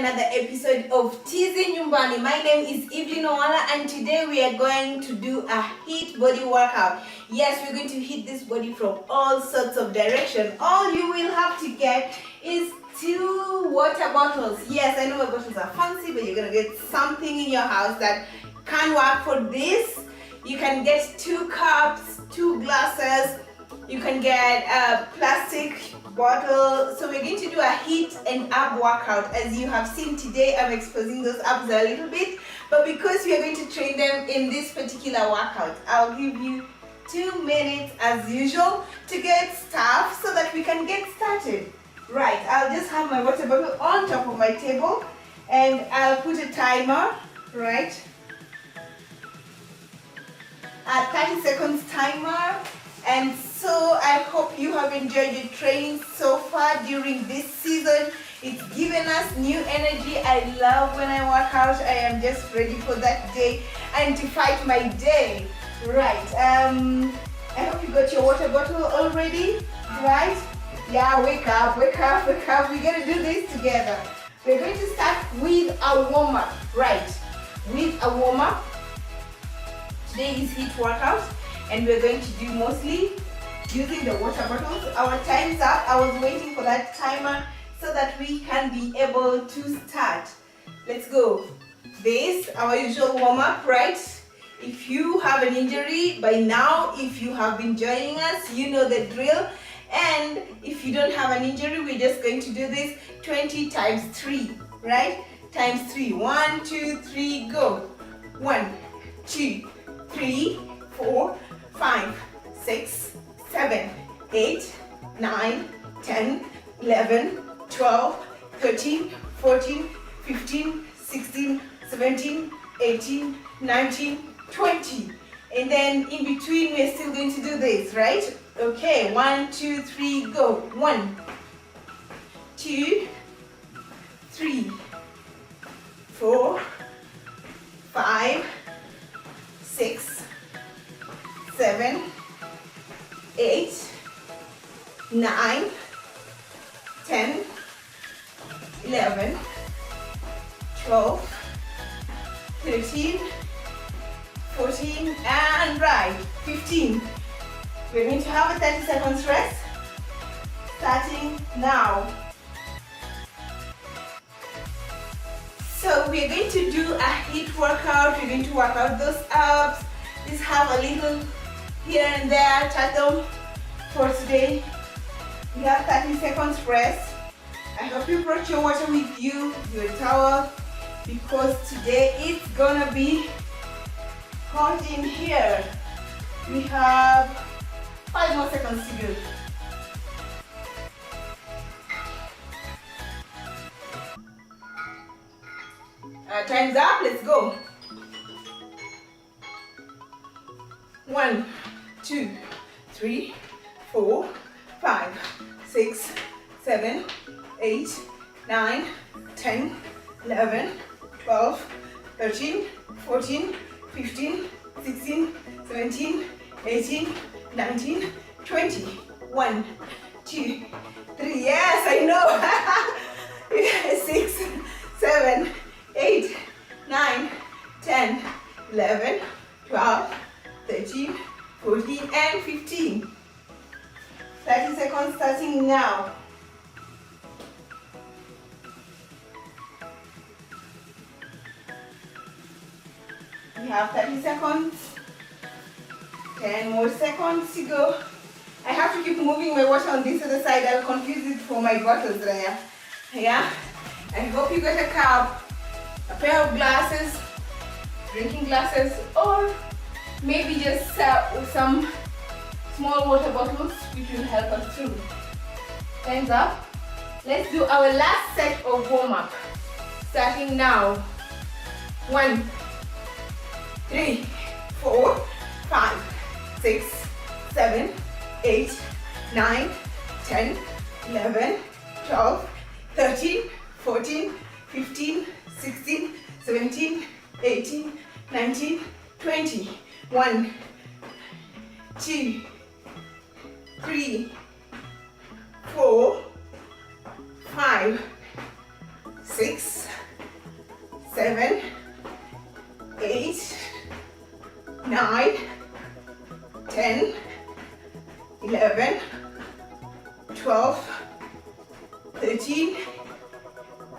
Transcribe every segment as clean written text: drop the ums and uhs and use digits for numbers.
another episode of Tizi Nyumbani. My name is Evelyn Owala and today we are going to do a HIIT body workout. Yes, we're going to hit this body from all sorts of directions. All you will have to get is 2 water bottles. Yes, I know my bottles are fancy, but you're going to get something in your house that can work for this. You can get 2 cups, 2 glasses. You can get a plastic bottle. So we're going to do a HIIT and ab workout. As you have seen today, I'm exposing those abs a little bit, but because we are going to train them in this particular workout, I'll give you 2 minutes as usual to get stuff so that we can get started. Right, I'll just have my water bottle on top of my table and I'll put a timer, right? A 30 seconds timer. And so I hope you have enjoyed your training so far during this season. It's given us new energy. I love when I work out. I am just ready for that day and to fight my day. Right. I hope you got your water bottle already. Right? Yeah, wake up, wake up, wake up. We're going to do this together. We're going to start with a warm-up. Right. With a warm-up. Today is HIIT workout. And we're going to do mostly using the water bottles. Our time's up. I was waiting for that timer so that we can be able to start. Let's go. This, our usual warm-up, right? If you have an injury by now, if you have been joining us, you know the drill. And if you don't have an injury, we're just going to do this 20 times 3, right? Times 3. 1, 2, 3, go. 1, 2, 3, 4, 5, 6, 7, 8, 9, 10, 11, 12, 13, 14, 15, 16, 17, 18, 19, 20. And then in between we're still going to do this, right? Okay, 1, 2, 3, go. 1, 2, 3, 4, 5, 6, 7, 8, 9, 10, 11, 12, 13, 14, and right, 15. We're going to have a 30 seconds rest, starting now. So we're going to do a HIIT workout. We're going to work out those abs. Just have a little here and there, touch them for today. We have 30 seconds rest. I hope you brought your water with you, your towel, because today it's gonna be hot in here. We have 5 more seconds to go. Time's up, let's go. 1, 2, 3, 4, 5, 6, 7, 8, 9, 10, 11, 12, 13, 14, 15, 16, 17, 18, 19, 20. 1, 2, 3. Yes, I know. 6, 7, 8, 9, 10, 11, 12, 13, 14, and 15. 30 seconds starting now. We have 30 seconds. 10 more seconds to go. I have to keep moving my water on this other side. I'll confuse it for my bottles there. Yeah. I hope you got a cup, a pair of glasses, drinking glasses, or maybe just some small water bottles which will help us through. Time's up. Let's do our last set of warm-up. Starting now. 1, 3, 4, 5, 6, 7, 8, 9, 10, 11, 12, 13, 14, 15, 16, 17, 18, 19, 20. 1, 2, 3, 4, 5, 6, 7, 8, 9, 10, 11, 12, 13,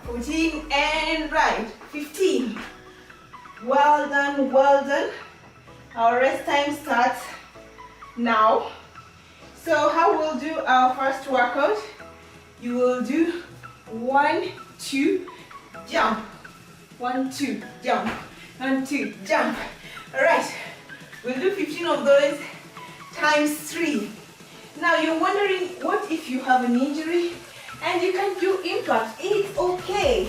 14, and right, 15. Well done, well done. Our rest time starts now. So how we'll do our first workout, you will do 1, 2, jump. 1, 2, jump. 1, 2, jump. All right, we'll do 15 of those times 3. Now you're wondering, what if you have an injury and you can't do impact? It's okay.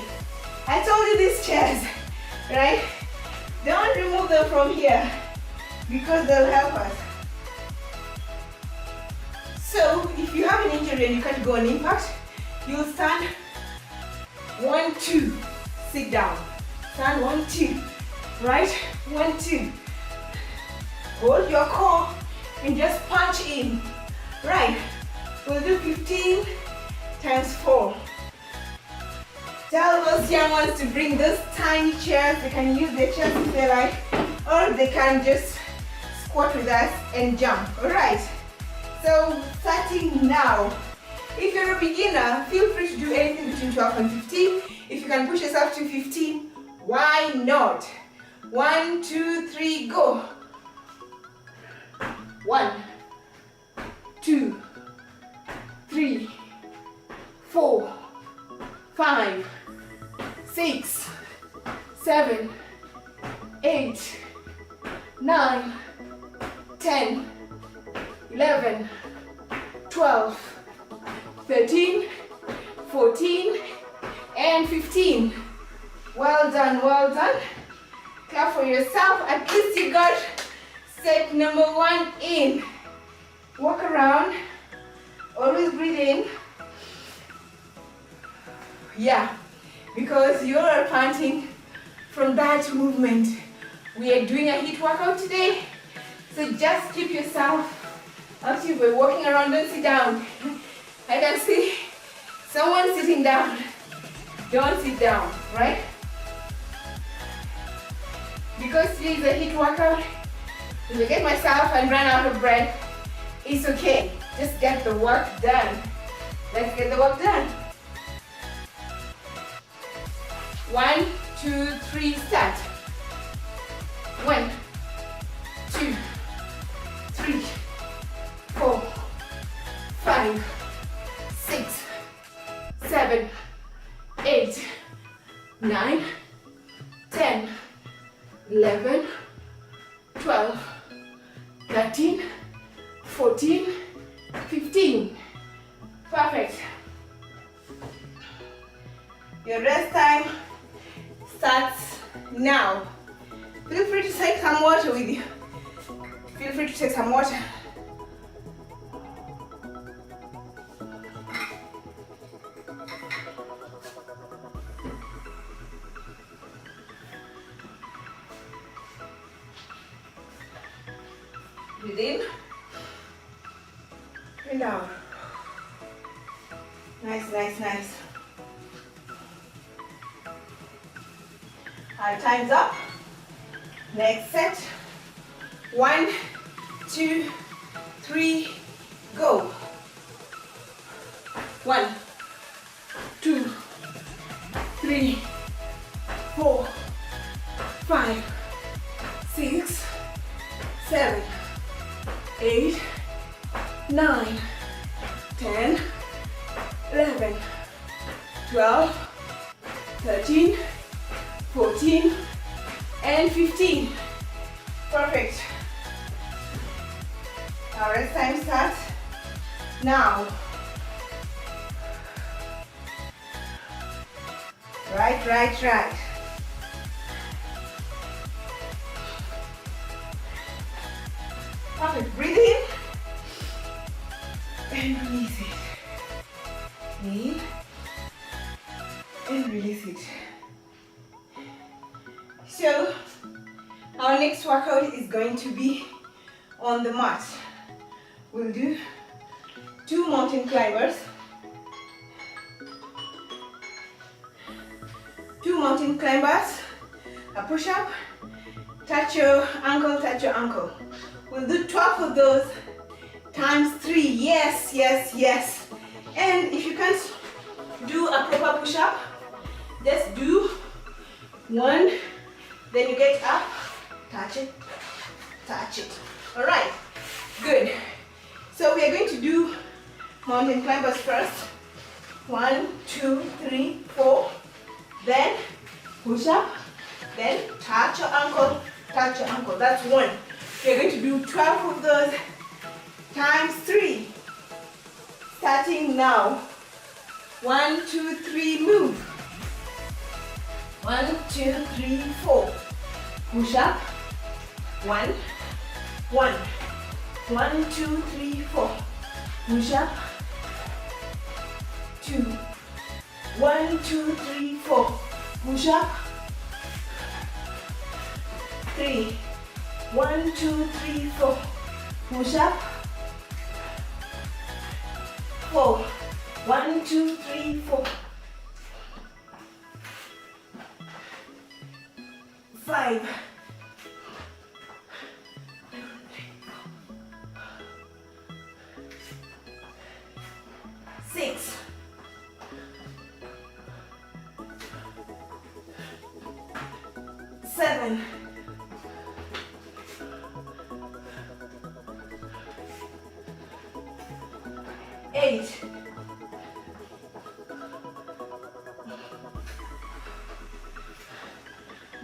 I told you these chairs, right? Don't remove them from here because they'll help us. So if you have an injury and you can't go on impact, you'll stand 1, 2, sit down. Stand 1, 2, right? 1, 2. Hold your core and just punch in. Right, we'll do 15 times 4. Tell those young ones to bring those tiny chairs. They can use their chairs if they like, or they can just squat with us and jump. Alright, so starting now. If you're a beginner, feel free to do anything between 12 and 15. If you can push yourself to 15, why not? 1, 2, 3, go. 1, 2, 3, 4, 5, 6, 7, 8, 9, 10, 11, 12, 13, 14, and 15. Well done, well done. Clap for yourself. At least you got set number 1 in. Walk around, always breathe in. Yeah, because you are panting from that movement. We are doing a HIIT workout today, so just keep yourself active by walking around. Don't sit down. I can see someone sitting down. Don't sit down, right? Because today is a HIIT workout, if I get myself and run out of breath, it's okay. Just get the work done. Let's get the work done. 1, 2, 3, start. 1, 2, 3, 4, 5, 6, 7, 8, 9, 10, 11, 12, 13, 14, 15. Perfect. Your rest time starts now. Feel free to take some water with you. Feel free to take some water. Breathe in and out. Nice, nice, nice. Our time's up. Next set. 1, 2, 3, go. 1, 2, 3, 4, 5, 6, 7, 8, 9, 10, 11, 12, 13, 14, and 15. Perfect. Our rest time starts now. Right, right, right. Perfect. Breathe in and release it. In and release it. So our next workout is going to be on the mat. We'll do 2 mountain climbers. 2 mountain climbers, a push-up, touch your ankle, touch your ankle. We'll do 12 of those times 3. Yes, yes, yes. And if you can't do a proper push-up, just do 1, then you get up, touch it, touch it. All right, good. So we are going to do mountain climbers first. 1, 2, 3, 4. Then push up, then touch your ankle, touch your ankle. That's 1. We're going to do 12 of those times 3. Starting now. 1, 2, 3, move. 1, 2, 3, 4. Push up. 1, 1. 1, 2, 3, 4. Push up. 2. 1, 2, 3, 4. Push up. 3. 1, 2, 3, 4. Push up. 4. 1, 2, 3, 4. 5. 6. 7. 8.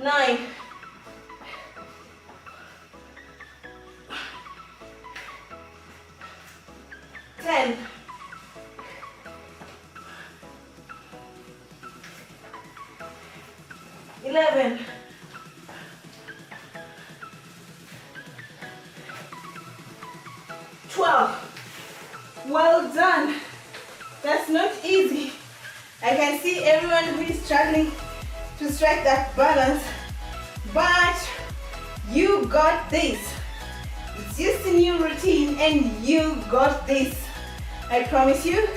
9. 10. 11. 12. Well done. That's not easy. I can see everyone who is struggling to strike that balance, but you got this. It's just a new routine and you got this. I promise you.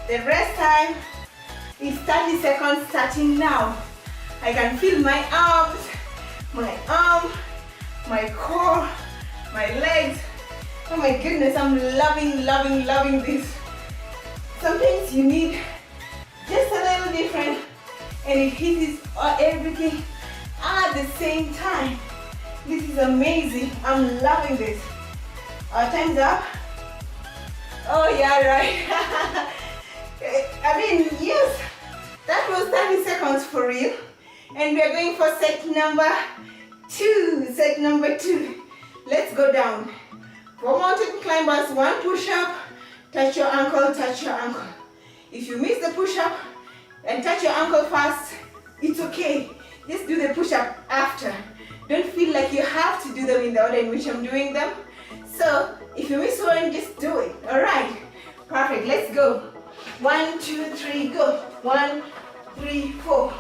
The rest time is 30 seconds starting now. I can feel my arms, my arm, my core, my legs. Oh my goodness, I'm loving, loving, loving this. Sometimes you need just a little different and it hits everything at the same time. This is amazing. I'm loving this. Our time's up. Oh yeah, right. I mean, yes, that was 30 seconds for real. And we are going for set number 2. Set number 2. Let's go down. 4 mountain climbers, 1 push-up, touch your ankle, touch your ankle. If you miss the push-up and touch your ankle first, it's okay. Just do the push-up after. Don't feel like you have to do them in the order in which I'm doing them. So, if you miss one, just do it. Alright, perfect, let's go. 1, 2, 3, go. 1, 3, 4.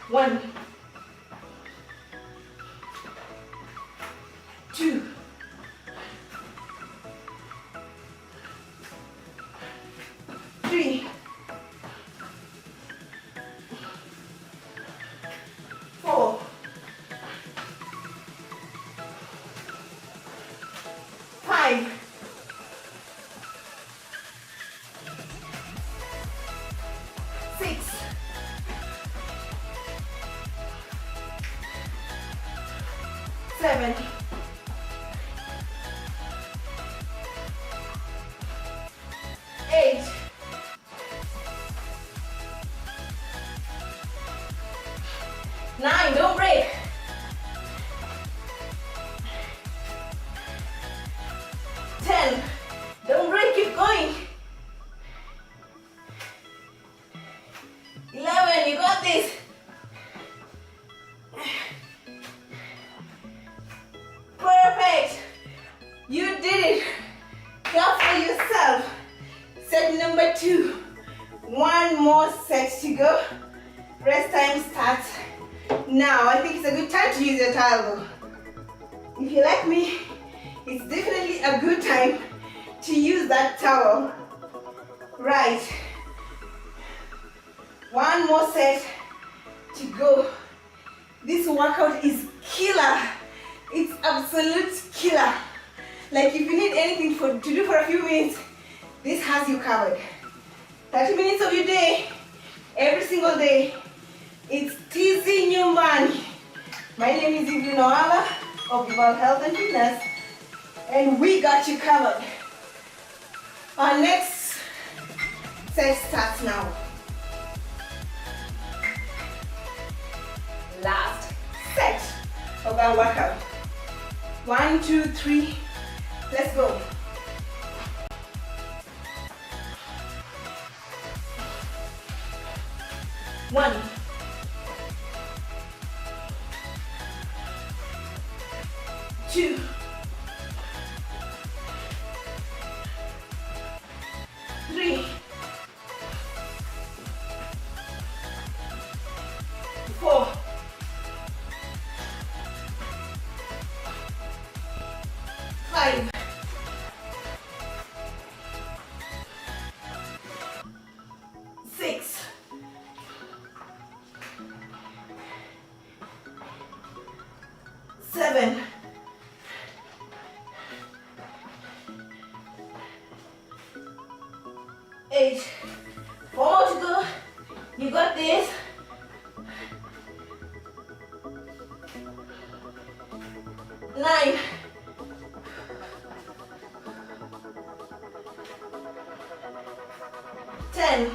1, 2, 3, 4, 5, 6, 7, 8, 9, don't break. 10, don't break, keep going. 11, you got this. 2. One more set to go. Rest time starts now. I think it's a good time to use your towel though. If you're like me, it's definitely a good time to use that towel. Right. One more set to go. This workout is killer. It's absolute killer. Like if you need anything to do for a few minutes, this has you covered. 30 minutes of your day, every single day. It's TZ Newman. My name is Ivy Noala of Vival Health and Fitness, and we got you covered. Our next set starts now. Last set of our workout. 1, 2, 3, let's go. 1, 2, 3, 4, 5, 6, 7, 8, 4 more to go. You got this. 9, 10,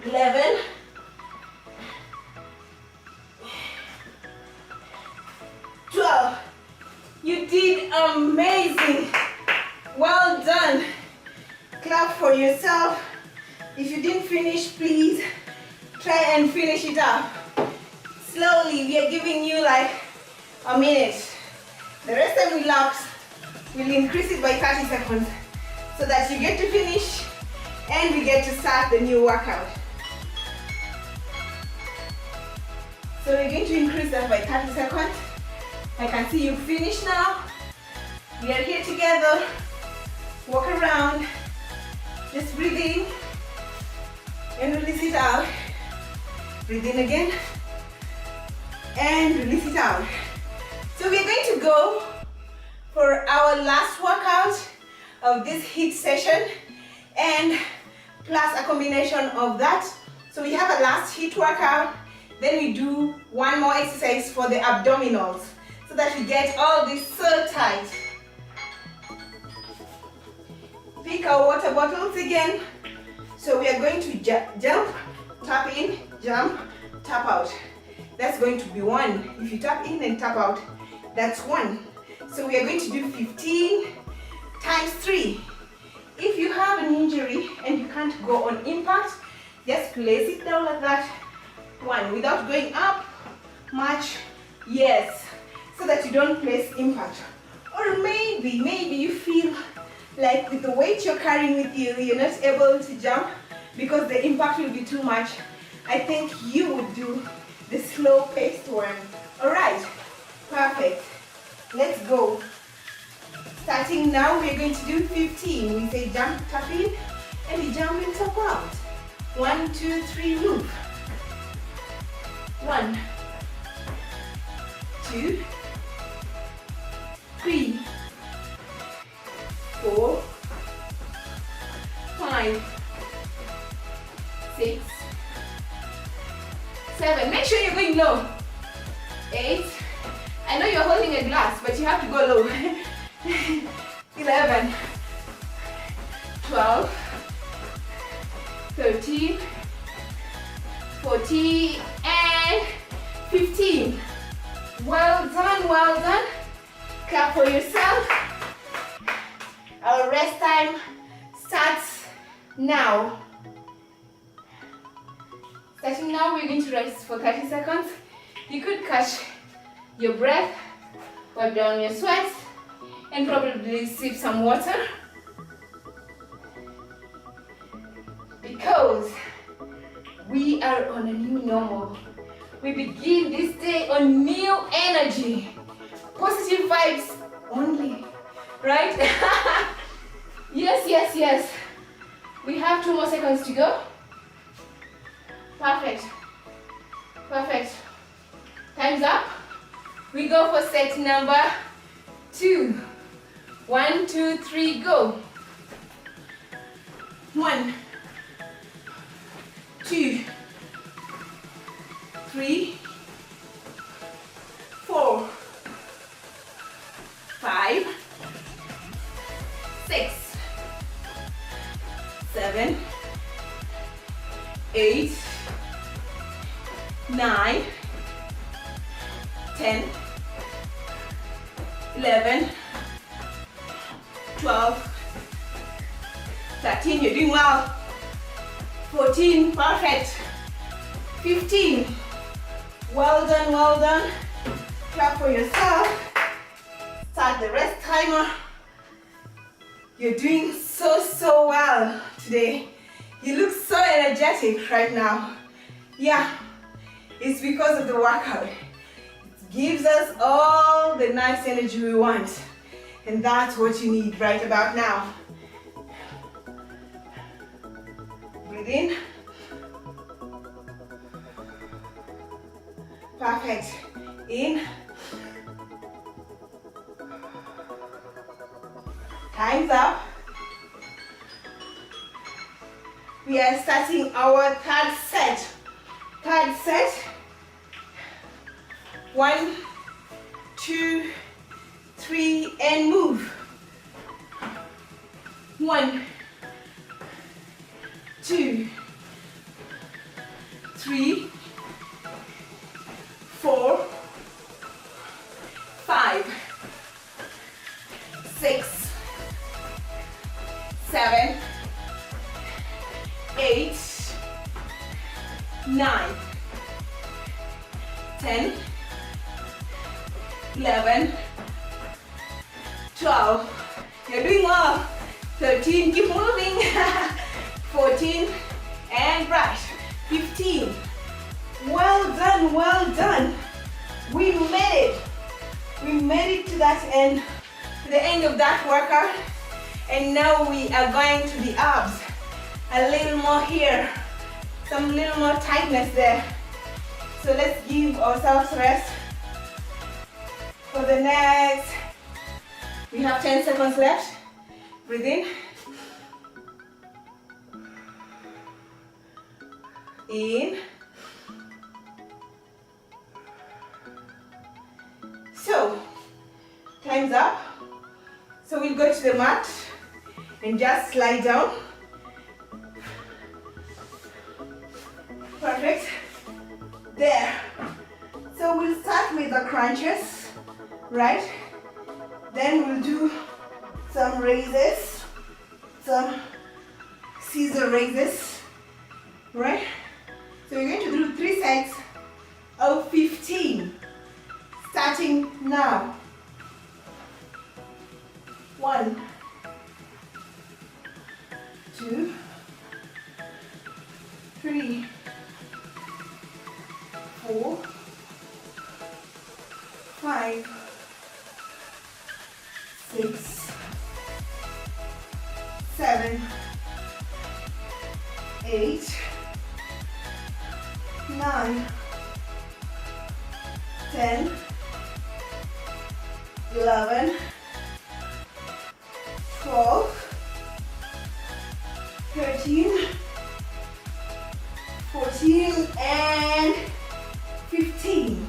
11, 12. You did amazing. Well done. Clap for yourself. If you didn't finish, please try and finish it up. Slowly, we are giving you like a minute. The rest of the laps, we'll increase it by 30 seconds so that you get to finish and we get to start the new workout. So we're going to increase that by 30 seconds. I can see you finish now. We are here together. Walk around. Just breathe in and release it out. Breathe in again and release it out. So we're going to go for our last workout of this HIIT session and plus a combination of that. So we have a last HIIT workout, then we do one more exercise for the abdominals so that we get all this so tight. Pick our water bottles again. So we are going to jump, tap in, jump, tap out. That's going to be 1. If you tap in and tap out, that's 1. So we are going to do 15 times 3. If you have an injury and you can't go on impact, just place it down like that. 1, without going up much, yes, so that you don't place impact. Or maybe you feel like with the weight you're carrying with you, you're not able to jump because the impact will be too much. I think you would do the slow paced one. Alright, perfect. Let's go. Starting now, we're going to do 15. We say jump, tap in, and we jump and tap out. 1, 2, 3, move. 1, 2, 3, 4, 5, 6, 7. Make sure you're going low. 8. I know you're holding a glass, but you have to go low. 11, 12, 13, 14, and 15. Well done, well done. Clap for yourself. Our rest time starts now. Starting now, we're going to rest for 30 seconds. You could catch your breath, wipe down your sweat, and probably sip some water. Because we are on a new normal. We begin this day on new energy. Positive vibes only, right? Yes, yes, yes. We have 2 more seconds to go. Perfect. Perfect. Time's up. We go for set number 2. 1, 2, 3, go. 1, 2, 3, 4, 5, 6, 7, 8, 9, 10, 11, 12, 13, you're doing well. 14, perfect. 15, well done, well done. Clap for yourself. Start the rest timer. You're doing so well today. You look so energetic right now. Yeah, it's because of the workout. It gives us all the nice energy we want. And that's what you need right about now. Breathe in. Perfect. In. Time's up. We are starting our third set. Third set. 1, 2, 3, and move. 1, 2, 3, 4, 5, 6, 7, 8, 9, 10, 11, 12, you're doing well. 13, keep moving. 14, and brush. 15, well done, well done. We made it. We made it to that end, to the end of that workout. And now we are going to the abs. A little more here, some little more tightness there. So let's give ourselves rest for the next, we have 10 seconds left. Breathe in. In. So, time's up. So we'll go to the mat and just slide down. Perfect. There. So we'll start with the crunches, right? Then we'll do some raises, some scissor raises, right? So we're going to do 3 sets of 15, starting now. 1, 2, 3, 4, 5, 6, 7, 8, 9, 10, 11, 12, 13, 14, and 15.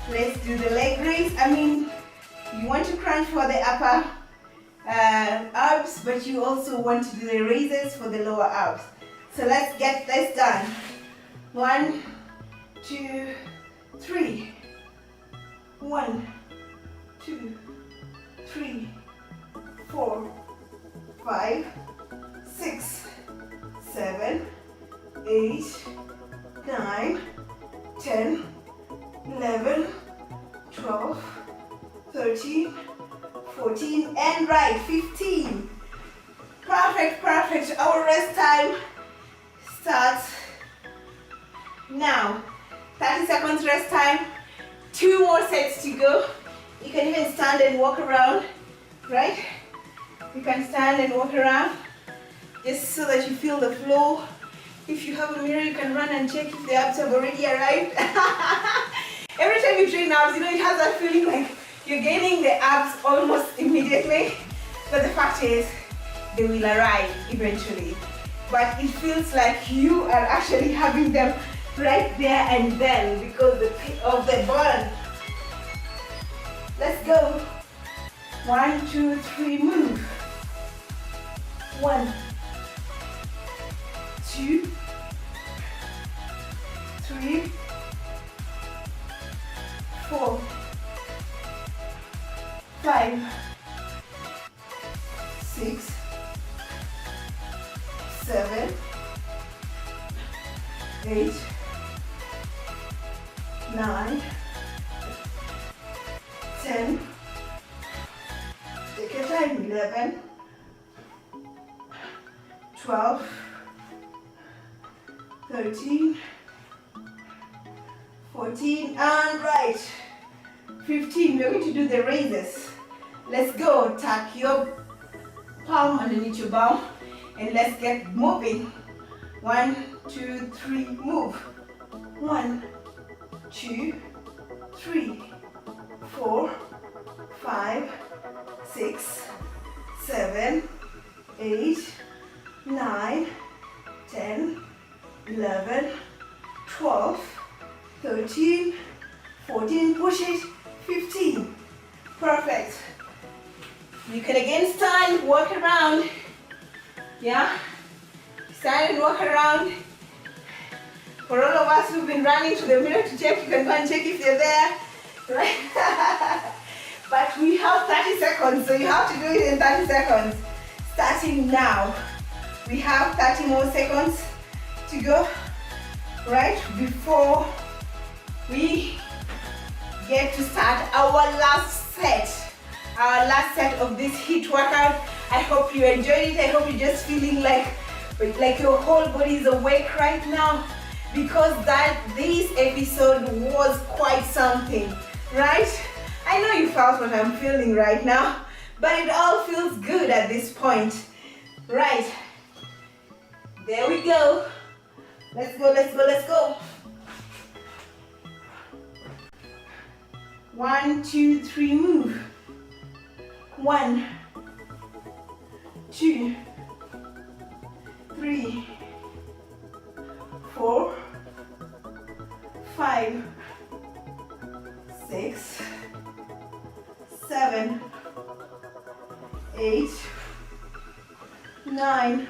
Let's do the leg raise. You want to crunch for the upper abs, but you also want to do the raises for the lower abs. So let's get this done. 1, 2, 3. 1, 2, 3, 4, 5, 6, 7, 8, 9, 10, 11, 12, 13, 14, and right, 15. Perfect, perfect. Our rest time starts now. 30 seconds rest time. 2 more sets to go. You can even stand and walk around, right? You can stand and walk around just so that you feel the flow. If you have a mirror, you can run and check if the abs have already arrived. Every time you train abs, you know, it has that feeling like you're gaining the abs almost immediately. But the fact is, they will arrive eventually. But it feels like you are actually having them right there and then because of the burn. Let's go. 1, 2, 3, move. 1, 2, 3, 4, 5, 6, 7, 8, 9, 10, take your time, 11, 12, 13, 14, and right, 15. We're going to do the raises. Let's go. Tuck your palm underneath your bum and let's get moving. 1, 2, 3, move. 1, 2, 3, 4, 5, 6, 7, 8, 9, 10, 11, 12, 13, 14, push it, 15. Perfect. You can again stand, walk around. Yeah? Stand and walk around. For all of us who've been running to the mirror to check, you can go and check if they're there. Right? But we have 30 seconds, so you have to do it in 30 seconds. Starting now. We have 30 more seconds to go, right, before we get to start our last set of this HIIT workout. I hope you enjoyed it. I hope you're just feeling like your whole body is awake right now, because this episode was quite something, right? I know you felt what I'm feeling right now, but it all feels good at this point, right? There we go. Let's go, let's go, let's go. 1, 2, 3, move. 1, 2, 3, 4, 5, 6, 7, 8, 9,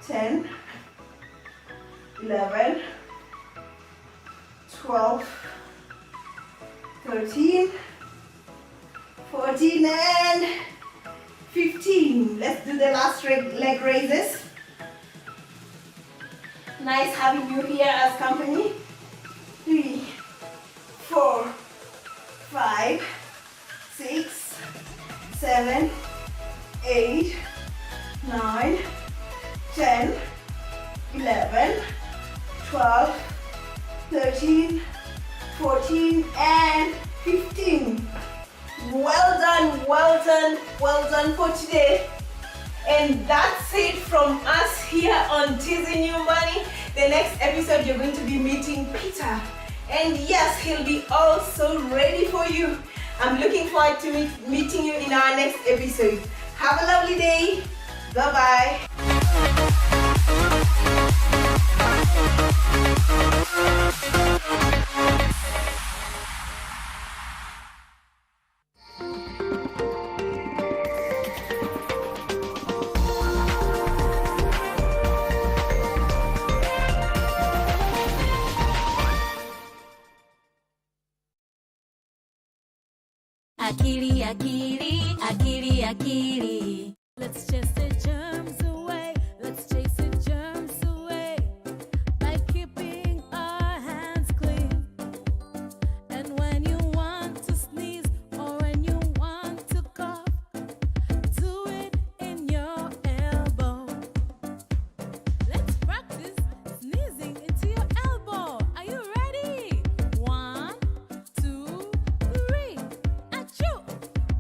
10, 11, 12, 13, 14, and 15. Let's do the last leg raises. Nice having you here as company. 3, 4, 5, 6, 7, 8, 9, 10, 11, 12, 13, 14, and 15. Well done, well done, well done for today. And that's it from us here on Teasing You Money. The next episode you're going to be meeting Peter. And yes, he'll be also ready for you. I'm looking forward to meeting you in our next episode. Have a lovely day. Bye-bye. Akili, akili, akili, akili. Let's chase the germs away. Let's chase the germs away by keeping our hands clean. And when you want to sneeze or when you want to cough, do it in your elbow. Let's practice sneezing into your elbow. Are you ready? 1, 2, 3. Achoo!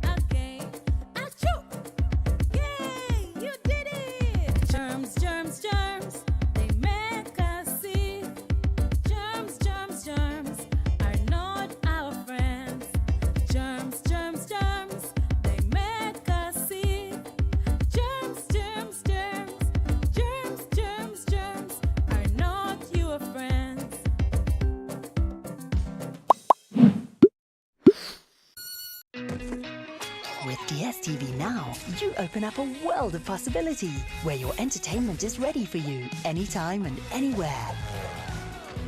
Again. Achoo! open up a world of possibility where your entertainment is ready for you anytime and anywhere.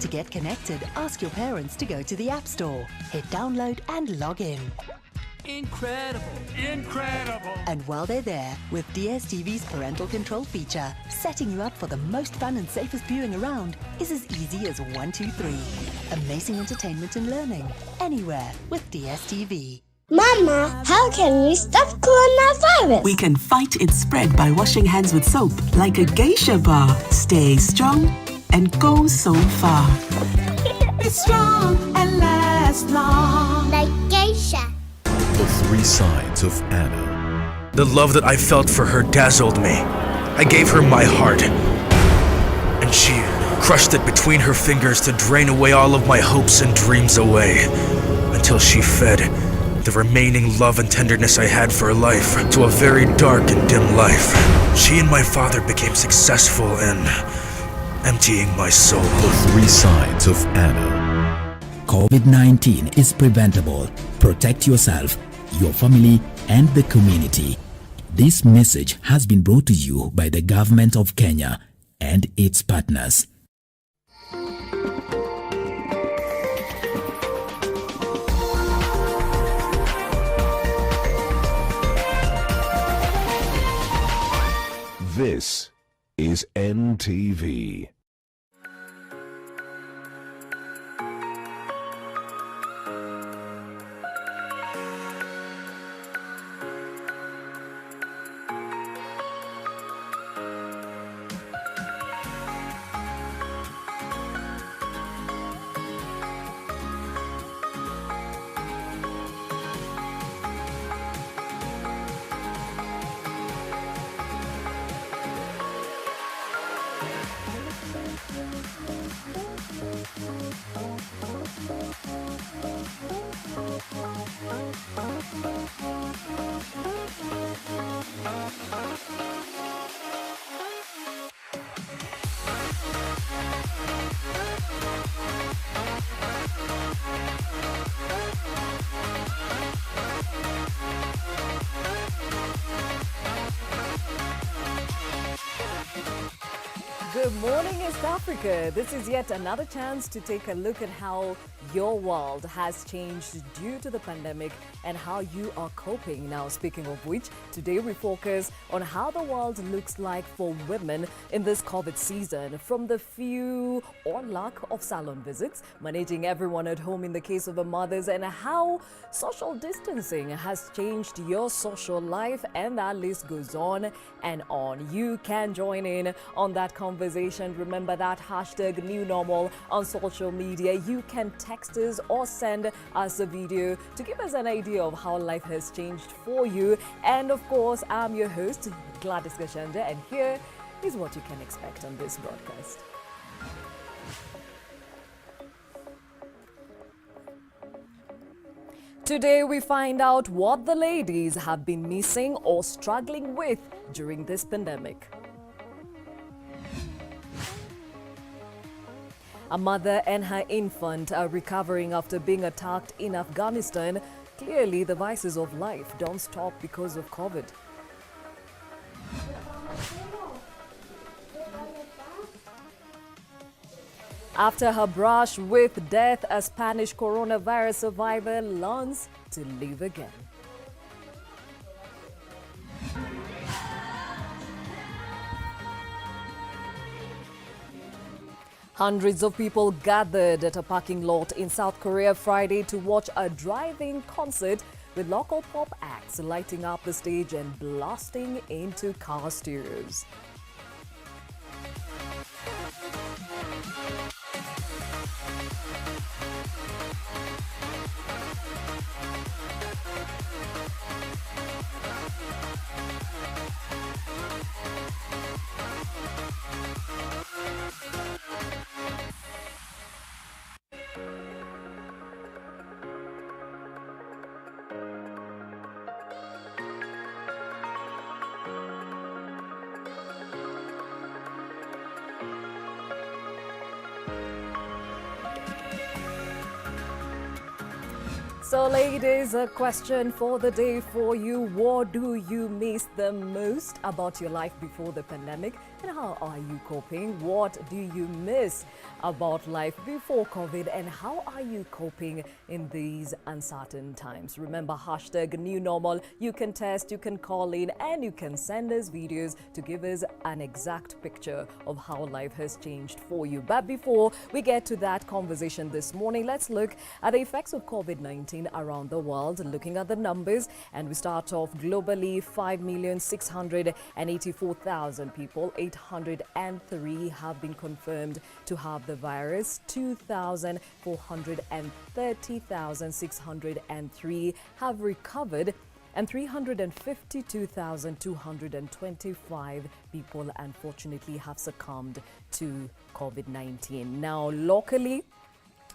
To get connected, ask your parents to go to the App Store, hit download and log in. Incredible! Incredible! And while they're there, with DSTV's parental control feature, setting you up for the most fun and safest viewing around is as easy as 1, 2, 3. Amazing entertainment and learning, anywhere with DSTV. Mama, how can we stop coronavirus? We can fight its spread by washing hands with soap, like a geisha bar. Stay strong and go so far. Be strong and last long. Like geisha. The 3 sides of Anna. The love that I felt for her dazzled me. I gave her my heart, and she crushed it between her fingers to drain away all of my hopes and dreams away, until she fed the remaining love and tenderness I had for life to a very dark and dim life. She and my father became successful in emptying my soul. The 3 sides of Anna. COVID-19 is preventable. Protect yourself, your family, and the community. This message has been brought to you by the Government of Kenya and its partners. This is NTV. Good morning, East Africa. This is yet another chance to take a look at how your world has changed due to the pandemic and how you are coping. Now, speaking of which, today we focus on how the world looks like for women in this COVID season, from the few or lack of salon visits, managing everyone at home in the case of the mothers, and how social distancing has changed your social life, and that list goes on and on. You can join in on that conversation. Remember that hashtag new normal on social media. You can text us or send us a video to give us an idea of how life has changed for you. And of course, I'm your host, Gladys Gashanda, and here is what you can expect on this broadcast. Today we find out what the ladies have been missing or struggling with during this pandemic. A mother and her infant are recovering after being attacked in Afghanistan. Clearly, the vices of life don't stop because of COVID. After her brush with death, a Spanish coronavirus survivor learns to live again. Hundreds of people gathered at a parking lot in South Korea Friday to watch a drive-in concert with local pop acts lighting up the stage and blasting into car stereos. So ladies, a question for the day for you. What do you miss the most about your life before the pandemic? And how are you coping? What do you miss about life before COVID? And how are you coping in these uncertain times? Remember, hashtag new normal. You can test, you can call in, and you can send us videos to give us an exact picture of how life has changed for you. But before we get to that conversation this morning, let's look at the effects of COVID-19 around the world, looking at the numbers. And we start off globally. 5,684,000 people, 803 have been confirmed to have the virus. 2,430,603 have recovered, and 352,225 people unfortunately have succumbed to COVID-19. Now, locally,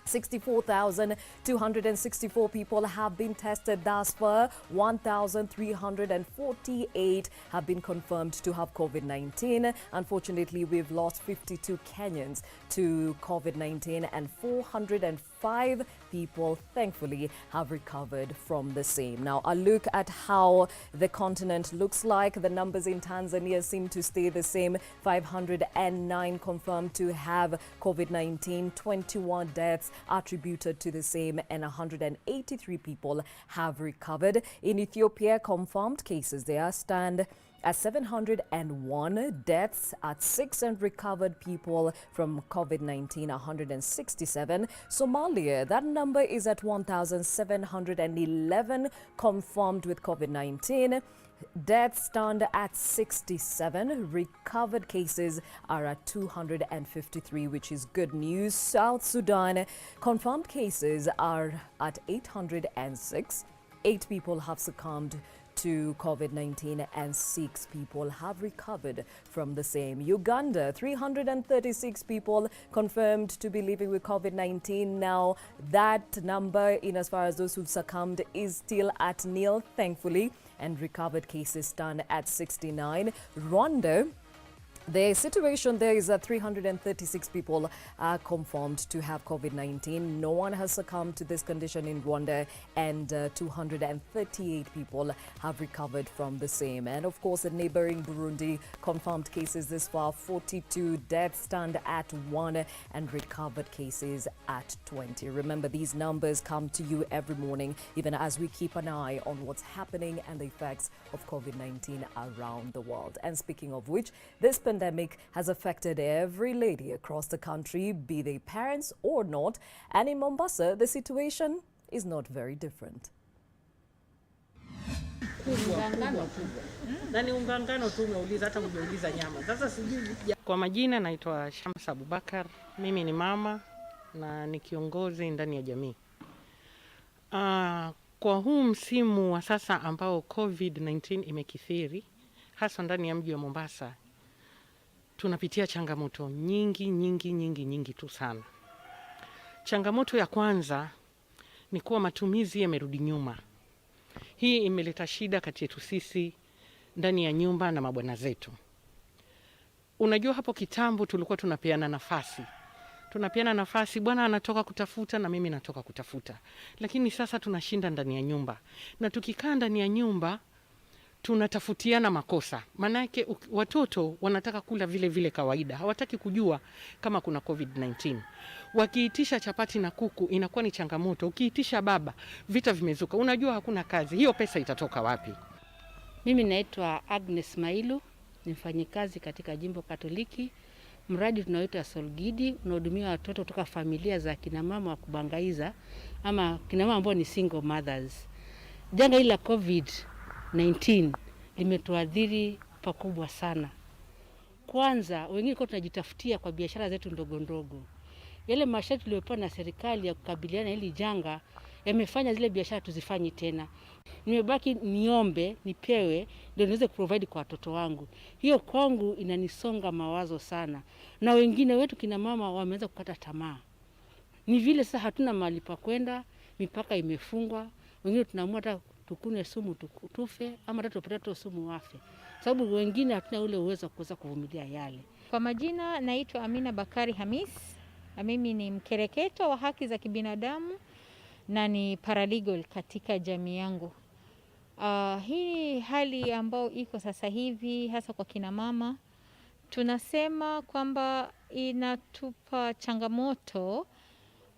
64,264 people have been tested thus far. 1,348 have been confirmed to have COVID-19. Unfortunately, we've lost 52 Kenyans to COVID-19, and 405 people, thankfully, have recovered from the same. Now, a look at how the continent looks like. The numbers in Tanzania seem to stay the same. 509 confirmed to have COVID-19, 21 deaths attributed to the same, and 183 people have recovered. In Ethiopia, confirmed cases there stand at 701, deaths at 6, and recovered people from COVID-19 167. Somalia, that number is at 1,711 confirmed with COVID-19. Deaths stand at 67. Recovered cases are at 253, which is good news. South Sudan, confirmed cases are at 806. 8 people have succumbed to COVID-19 and 6 people have recovered from the same. Uganda, 336 people confirmed to be living with COVID-19. Now, that number, in as far as those who've succumbed, is still at nil, thankfully, and recovered cases stand at 69. Rwanda, the situation there is that 336 people are confirmed to have COVID-19. No one has succumbed to this condition in Rwanda, and 238 people have recovered from the same. And of course, the neighboring Burundi, confirmed cases this far 42, deaths stand at 1, and recovered cases at 20. Remember, these numbers come to you every morning, even as we keep an eye on what's happening and the effects of COVID-19 around the world. And speaking of which, this pandemic has affected every lady across the country, be they parents or not. And in Mombasa, the situation is not very different. Kwa majina naitwa Shamsa Abubakar. Mimi ni mama na ni kiongozi ndani ya jamii. Kwa huu msimu wa sasa ambao COVID-19 imekithiri, hasa ndani ya mji wa Mombasa, tunapitia changamoto nyingi tu sana. Changamoto ya kwanza ni kuwa matumizi yamerudi nyuma. Hii imeleta shida kati yetu sisi ndani ya nyumba na mabwana zetu. Unajua, hapo kitambo tulikuwa tunapeana nafasi, bwana anatoka kutafuta na mimi natoka kutafuta. Lakini sasa tunashinda ndani ya nyumba. Na tukikaa ndani ya nyumba tunatafutiana makosa. Manake watoto wanataka kula vile vile kawaida. Hawataki kujua kama kuna COVID-19. Wakiitisha chapati na kuku inakuwa ni changamoto. Ukiitisha baba, vita vimezuka. Unajua hakuna kazi. Hiyo pesa itatoka wapi? Mimi naitwa Agnes Mailu, ni mfanyikazi katika Jimbo Katoliki. Mradi tunaoitwa Solgidi unahudumia watoto kutoka familia za kina mama wa kubangaiza ama kina mama ambao ni single mothers. Janga hili la COVID-19 limetuadhiri pakubwa sana. Kwanza, wengine kwa tunajitafutia kwa biashara zetu ndogo ndogo. Yale masharti tuliyopewa na serikali ya kukabiliana hili janga yamefanya zile biashara tuzifanyi tena. Nimebaki niombe, nipewe, ndio niweze kuprovide kwa watoto wangu. Hiyo kwangu inanisonga mawazo sana. Na wengine wetu kina mama wameanza kukata tamaa. Ni vile sasa hatuna mahali pa kwenda, mipaka imefungwa. Wengine tunaamua hata tukune sumu tufe ama hata tupate sumu wafe. Sababu wengine hatuna ule uwezo wa kuweza kuvumilia yale. Kwa majina naitwa Amina Bakari Hamis. Mimi ni mkereketo wa haki za kibinadamu na ni paralegal katika jamii yangu. Hii hali ambayo iko sasa hivi hasa kwa kina mama, tunasema kwamba inatupa changamoto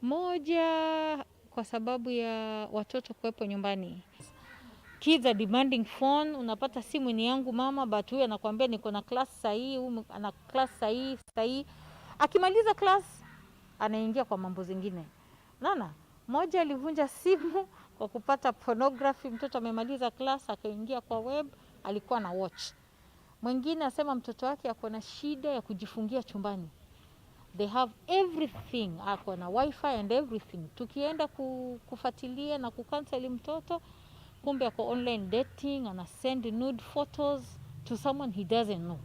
moja kwa sababu ya watoto kuwepo nyumbani. Kids are demanding phone, unapata simu ni yangu mama, but huyu anakuambia niko na class sahi, huyu ana class sahi. Akimaliza class anaingia kwa mambo zingine. Nana, moja alivunja simu kwa kupata pornography, mtoto amemaliza class akaingia kwa web, alikuwa na watch. Mwingine asema mtoto wake ako na shida ya kujifungia chumbani. They have everything, ako na wifi and everything. Tukienda kufuatilia na kukanseli mtoto, kumbe ako online dating, ana send nude photos to someone he doesn't know.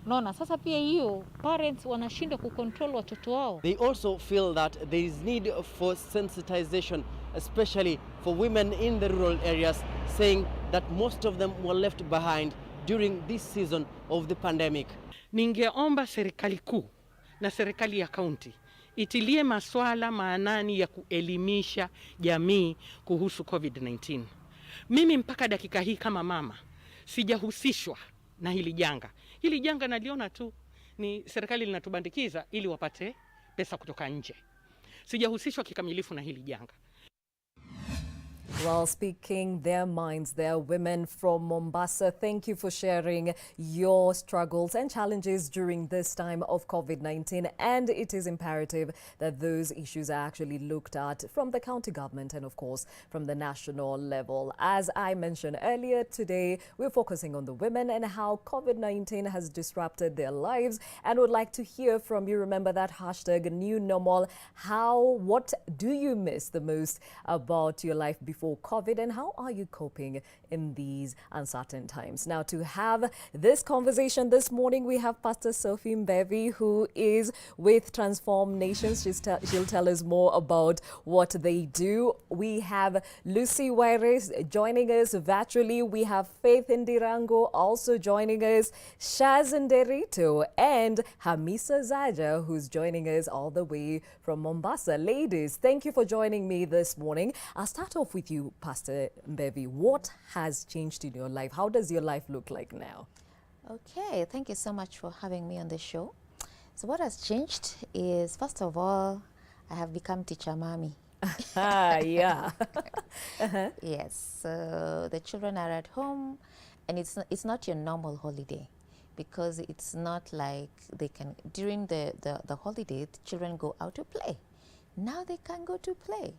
Naona sasa pia hiyo parents wanashindwa kucontrol watoto wao. They also feel that there is need for sensitization, especially for women in the rural areas, saying that most of them were left behind during this season of the pandemic. Ningeomba serikali kuu na serikali ya kaunti itilie maswala maanani ya kuelimisha jamii kuhusu COVID-19. Mimi mpaka dakika hii kama mama sijahusishwa na hili janga. Hili janga naliona tu ni serikali linatubandikiza ili wapate pesa kutoka nje. Sijahusishwa kikamilifu na hili janga. Well, speaking their minds, they're women from Mombasa. Thank you for sharing your struggles and challenges during this time of COVID-19. And it is imperative that those issues are actually looked at from the county government and, of course, from the national level. As I mentioned earlier today, we're focusing on the women and how COVID-19 has disrupted their lives. And would like to hear from you. Remember that hashtag new normal. What do you miss the most about your life before COVID, and how are you coping in these uncertain times? Now, to have this conversation this morning, we have Pastor Sophie Mbevi, who is with Transform Nations. She'll tell us more about what they do. We have Lucy Waires joining us virtually. We have Faith Ndirango also joining us, Shaz Nderito, and Hamisa Zaja, who's joining us all the way from Mombasa. Ladies, thank you for joining me this morning. I'll start off with you, Pastor Mbevi. What has changed in your life? How does your life look like now? Okay, thank you so much for having me on the show. So what has changed is, first of all, I have become teacher mommy. Yeah. Yes, so the children are at home, and it's not your normal holiday, because it's not like they can, during the holiday, the children go out to play. Now they can go to play.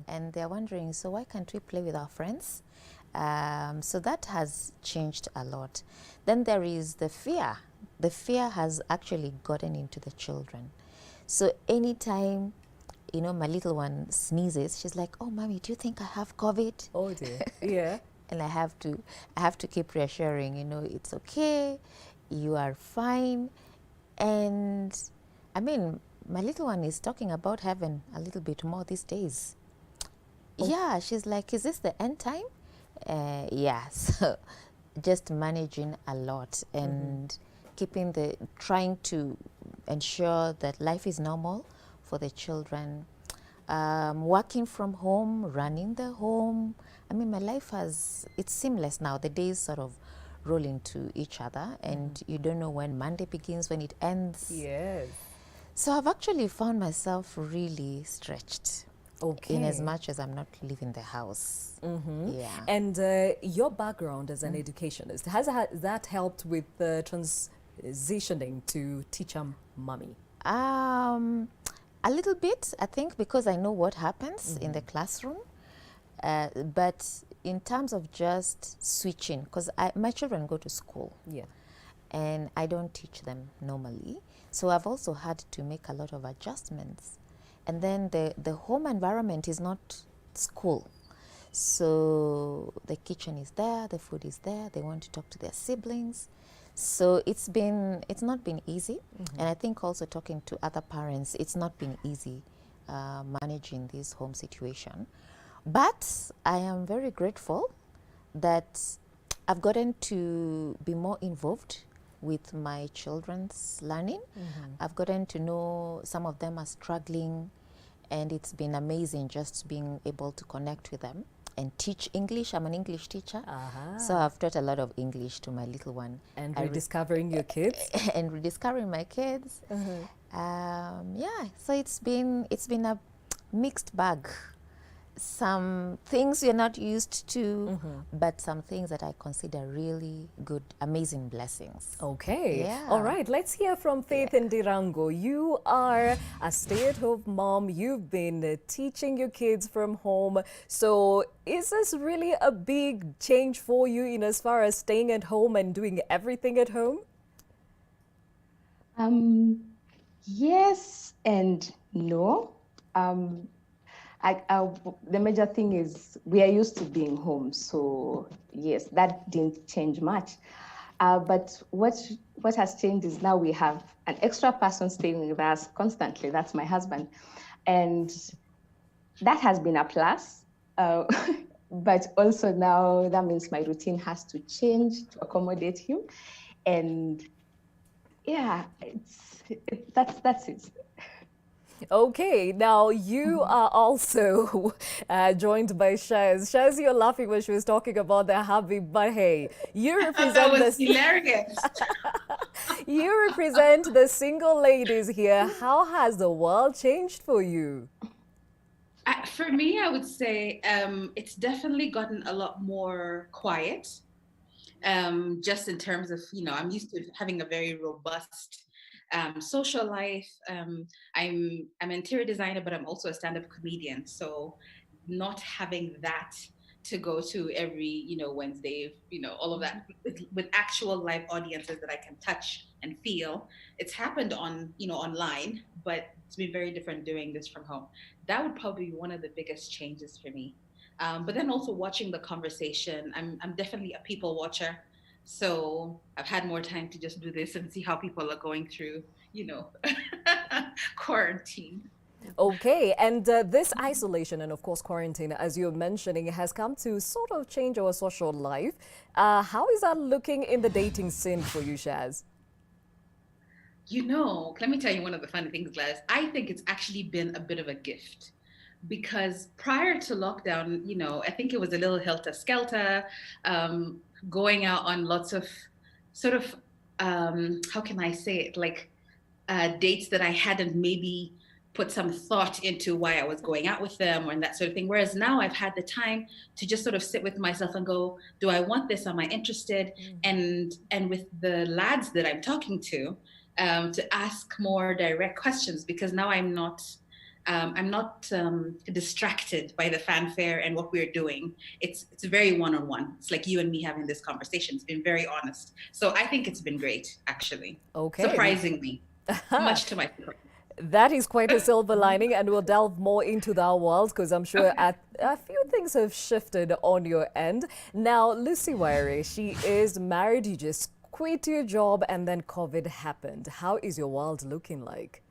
And they're wondering, so why can't we play with our friends? So that has changed a lot. Then there is the fear. The fear has actually gotten into the children. So anytime, you know, my little one sneezes, she's like, oh, mommy, do you think I have COVID? Oh dear, yeah. And I have to keep reassuring, you know, it's okay, you are fine. And I mean, my little one is talking about heaven a little bit more these days. Oh. Yeah, she's like, is this the end time? Yeah, so just managing a lot and trying to ensure that life is normal for the children. Working from home, running the home. I mean, my life it's seamless now. The days sort of roll into each other, and you don't know when Monday begins, when it ends. Yes. So I've actually found myself really stretched. Okay. In as much as I'm not leaving the house. Yeah. And your background as an educationist, has that helped with transitioning to teacher mommy? A little bit, I think, because I know what happens in the classroom. But in terms of just switching, because my children go to school. Yeah. And I don't teach them normally. So I've also had to make a lot of adjustments. And then the home environment is not school. So the kitchen is there, the food is there, they want to talk to their siblings. So it's not been easy. And I think also talking to other parents, it's not been easy managing this home situation. But I am very grateful that I've gotten to be more involved with my children's learning. I've gotten to know some of them are struggling, and it's been amazing just being able to connect with them and teach English. I'm an English teacher, so I've taught a lot of English to my little one. And rediscovering your kids? And rediscovering my kids. Yeah, so it's been a mixed bag. Some things you're not used to, but some things that I consider really good, amazing blessings. Okay. Yeah. All right. Let's hear from Faith and Dirango. You are a stay-at-home mom. You've been teaching your kids from home. So is this really a big change for you in as far as staying at home and doing everything at home? Yes and no. The major thing is we are used to being home, so yes, that didn't change much. But what has changed is now we have an extra person staying with us constantly. That's my husband, and that has been a plus. But also now that means my routine has to change to accommodate him, and yeah, that's it. Okay, now you are also joined by Shaz. Shaz, you're laughing when she was talking about the hubby, but hey, you represent that was hilarious. You represent the single ladies here. How has the world changed for you? For me, I would say it's definitely gotten a lot more quiet. Just in terms of, I'm used to having a very robust social life. I'm an interior designer, but I'm also a stand-up comedian. So not having that to go to every, Wednesday, all of that with actual live audiences that I can touch and feel. It's happened on, online, but it's been very different doing this from home. That would probably be one of the biggest changes for me. But then also watching the conversation, I'm definitely a people watcher. So I've had more time to just do this and see how people are going through, quarantine. Okay, and this isolation and of course quarantine, as you're mentioning, has come to sort of change our social life. How is that looking in the dating scene for you, Shaz? Let me tell you one of the funny things, Gladys. I think it's actually been a bit of a gift. Because prior to lockdown, I think it was a little helter-skelter, going out on lots of sort of, how can I say it, like dates that I hadn't maybe put some thought into why I was going out with them and that sort of thing. Whereas now I've had the time to just sort of sit with myself and go, do I want this? Am I interested? And with the lads that I'm talking to ask more direct questions, because now I'm not distracted by the fanfare and what we're doing. It's very one-on-one. It's like you and me having this conversation. It's been very honest. So I think it's been great, actually. Okay. Surprisingly, much to my surprise. That is quite a silver lining, and we'll delve more into that world because I'm sure a few things have shifted on your end. Now, Lucy Wire, she is married. You just quit your job and then COVID happened. How is your world looking like?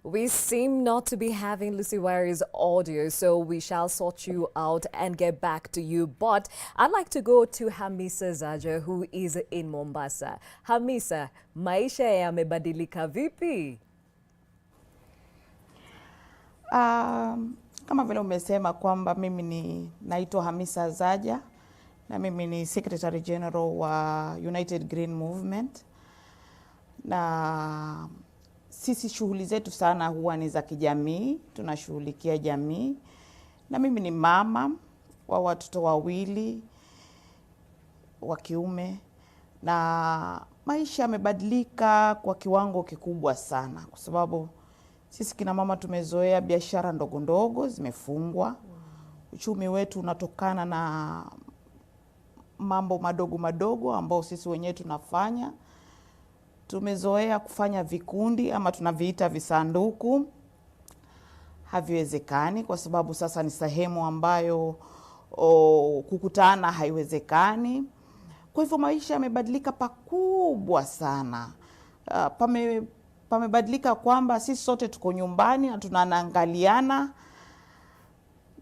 We seem not to be having Lucy Wire's audio, so we shall sort you out and get back to you. But I'd like to go to Hamisa Zaja, who is in Mombasa. Hamisa, maisha yamebadilika vipi? Kama vile umesema kwamba mimi naitwa Hamisa Zaja na mimi ni Secretary General wa United Green Movement, na sisi shughuli zetu sana huwa ni za kijamii, tunashughulikia jamii, na mimi ni mama wa watoto wawili wa kiume, na maisha yamebadilika kwa kiwango kikubwa sana, kwa sababu sisi kina mama tumezoea biashara ndogo ndogo zimefungwa. Uchumi wetu unatokana na mambo madogo madogo ambao sisi wenyewe tunafanya. Tumezoea kufanya vikundi ama tunaviita visanduku. Haviwezekani kwa sababu sasa ni sehemu ambayo kukutana haiwezekani. Kwa hivyo maisha yamebadilika pakubwa sana. Pamebadilika kwamba sisi sote tuko nyumbani na tunaangaliana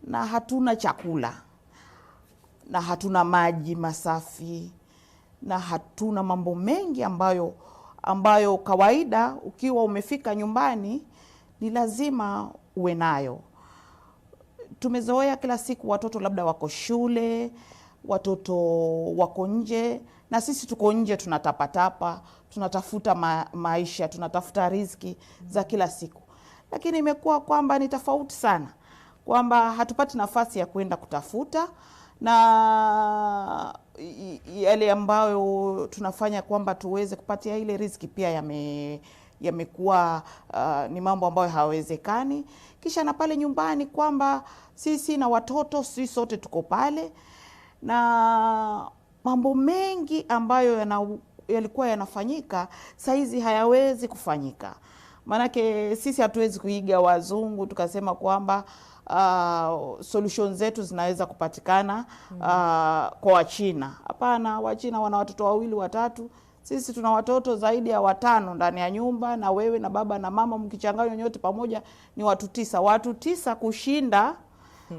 na hatuna chakula na hatuna maji masafi na hatuna mambo mengi ambayo kawaida ukiwa umefika nyumbani ni lazima uwe nayo. Tumezoea kila siku watoto labda wako shule, watoto wako nje, na sisi tuko nje tunatapatapa, tunatafuta maisha, tunatafuta riziki za kila siku. Lakini imekuwa kwamba ni tofauti sana, kwamba hatupati nafasi ya kwenda kutafuta, na yale ambayo tunafanya kwamba tuweze kupatia ile riziki pia yamekuwa ni mambo ambayo hawezekani. Kisha na pale nyumbani kwamba sisi na watoto sisi sote tuko pale, na mambo mengi ambayo yalikuwa yanafanyika saizi hayawezi kufanyika. Manake sisi hatuwezi kuiga wazungu tukasema kwamba solutions zetu zinaweza kupatikana kwa Wachina. Hapana, Wachina wana watoto 2 3, sisi tuna watoto zaidi ya 5 ndani ya nyumba, na wewe na baba na mama mkichanganywa nyote pamoja ni watu 9. Watu 9 kushinda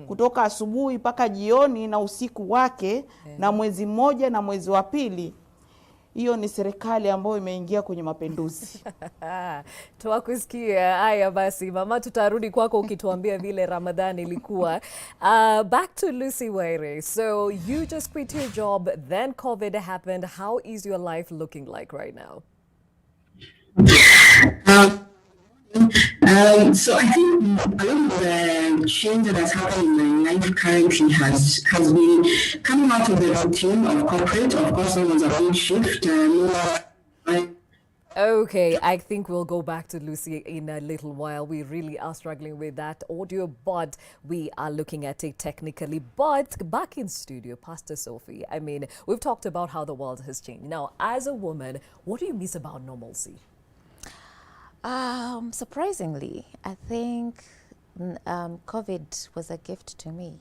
kutoka asubuhi mpaka jioni na usiku wake, na mwezi mmoja na mwezi wa pili. Hiyo ni serikali ambayo imeingia kwenye mapinduzi. Tuwakusikia. Haya basi, mama, tutarudi kwako ukituambia vile Ramadhani ilikuwa. Back to Lucy Waire. So you just quit your job, then COVID happened. How is your life looking like right now? So I think a lot of the change that has happened in my life currently has been coming out of the routine of corporate. Of course, there was a big shift. Okay, I think we'll go back to Lucy in a little while. We really are struggling with that audio, but we are looking at it technically. But back in studio, Pastor Sophie, I mean, we've talked about how the world has changed. Now, as a woman, what do you miss about normalcy? Surprisingly, I think COVID was a gift to me.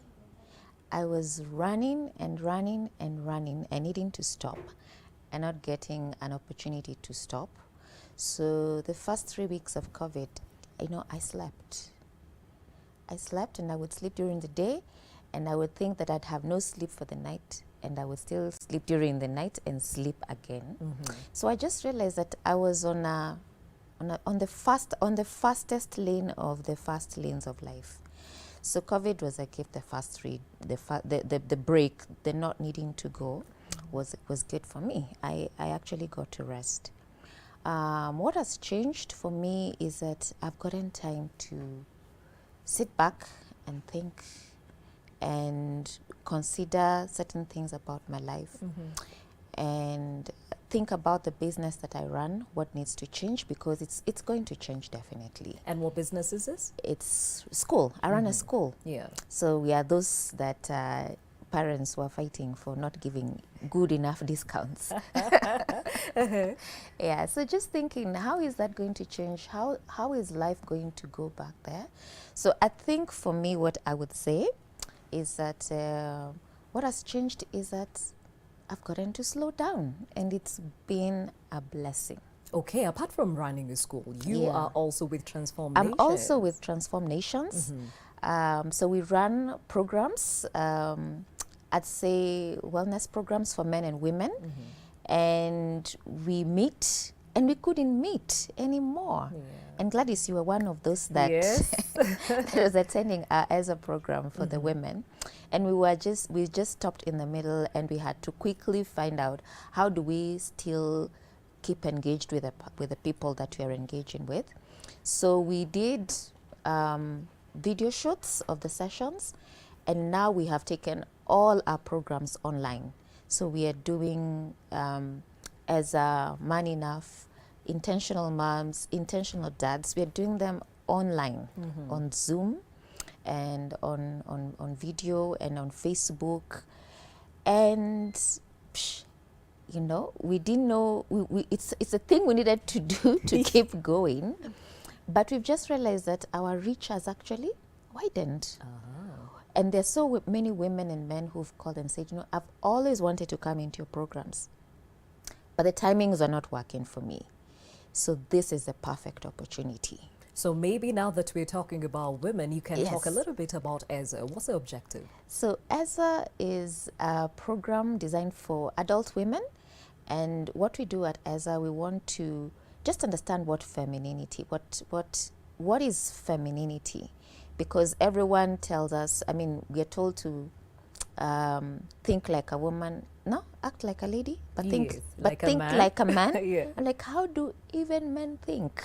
I was running and running and running and needing to stop and not getting an opportunity to stop. So the first 3 weeks of COVID, I slept. I slept, and I would sleep during the day, and I would think that I'd have no sleep for the night, and I would still sleep during the night and sleep again. So I just realized that I was on the fastest lane of the fast lanes of life. So COVID was a gift. The break, the not needing to go, was good for me. I actually got to rest. What has changed for me is that I've gotten time to sit back and think and consider certain things about my life, and think about the business that I run, what needs to change, because it's going to change definitely. And what business is this? It's school. I run a school. Yeah. So we are those that parents were fighting for not giving good enough discounts. Yeah, so just thinking, how is that going to change? How is life going to go back there? So I think for me, what I would say is that what has changed is that I've gotten to slow down, and it's been a blessing. Okay, apart from running a school, you are also with Transform Nations. I'm also with Transform Nations. So we run programs, I'd say wellness programs for men and women, and we meet, and we couldn't meet anymore. And Gladys, you were one of those that, that was attending as a program for the women. And we just stopped in the middle, and we had to quickly find out how do we still keep engaged with the people that we are engaging with. So we did video shoots of the sessions, and now we have taken all our programs online. So we are doing as Man Enough, Intentional Moms, Intentional Dads. We are doing them online on Zoom and on video and on Facebook. And we didn't know, it's a thing we needed to do to keep going. But we've just realized that our reach has actually widened. And there's so many women and men who've called and said, I've always wanted to come into your programs, but the timings are not working for me. So this is a perfect opportunity. So maybe now that we're talking about women, you can talk a little bit about EZA. What's the objective? So EZA is a program designed for adult women And what we do at EZA, we want to just understand what femininity, what is femininity, because everyone tells us, I mean, we are told to think like a woman, no, act like a lady, but think, Yes, but like a think man. like a man. Yeah. I'm like, how do even men think?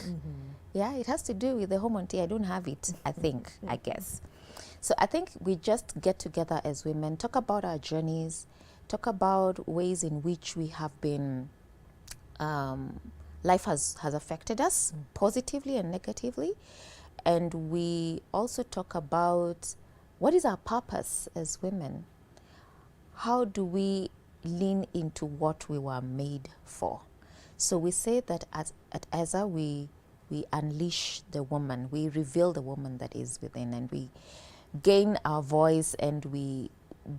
Yeah, it has to do with the hormone T. I don't have it, I think, I guess. So I think we just get together as women, talk about our journeys, talk about ways in which we have been, life has affected us positively and negatively. And we also talk about what is our purpose as women? How do we lean into what we were made for? So we say that at EZA, we unleash the woman, we reveal the woman that is within, and we gain our voice and we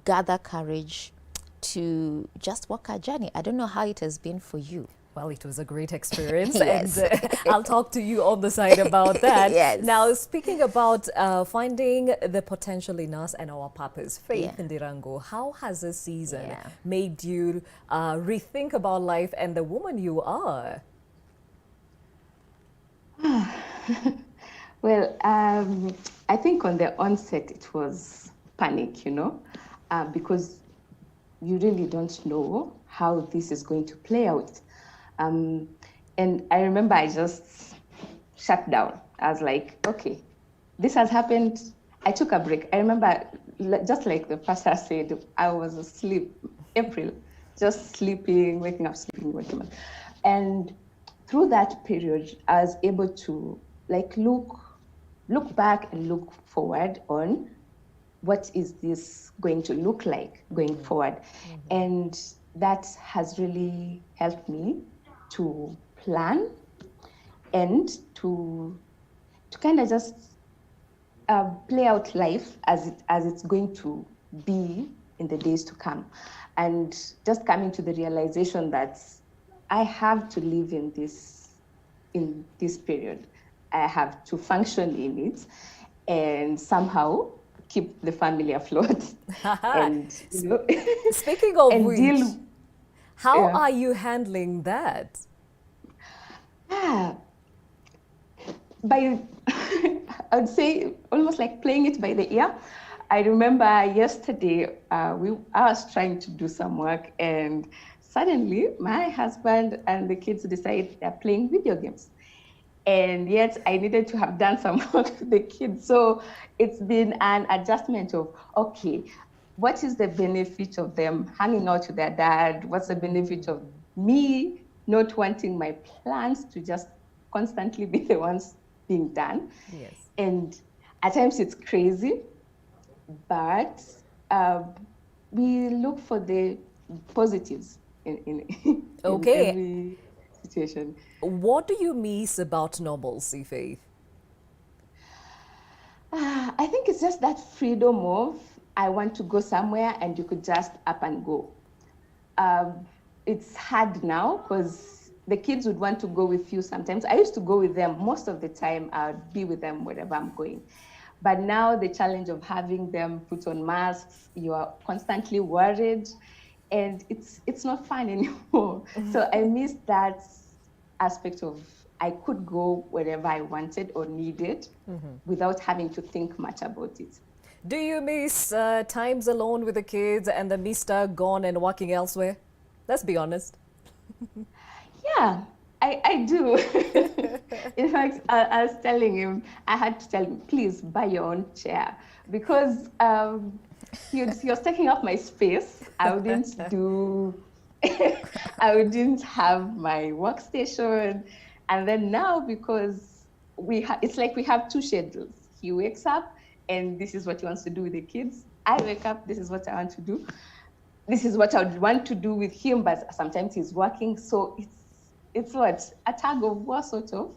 gather courage to just walk our journey. I don't know how it has been for you. Well, it was a great experience. Yes. And I'll talk to you on the side about that. Yes. Now, speaking about finding the potential in us and our purpose, Faith Ndirango, how has this season made you rethink about life and the woman you are? Well, I think on the onset it was panic, you know, because you really don't know how this is going to play out. And I remember I just shut down. I was like, okay, this has happened. I took a break. I remember, just like the pastor said, I was asleep, April, just sleeping, waking up, sleeping, waking up. And through that period, I was able to like look back and look forward on what is this going to look like going forward. And that has really helped me to plan and to kind of just play out life as it's going to be in the days to come. And just coming to the realization that I have to live in this period. I have to function in it and somehow keep the family afloat. And you know, speaking of and which, how are you handling that? By I would say almost like playing it by the ear. I remember yesterday I was trying to do some work, and suddenly my husband and the kids decide they're playing video games. And yet I needed to have done some work with the kids. So it's been an adjustment of, okay, what is the benefit of them hanging out with their dad? What's the benefit of me not wanting my plans to just constantly be the ones being done? Yes. And at times it's crazy, but we look for the positives in every situation. What do you miss about normalcy, Faith? I think it's just that freedom of, I want to go somewhere and you could just up and go. It's hard now because the kids would want to go with you sometimes. I used to go with them most of the time. I'd be with them wherever I'm going. But now the challenge of having them put on masks, you are constantly worried, and it's not fun anymore. So I miss that aspect of I could go wherever I wanted or needed without having to think much about it. Do you miss times alone with the kids and the mister gone and working elsewhere? Let's be honest. Yeah, I do. In fact, I was telling him, I had to tell him, please buy your own chair, because he was taking up my space. I wouldn't have my workstation. And then now, because it's like we have two schedules. He wakes up and this is what he wants to do with the kids. I wake up, this is what I want to do. This is what I would want to do with him, but sometimes he's working. So it's what? A tug of war, sort of.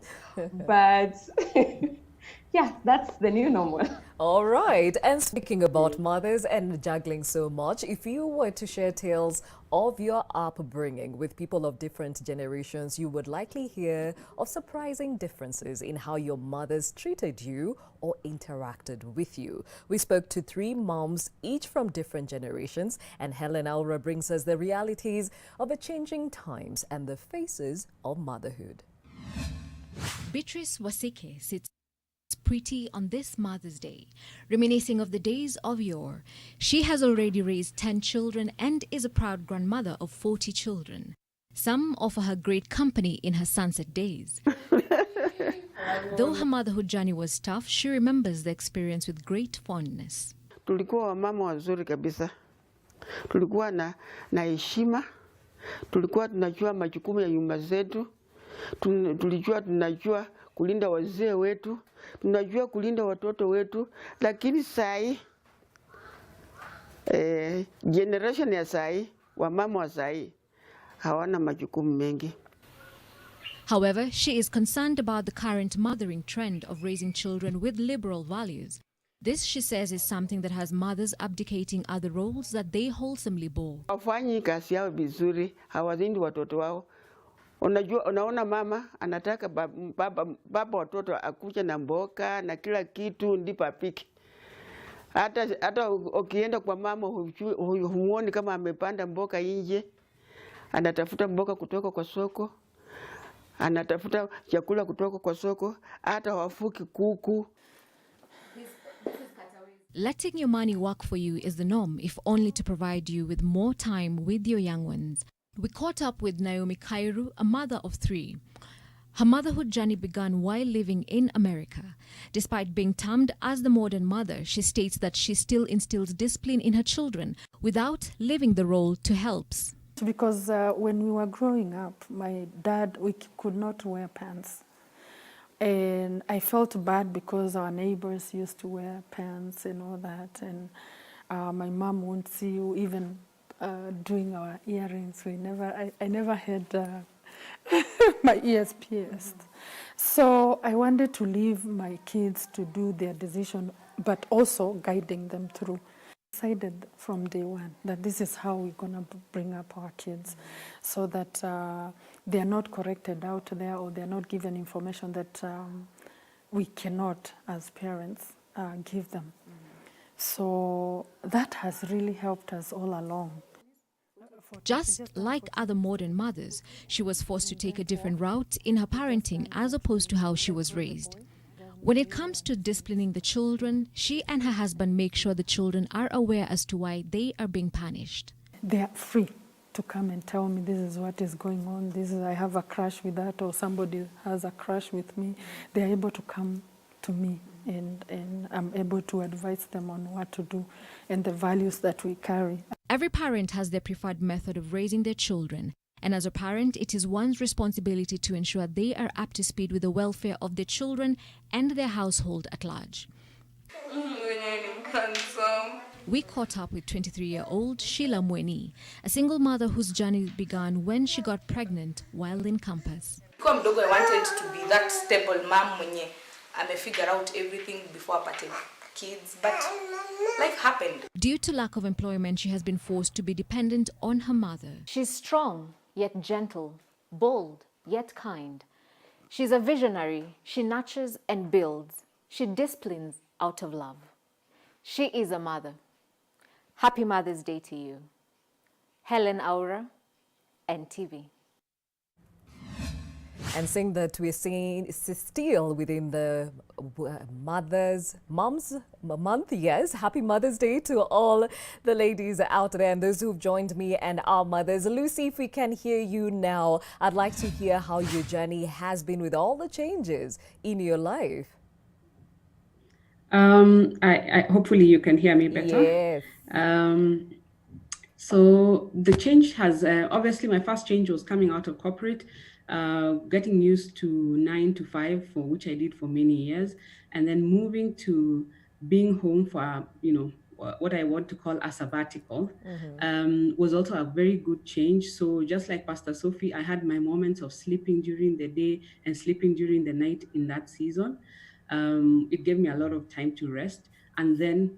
But yeah, that's the new normal. All right. And speaking about mothers and juggling so much, if you were to share tales of your upbringing with people of different generations, you would likely hear of surprising differences in how your mothers treated you or interacted with you. We spoke to 3 moms, each from different generations, and Helen Aura brings us the realities of the changing times and the faces of motherhood. Beatrice Wasike sits pretty on this Mother's Day, reminiscing of the days of yore. She has already raised 10 children and is a proud grandmother of 40 children. Some offer her great company in her sunset days. Though her motherhood journey was tough, she remembers the experience with great fondness. Tulikuwa wamama wazuri kabisa. Tulikuwa na heshima. Tulikuwa tunajua majukumu ya nyumba zetu. Tunajua kulinda wazee wetu. Tunajua kulinda watoto wetu. Lakini sai generation ya sai, wamama wa sai hawana majukumu mengi. However, she is concerned about the current mothering trend of raising children with liberal values. This, she says, is something that has mothers abdicating other roles that they wholesomely bore. Wafanyi kazi yao vizuri, hawazindi watoto wao. Unaona mama anataka baba watoto akuja na mboka na kila kitu ndipo apike. Hata ukienda kwa mama humuoni kama amepanda mboka nje. Anatafuta mboka kutoka kwa soko. Anatafuta chakula kutoka kwa soko. Hata wafuki kuku. Letting your money work for you is the norm, if only to provide you with more time with your young ones. We caught up with Naomi Kairu, a mother of 3. Her motherhood journey began while living in America. Despite being termed as the modern mother, she states that she still instills discipline in her children without leaving the role to helps. Because when we were growing up, my dad, we could not wear pants. And I felt bad because our neighbors used to wear pants and all that. And my mom won't see you even doing our earrings. I never had my ears pierced. So I wanted to leave my kids to do their decision, but also guiding them through. I decided from day one that this is how we're going to bring up our kids, so that they're not corrected out there, or they're not given information that we cannot, as parents, give them. So that has really helped us all along. Just like other modern mothers, she was forced to take a different route in her parenting as opposed to how she was raised. When it comes to disciplining the children, she and her husband make sure the children are aware as to why they are being punished. They are free to come and tell me this is what is going on, I have a crush with that, or somebody has a crush with me. They are able to come to me, and I'm able to advise them on what to do and the values that we carry. Every parent has their preferred method of raising their children, and as a parent, it is one's responsibility to ensure they are up to speed with the welfare of their children and their household at large. We caught up with 23-year-old Sheila Mweni, a single mother whose journey began when she got pregnant while in campus. Kwa mdogo, I wanted to be that stable mom mwenye figure out everything before apate kids, but life happened. Due to lack of employment, she has been forced to be dependent on her mother. She's strong, yet gentle, bold, yet kind. She's a visionary. She nurtures and builds. She disciplines out of love. She is a mother. Happy Mother's Day to you. Helen Aura, NTV. And saying that we're seeing still within the Moms Month. Yes, happy Mother's Day to all the ladies out there and those who've joined me and our mothers. Lucy, if we can hear you now, I'd like to hear how your journey has been with all the changes in your life. I hopefully you can hear me better. Yes. So the change has obviously my first change was coming out of corporate. Getting used to 9 to 5, for which I did for many years, and then moving to being home for, what I want to call a sabbatical, was also a very good change. So just like Pastor Sophie, I had my moments of sleeping during the day and sleeping during the night in that season. It gave me a lot of time to rest, and then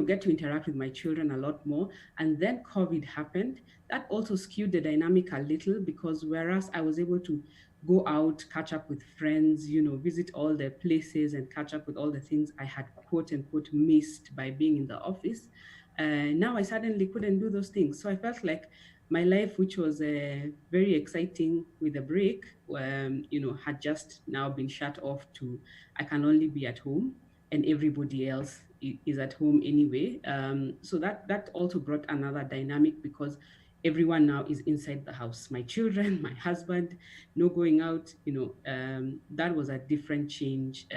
get to interact with my children a lot more. And then COVID happened. That also skewed the dynamic a little, because whereas I was able to go out, catch up with friends, visit all the places and catch up with all the things I had quote unquote missed by being in the office, now I suddenly couldn't do those things. So I felt like my life, which was very exciting with a break, had just now been shut off to, I can only be at home and everybody else is at home anyway. So that also brought another dynamic, because everyone now is inside the house. My children, my husband, no going out. That was a different change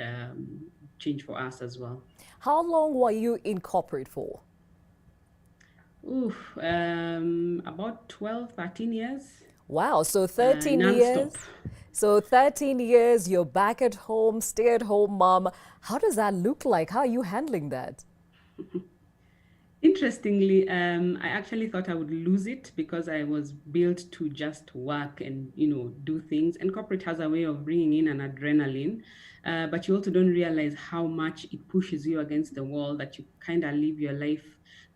for us as well. How long were you in corporate for? About 12, 13 years. Wow, so 13 years. So 13 years, you're back at home, stay-at-home mom. How does that look like? How are you handling that? Interestingly, I actually thought I would lose it, because I was built to just work and, do things. And corporate has a way of bringing in an adrenaline, but you also don't realize how much it pushes you against the wall, that you kind of live your life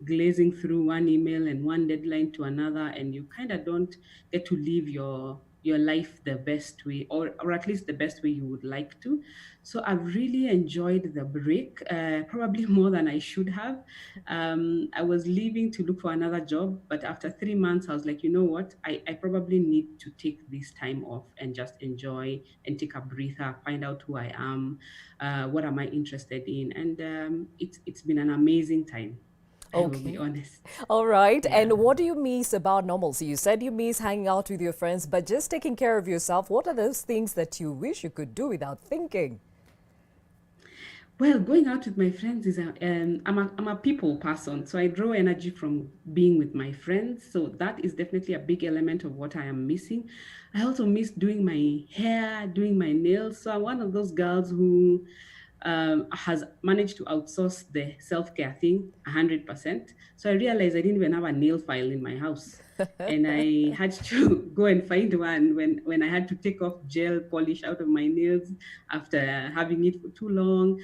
glazing through one email and one deadline to another, and you kind of don't get to live your life the best way, or at least the best way you would like to. So I've really enjoyed the break, probably more than I should have. I was leaving to look for another job, but after 3 months, I was like, you know what? I probably need to take this time off and just enjoy and take a breather, find out who I am, what am I interested in, and it's been an amazing time. I will be honest. All right. Yeah. And what do you miss about normalcy? You said you miss hanging out with your friends, but just taking care of yourself. What are those things that you wish you could do without thinking? Well, going out with my friends is I'm a people person, so I draw energy from being with my friends. So that is definitely a big element of what I am missing. I also miss doing my hair, doing my nails. So I'm one of those girls who has managed to outsource the self-care thing 100%. So I realized I didn't even have a nail file in my house. And I had to go and find one when I had to take off gel polish out of my nails after having it for too long.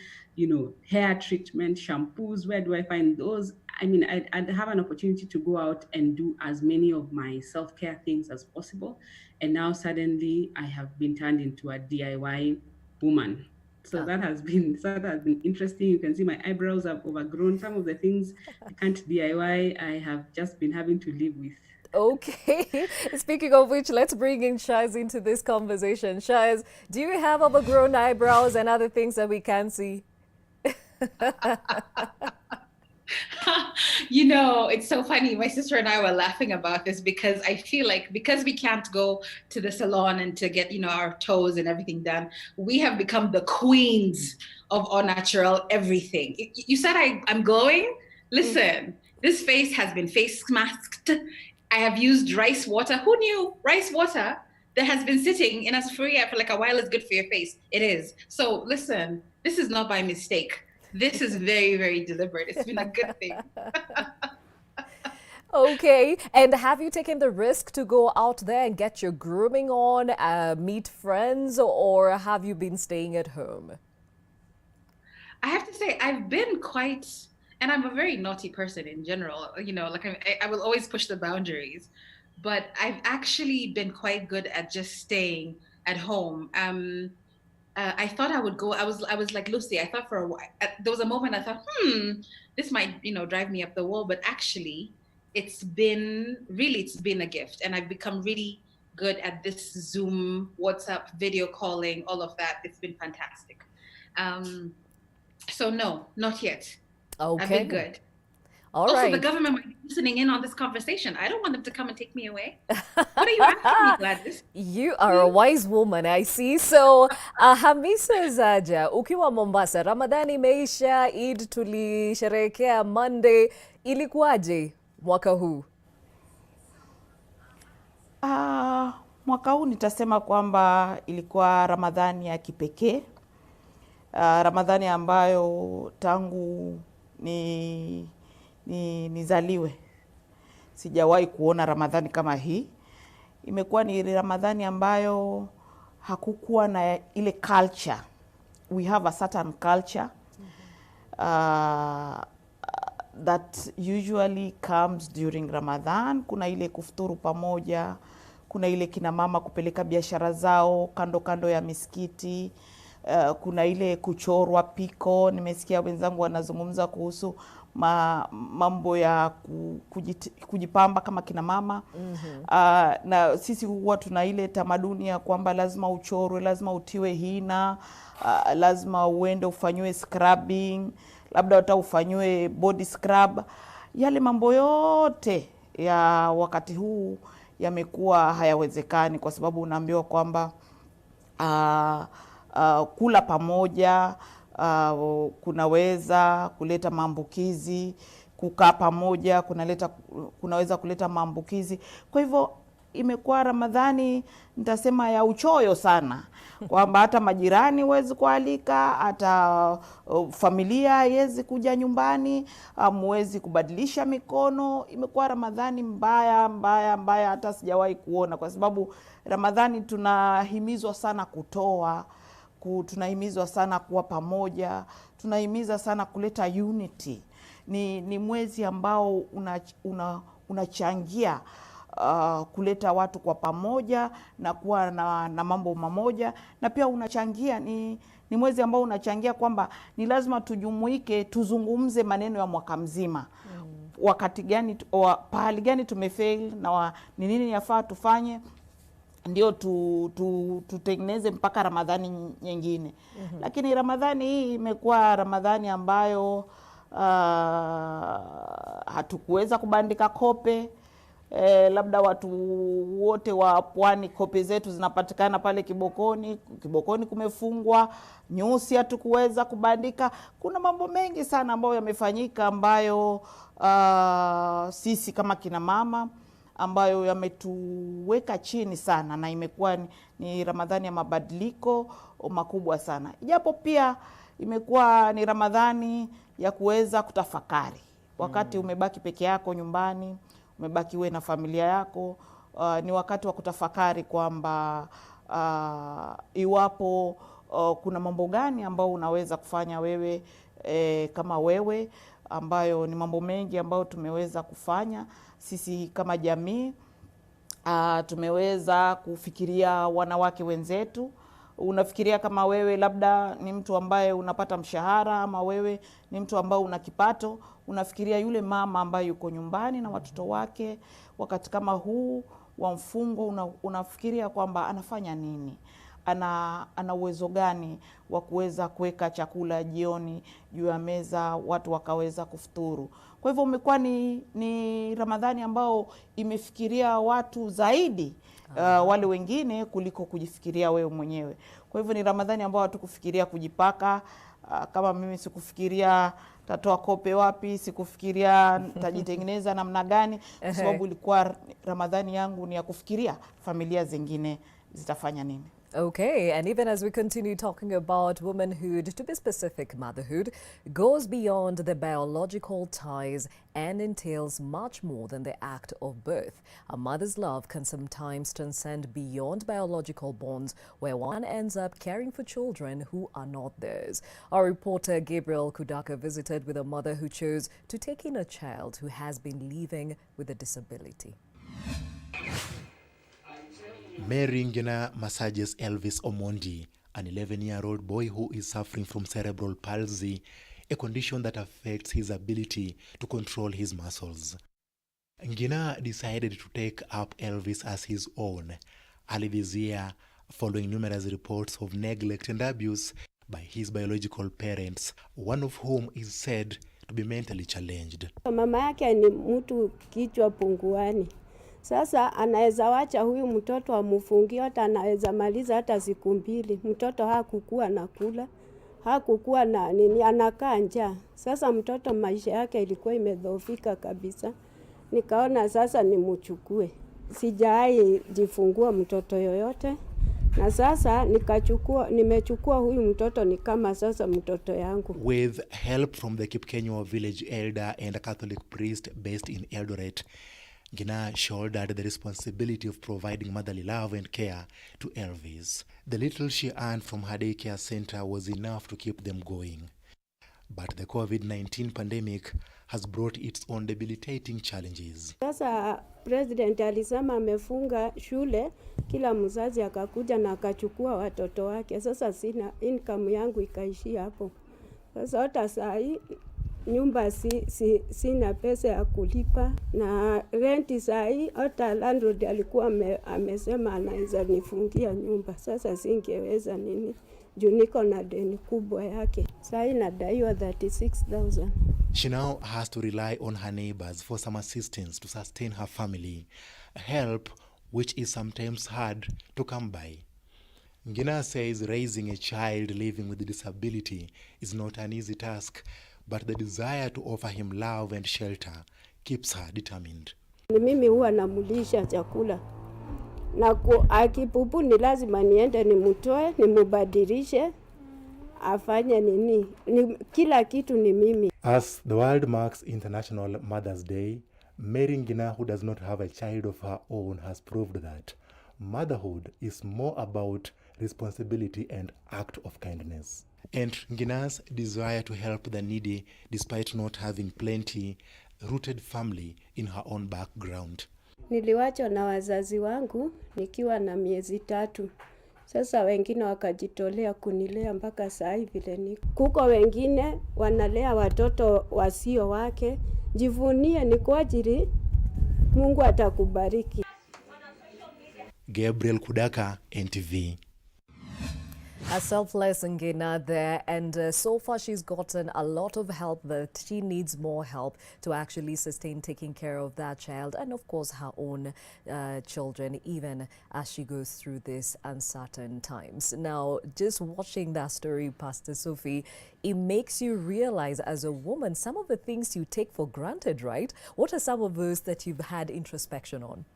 Hair treatment, shampoos, where do I find those? I mean, I'd have an opportunity to go out and do as many of my self-care things as possible. And now suddenly I have been turned into a DIY woman. So that has been interesting. You can see my eyebrows have overgrown. Some of the things I can't DIY, I have just been having to live with. Okay. Speaking of which, let's bring in Shaz into this conversation. Shaz, do you have overgrown eyebrows and other things that we can see? It's so funny. My sister and I were laughing about this, because I feel like, because we can't go to the salon and to get, our toes and everything done, we have become the queens of all natural everything. You said I'm glowing? Listen, this face has been face masked. I have used rice water. Who knew rice water that has been sitting in a sufuria for like a while is good for your face? It is. So listen, this is not by mistake. This is very, very deliberate. It's been a good thing. Okay. And have you taken the risk to go out there and get your grooming on, meet friends, or have you been staying at home? I have to say, I've been quite, and I'm a very naughty person in general, I will always push the boundaries, but I've actually been quite good at just staying at home. I thought I would go. I was like Lucy. I thought for a while. There was a moment I thought, this might, drive me up the wall. But actually, it's been a gift, and I've become really good at this Zoom, WhatsApp, video calling, all of that. It's been fantastic. So no, not yet. Okay. I've been good. All also, right. the government might be listening in on this conversation. I don't want them to come and take me away. What are you asking me, Gladys? You are a wise woman, I see. So, Hamisa Zaja, ukiwa Mombasa, Ramadhani imeisha, Eid tulisherehekea Monday. Ilikuwaje mwaka huu? Mwaka huu nitasema kwamba ilikuwa Ramadhani ya kipekee. Ramadhani ambayo tangu nizaliwe sijawahi kuona Ramadhani kama hii. Imekuwa ni Ramadhani ambayo hakukuwa na ile culture we have a certain culture that usually comes during Ramadhan. Kuna ile kufuturu pamoja, kuna ile kina mama kupeleka biashara zao kando kando ya misikiti, kuna ile kuchorwa piko. Nimesikia wenzangu wanazungumza kuhusu mambo ya kujipamba kama kina mama. Na sisi huwa tuna ile tamaduni ya kwamba lazima uchorwe, lazima utiwe hina, lazima uende ufanywe scrubbing, labda hata ufanywe body scrub. Yale mambo yote ya wakati huu yamekuwa hayawezekani, kwa sababu unaambiwa kwamba kula pamoja kunaweza kuleta maambukizi, kukaa pamoja kunaweza kuleta maambukizi. Kwa hivyo imekuwa Ramadhani nitasema ya uchoyo sana, kwamba hata majirani huwezi kualika, hata familia haiwezi kuja nyumbani, hamwezi kubadilisha mikono. Imekuwa Ramadhani mbaya mbaya mbaya, hata sijawahi kuona, kwa sababu Ramadhani tunahimizwa sana kutoa, tunahimizwa sana kuwa pamoja, tunahimiza sana kuleta unity. Ni mwezi ambao unachangia kuleta watu kwa pamoja na kuwa na mambo mamoja, na pia unachangia ni mwezi ambao unachangia kwamba ni lazima tujumuike, tuzungumze maneno ya mwaka mzima. Wakati gani, pahali gani tumefail na ni nini yafaa tufanye, ndio tutengeneze mpaka Ramadhani nyingine. Lakini Ramadhani hii imekuwa Ramadhani ambayo hatukuweza kubandika kope. Labda watu wote wa pwani kope zetu zinapatikana pale Kibokoni kumefungwa, nyusi hatukuweza kubandika. Kuna mambo mengi sana ambayo yamefanyika ambayo sisi kama kina mama ambayo yametuweka chini sana, na imekuwa ni Ramadhani ya mabadiliko makubwa sana. Japo pia imekuwa ni Ramadhani ya kuweza kutafakari. Wakati umebaki peke yako nyumbani, umebaki wewe na familia yako, ni wakati wa kutafakari kwamba iwapo kuna mambo gani ambao unaweza kufanya wewe kama wewe, ambayo ni mambo mengi ambayo tumeweza kufanya sisi kama jamii. Tumeweza kufikiria wanawake wenzetu. Unafikiria kama wewe labda ni mtu ambaye unapata mshahara, ama wewe ni mtu ambaye una kipato, unafikiria yule mama ambaye yuko nyumbani na watoto wake wakati kama huu wa mfungo. Unafikiria kwamba anafanya nini, ana uwezo gani wa kuweza kuweka chakula jioni juu ya meza, watu wakaweza kufuturu. Kwa hivyo umekuwa ni Ramadhani ambao imefikiria watu zaidi, wale wengine kuliko kujifikiria wewe mwenyewe. Kwa hivyo ni Ramadhani ambao hatukufikiria kujipaka. Kama mimi sikufikiria tatoa kope wapi, sikufikiria tajitengeneza namna gani, kwa sababu ilikuwa Ramadhani yangu ni ya kufikiria familia zingine zitafanya nini. Okay, and even as we continue talking about womanhood, to be specific, motherhood goes beyond the biological ties and entails much more than the act of birth. A mother's love can sometimes transcend beyond biological bonds, where one ends up caring for children who are not theirs. Our reporter Gabriel Kudaka visited with a mother who chose to take in a child who has been living with a disability. Mary Ngina massages Elvis Omondi, an 11-year-old boy who is suffering from cerebral palsy, a condition that affects his ability to control his muscles. Ngina decided to take up Elvis as his own early this year, following numerous reports of neglect and abuse by his biological parents, one of whom is said to be mentally challenged. Mama yake ni mtu kichwa punguani. Sasa anaweza wacha huyu mtoto amufungie, hata anaweza maliza hata siku 2. Mtoto hakukuwa nakula, hakukuwa na nini, anakaa njaa. Sasa mtoto maisha yake ilikuwa imedhoofika kabisa. Nikaona sasa nimchukue. Sijawahi jifungua mtoto yoyote. Na sasa nimechukua huyu mtoto ni kama sasa mtoto yangu. With help from the Kipkenywa village elder and a Catholic priest based in Eldoret, Ngina shouldered the responsibility of providing motherly love and care to Elvis. The little she earned from her daycare center was enough to keep them going. But the COVID-19 pandemic has brought its own debilitating challenges. Sasa president alisema amefunga shule, kila mzazi akakuja na akachukua watoto wake. Sasa sina income yangu ikaishia hapo. Sasa hata saa hii nyumba sina pesa ya kulipa, na renti saa hii hata landlord alikuwa amesema anaweza nifungia nyumba. Sasa singeweza nini, juu niko na deni kubwa yake. Saa hii nadaiwa 36,000. She now has to rely on her neighbors for some assistance to sustain her family, help which is sometimes hard to come by. Ngina says raising a child living with a disability is not an easy task, but the desire to offer him love and shelter keeps her determined. Ni mimi huwa namulisha chakula, na akipupu ni lazima niende nimtoe, nimubadilishe, afanye nini, kila kitu ni mimi. As the world marks International Mother's Day, Mary Ngina, who does not have a child of her own, has proved that motherhood is more about responsibility and act of kindness. And Ngina's desire to help the needy despite not having plenty rooted family in her own background. Niliwachwa na wazazi wangu nikiwa na miezi 3. Sasa wengine wakajitolea kunilea mpaka saa hivi vile niko. Kuko wengine wanalea watoto wasio wake. Jivunie, ni kwa ajili Mungu atakubariki. Gabriel Kudaka, NTV. A selfless Ngina there, and so far she's gotten a lot of help, but she needs more help to actually sustain taking care of that child and of course her own children, even as she goes through these uncertain times. Now, just watching that story, Pastor Sophie, it makes you realize as a woman some of the things you take for granted, right? What are some of those that you've had introspection on?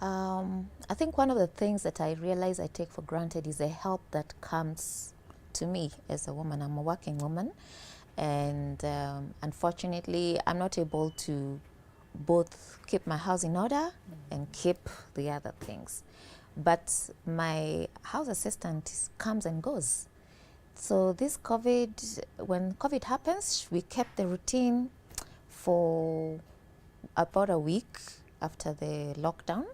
I think one of the things that I realize I take for granted is the help that comes to me as a woman. I'm a working woman, and unfortunately I'm not able to both keep my house in order and keep the other things. But my house assistant comes and goes. So this when COVID happens, we kept the routine for about a week after the lockdown.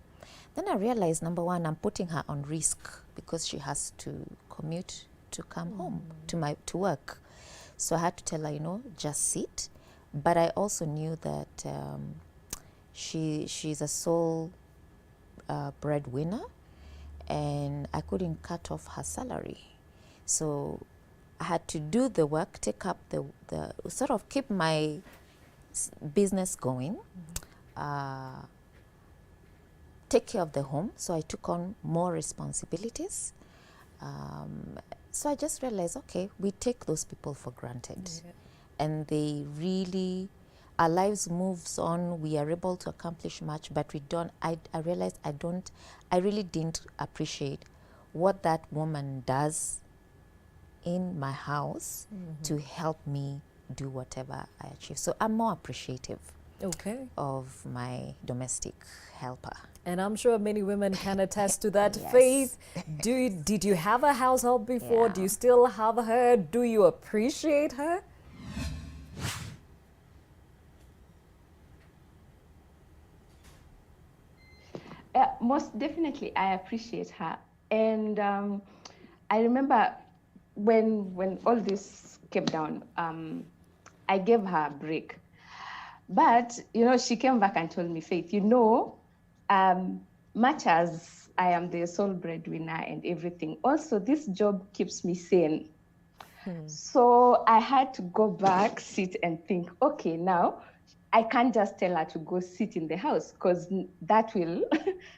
Then I realized, number one, I'm putting her on risk because she has to commute to come home to work. So I had to tell her, just sit. But I also knew that she's a sole breadwinner, and I couldn't cut off her salary. So I had to do the work, take up the sort of keep my business going. Take care of the home, so I took on more responsibilities. So I just realized, okay, we take those people for granted, and they really, our lives moves on. We are able to accomplish much, but we don't. I realized I really didn't appreciate what that woman does in my house to help me do whatever I achieve. So I'm more appreciative of my domestic helper. And I'm sure many women can attest to that. Faith, did you have a house help before? Do you still have her? Do you appreciate her? Most definitely, I appreciate her. And I remember when all this came down, I gave her a break. But, she came back and told me, Faith, much as I am the sole breadwinner and everything, also this job keeps me sane. So I had to go back, sit and think, okay, now I can't just tell her to go sit in the house because that will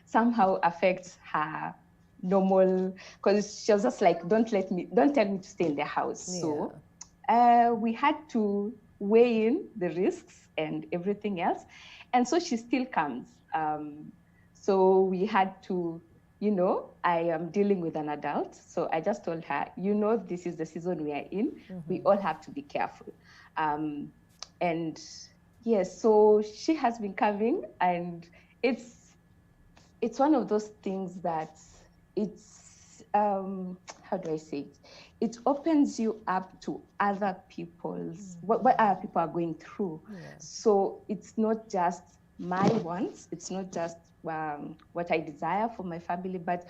somehow affect her normal, because she was just like, don't tell me to stay in the house. So we had to weigh in the risks and everything else. And so she still comes. So we had to, I am dealing with an adult. So I just told her, this is the season we are in. We all have to be careful. And Yes, so she has been coming, and it's one of those things that it's how do I say it? It opens you up to other people's what other people are going through. So it's not just my wants, it's not just what I desire for my family, but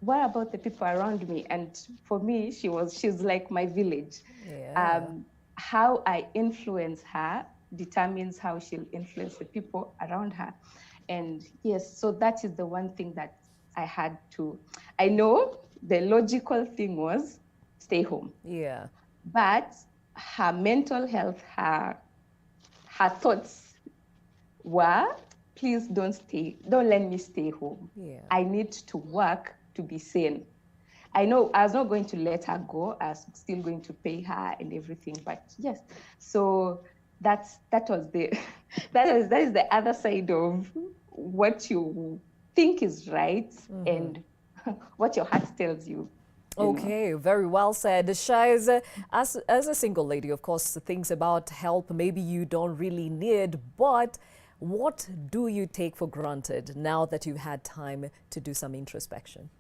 what about the people around me? And for me, she's like my village. How I influence her determines how she'll influence the people around her. And yes, so that is the one thing that I know the logical thing was stay home. Yeah. But her mental health, her thoughts were, please don't let me stay home. I need to work to be sane. I know I was not going to let her go. I was still going to pay her and everything, but yes. So that was the that is the other side of what you think is right and what your heart tells you. Okay, very well said. Shaiz, as a single lady, of course, things about help maybe you don't really need, but what do you take for granted now that you've had time to do some introspection?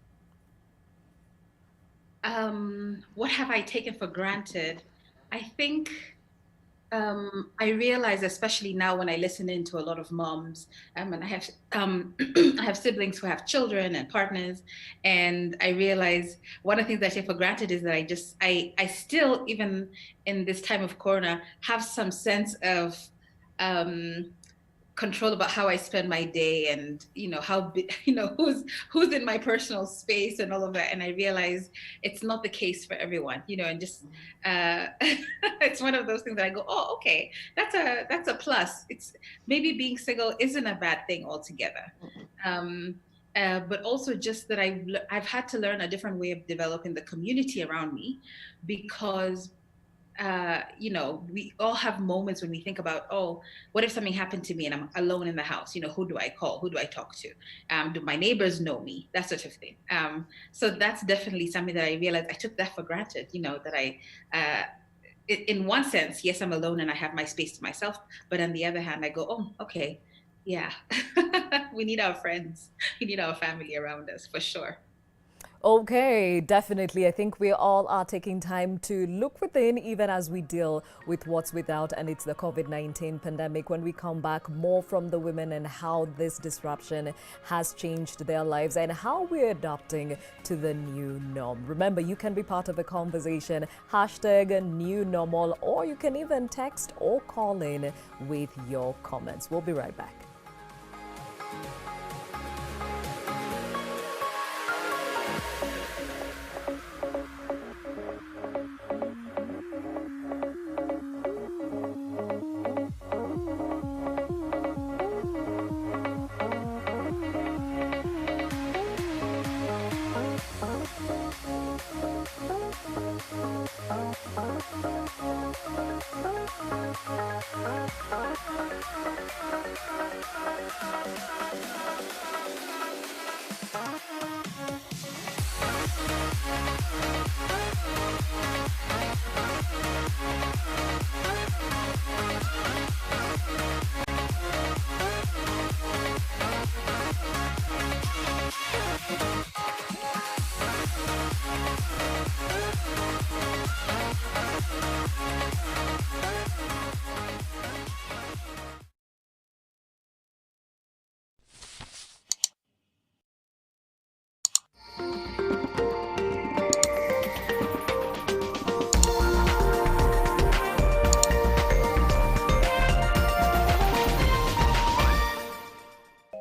What have I taken for granted? I think I realize, especially now when I listen into a lot of moms, and I have I have siblings who have children and partners, and I realize one of the things I take for granted is that I still, even in this time of Corona, have some sense of control about how I spend my day, and who's in my personal space and all of that. And I realize it's not the case for everyone, and just it's one of those things that I go, oh, okay, that's a plus. It's maybe being single isn't a bad thing altogether. But also just that I've had to learn a different way of developing the community around me, because we all have moments when we think about, oh, what if something happened to me and I'm alone in the house? Who do I call? Who do I talk to? Do my neighbors know me? That sort of thing. So that's definitely something that I realized I took that for granted, that in one sense, yes, I'm alone and I have my space to myself. But on the other hand, I go, oh, okay, yeah, we need our friends. We need our family around us for sure. Okay, definitely. I think we all are taking time to look within, even as we deal with what's without, and it's the COVID-19 pandemic. When we come back, more from the women and how this disruption has changed their lives and how we're adapting to the new norm. Remember, you can be part of the conversation, #NewNormal, or you can even text or call in with your comments. We'll be right back.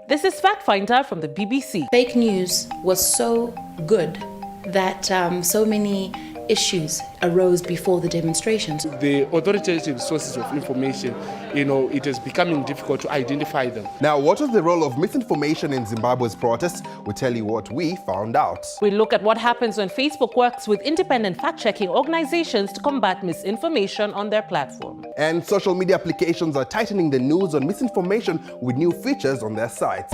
This is Fact Finder from the BBC. Fake news was so good that so many issues arose before the demonstrations. The authoritative sources of information, it is becoming difficult to identify them. Now, what was the role of misinformation in Zimbabwe's protests? We'll tell you what we found out. We look at what happens when Facebook works with independent fact-checking organizations to combat misinformation on their platform. And social media applications are tightening the news on misinformation with new features on their sites.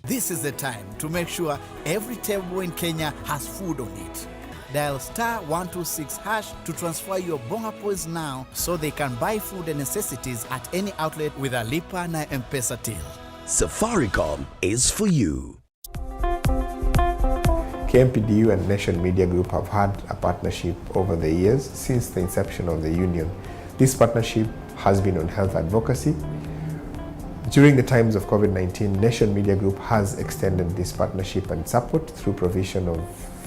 This is the time to make sure every table in Kenya has food on it. Dial star 126 hash to transfer your bonga points now so they can buy food and necessities at any outlet with a Lipa na M-Pesa till. Safaricom is for you. KMPDU and Nation Media Group have had a partnership over the years since the inception of the union. This partnership has been on health advocacy. During the times of COVID-19, Nation Media Group has extended this partnership and support through provision of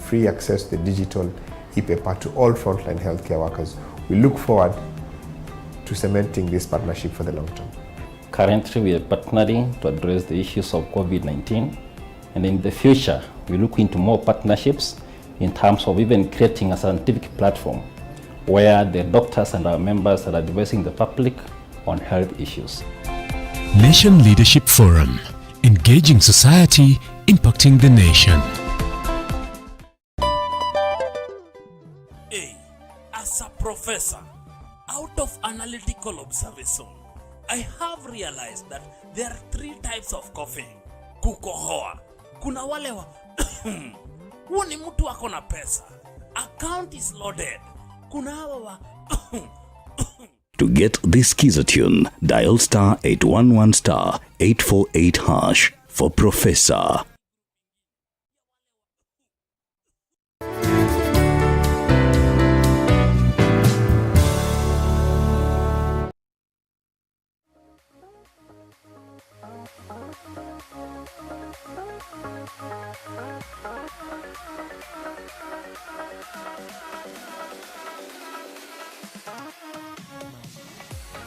free access to the digital e-paper to all frontline healthcare workers. We look forward to cementing this partnership for the long term. Currently, we are partnering to address the issues of COVID-19, and in the future, we look into more partnerships in terms of even creating a scientific platform where the doctors and our members are advising the public on health issues. Nation Leadership Forum, engaging society, impacting the nation. Hey, as a professor, out of analytical observation, I have realized that there are 3 types of coughing. Kukohoa. Kuna wale wa huo ni mtu ako na pesa. Account is loaded. Kuna hawa wa To get this Skiza tune, dial star 811 star 848 hash for Professor.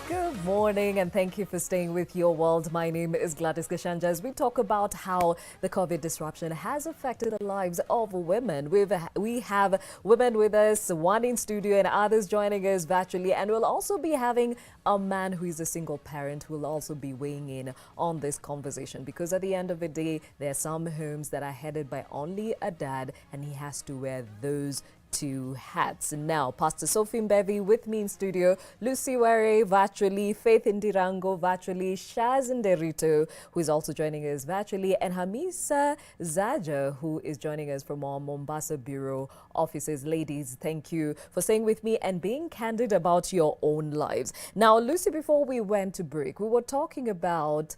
Good morning and thank you for staying with Your World. My name is Gladys Gashanja. As we talk about how the COVID disruption has affected the lives of women. We have women with us, one in studio and others joining us virtually. And we'll also be having a man who is a single parent who will also be weighing in on this conversation. Because at the end of the day, there are some homes that are headed by only a dad and he has to wear those 2 hats. Now, Pastor Sophie Mbevi with me in studio, Lucy Ware virtually, Faith Indirango virtually, Shaz Nderito, who is also joining us virtually, and Hamisa Zaja, who is joining us from our Mombasa Bureau offices. Ladies, thank you for staying with me and being candid about your own lives. Now, Lucy, before we went to break, we were talking about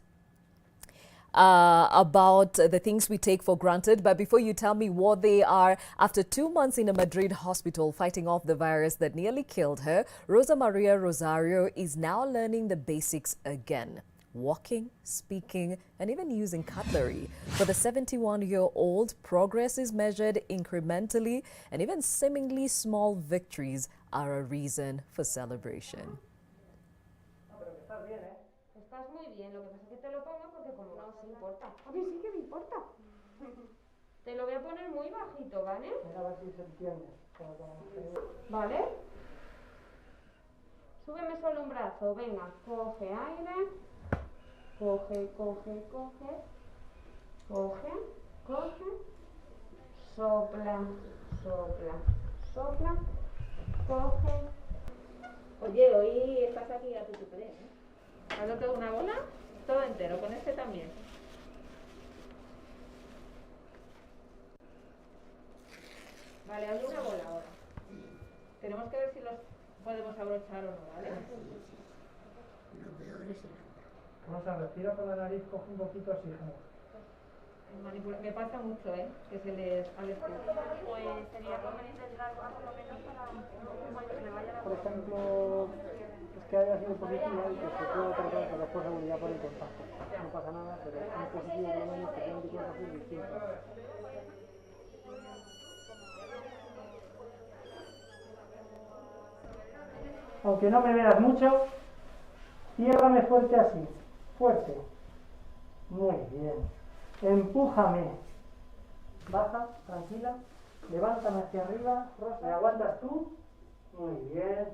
the things we take for granted. But before you tell me what they are, after 2 months in a Madrid hospital fighting off the virus that nearly killed her, Rosa Maria Rosario is now learning the basics again. Walking, speaking, and even using cutlery. For the 71-year-old, progress is measured incrementally, and even seemingly small victories are a reason for celebration. Estás muy bien, lo que pasa es que te lo pongo porque como no se importa. A mí sí que me importa. Te lo voy a poner muy bajito, ¿vale? A ver si se entiende. ¿Vale? Súbeme solo un brazo, venga, coge aire. Coge, coge, coge. Coge, coge. Sopla, sopla, sopla. Coge. Oye, hoy estás aquí a tu tupé, ¿eh? ¿Hazlo toda una bola? Todo entero, con este también. Vale, hazlo una bola ahora. Tenemos que ver si los podemos abrochar o no, ¿vale? Lo peor es el... Vamos a respira por la nariz, coge un poquito así. Me pasa mucho, que se les al estilo. Pues sería conveniente algo por lo menos para que le vaya la... Por ejemplo, es que haya sido positivo y que se pueda tratar con después seguridad por el contacto. No pasa nada, pero es un positivo por lo menos que tiene un tipo así distinto. Aunque no me veas mucho, ciérrame fuerte así, fuerte. Muy bien. Empújame. Baja, tranquila. Levántame hacia arriba. Rosa, ¿me aguantas tú? Muy bien.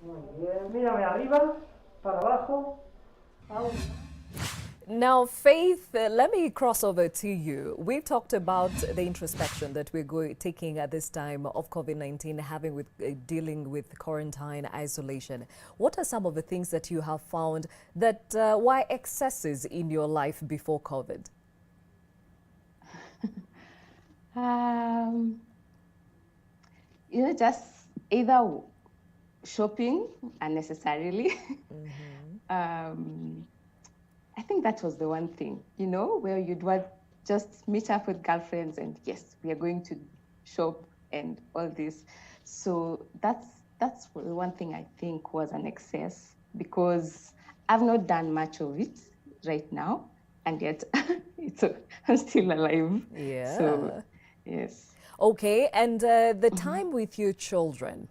Muy bien. Mírame arriba, para abajo. Now, Faith, let me cross over to you. We've talked about the introspection that we're taking at this time of COVID-19, having with dealing with quarantine, isolation. What are some of the things that you have found that were excesses in your life before COVID? just either shopping unnecessarily. I think that was the one thing, where you'd want just meet up with girlfriends and yes, we are going to shop and all this. So that's the one thing I think was an excess, because I've not done much of it right now, and yet I'm still alive. Yeah. So, yes. Okay, and the time with your children,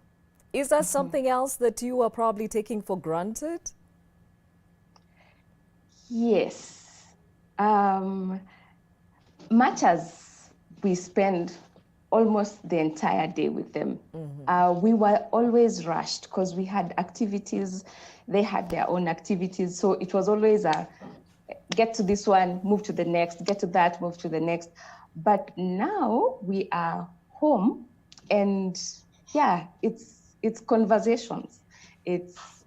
is that something else that you are probably taking for granted? Yes. Much as we spend almost the entire day with them, we were always rushed because we had activities, they had their own activities. So it was always a get to this one, move to the next, get to that, move to the next. But now we are home, and yeah, it's conversations. It's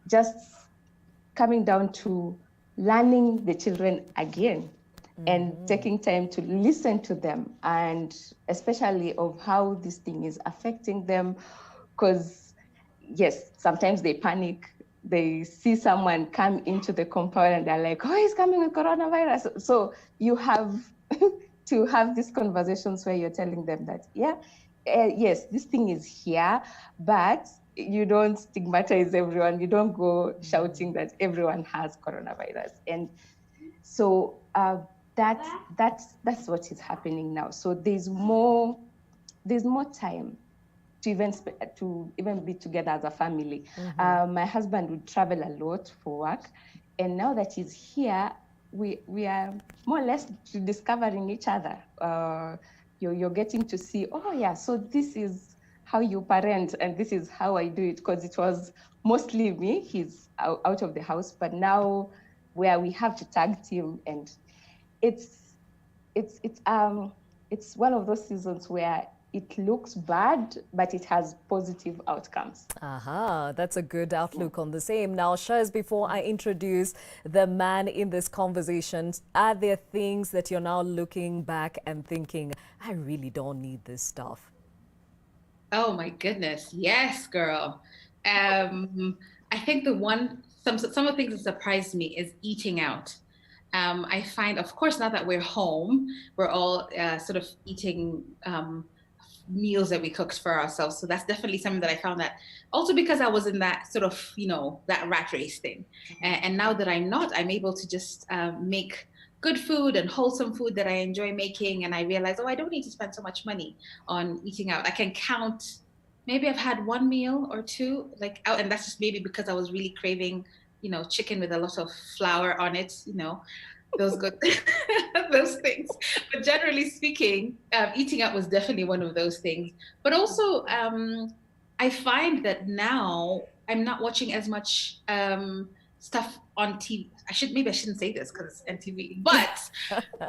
just coming down to learning the children again and taking time to listen to them, and especially of how this thing is affecting them. Because yes, sometimes they panic. They see someone come into the compound and they're like, oh, he's coming with coronavirus. So you have to have these conversations where you're telling them that, yes, this thing is here, but you don't stigmatize everyone. You don't go shouting that everyone has coronavirus. And so that's what is happening now. So there's more time to even be together as a family. My husband would travel a lot for work, and now that he's here, we are more or less discovering each other. You're getting to see, oh yeah, so this is how you parent, and this is how I do it, because it was mostly me. He's out of the house, but now where we have to tag team, and it's one of those seasons where it looks bad, but it has positive outcomes. That's a good outlook on the same. Now, Shaz, before I introduce the man in this conversation, are there things that you're now looking back and thinking, I really don't need this stuff? Oh my goodness, yes, girl. I think some of the things that surprised me is eating out. I find, of course, now that we're home, we're all sort of eating meals that we cooked for ourselves. So that's definitely something that I found, that also because I was in that sort of, that rat race thing. And now that I'm not, I'm able to just make good food and wholesome food that I enjoy making. And I realize, I don't need to spend so much money on eating out. I can count, maybe I've had one meal or two like out, and that's just maybe because I was really craving, chicken with a lot of flour on it, those good those things. But generally speaking, eating out was definitely one of those things. But also, I find that now I'm not watching as much stuff on TV. I shouldn't say this because it's NTV, but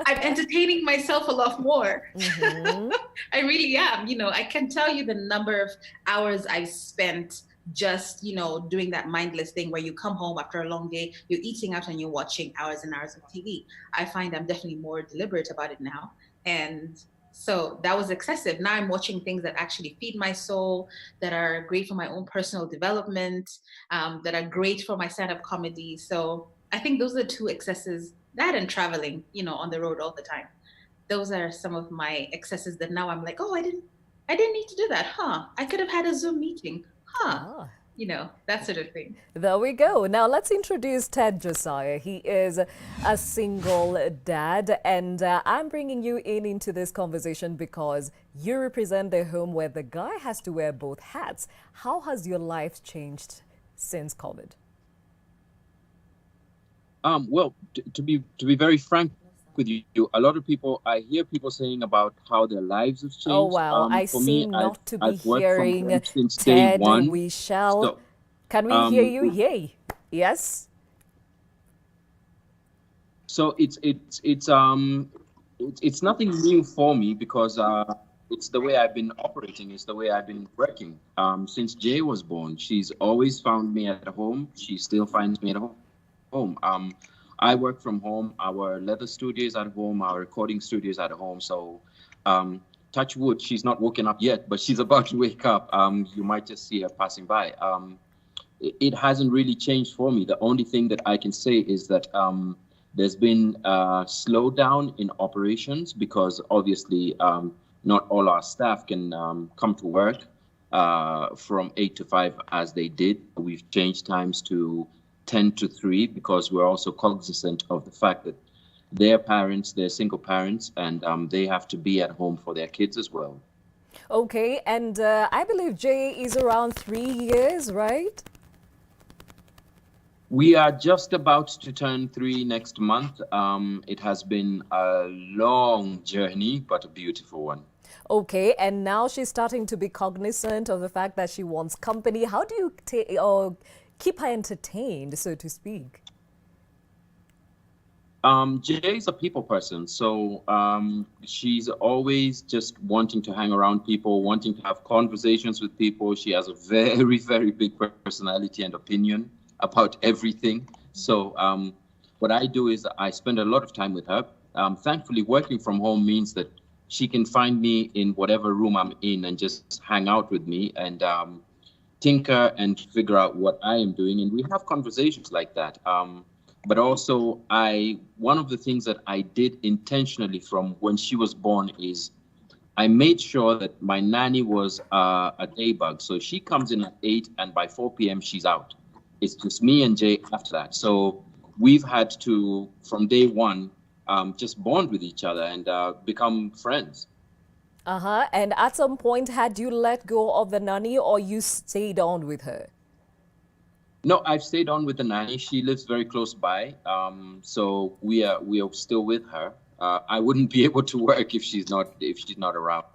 I'm entertaining myself a lot more. I really am. I can tell you the number of hours I've spent just, doing that mindless thing where you come home after a long day, you're eating out and you're watching hours and hours of TV. I find I'm definitely more deliberate about it now. And so that was excessive. Now I'm watching things that actually feed my soul, that are great for my own personal development, that are great for my stand-up comedy. So I think those are the two excesses, that and traveling, on the road all the time. Those are some of my excesses that now I'm like, I didn't need to do that, I could have had a Zoom meeting, that sort of thing. There we go. Now let's introduce Ted Josiah. He is a single dad, and I'm bringing you into this conversation because you represent the home where the guy has to wear both hats. How has your life changed since COVID? Well, to be very frank with you, a lot of people, I hear people saying about how their lives have changed. Oh, wow. I seem not to be hearing Ted. We shall. So, can we hear you? Yay. Yes. So it's nothing new for me, because it's the way I've been operating. It's the way I've been working. Since Jay was born, she's always found me at home. She still finds me at home. I work from home. Our leather studio is at home. Our recording studio is at home. So touch wood, she's not woken up yet, but she's about to wake up. You might just see her passing by. It hasn't really changed for me. The only thing that I can say is that there's been a slowdown in operations because obviously not all our staff can come to work from 8 to 5 as they did. We've changed times to 10 to 3 because we're also cognizant of the fact that they're parents, they're single parents, and they have to be at home for their kids as well. Okay, and I believe Jay is around 3 years, right? We are just about to turn 3 next month. It has been a long journey, but a beautiful one. Okay, and now she's starting to be cognizant of the fact that she wants company. How do you keep her entertained, so to speak? Jay is a people person, so she's always just wanting to hang around people, wanting to have conversations with people. She has a very, very big personality and opinion about everything. So what I do is I spend a lot of time with her. Thankfully, working from home means that she can find me in whatever room I'm in and just hang out with me and tinker and figure out what I am doing. And we have conversations like that. But also, one of the things that I did intentionally from when she was born is I made sure that my nanny was a day bug. So she comes in at 8 and by 4 p.m. she's out. It's just me and Jay after that. So we've had to, from day one, just bond with each other and become friends. And at some point, had you let go of the nanny or you stayed on with her? No, I've stayed on with the nanny. She lives very close by, so we are still with her. I wouldn't be able to work if she's not around.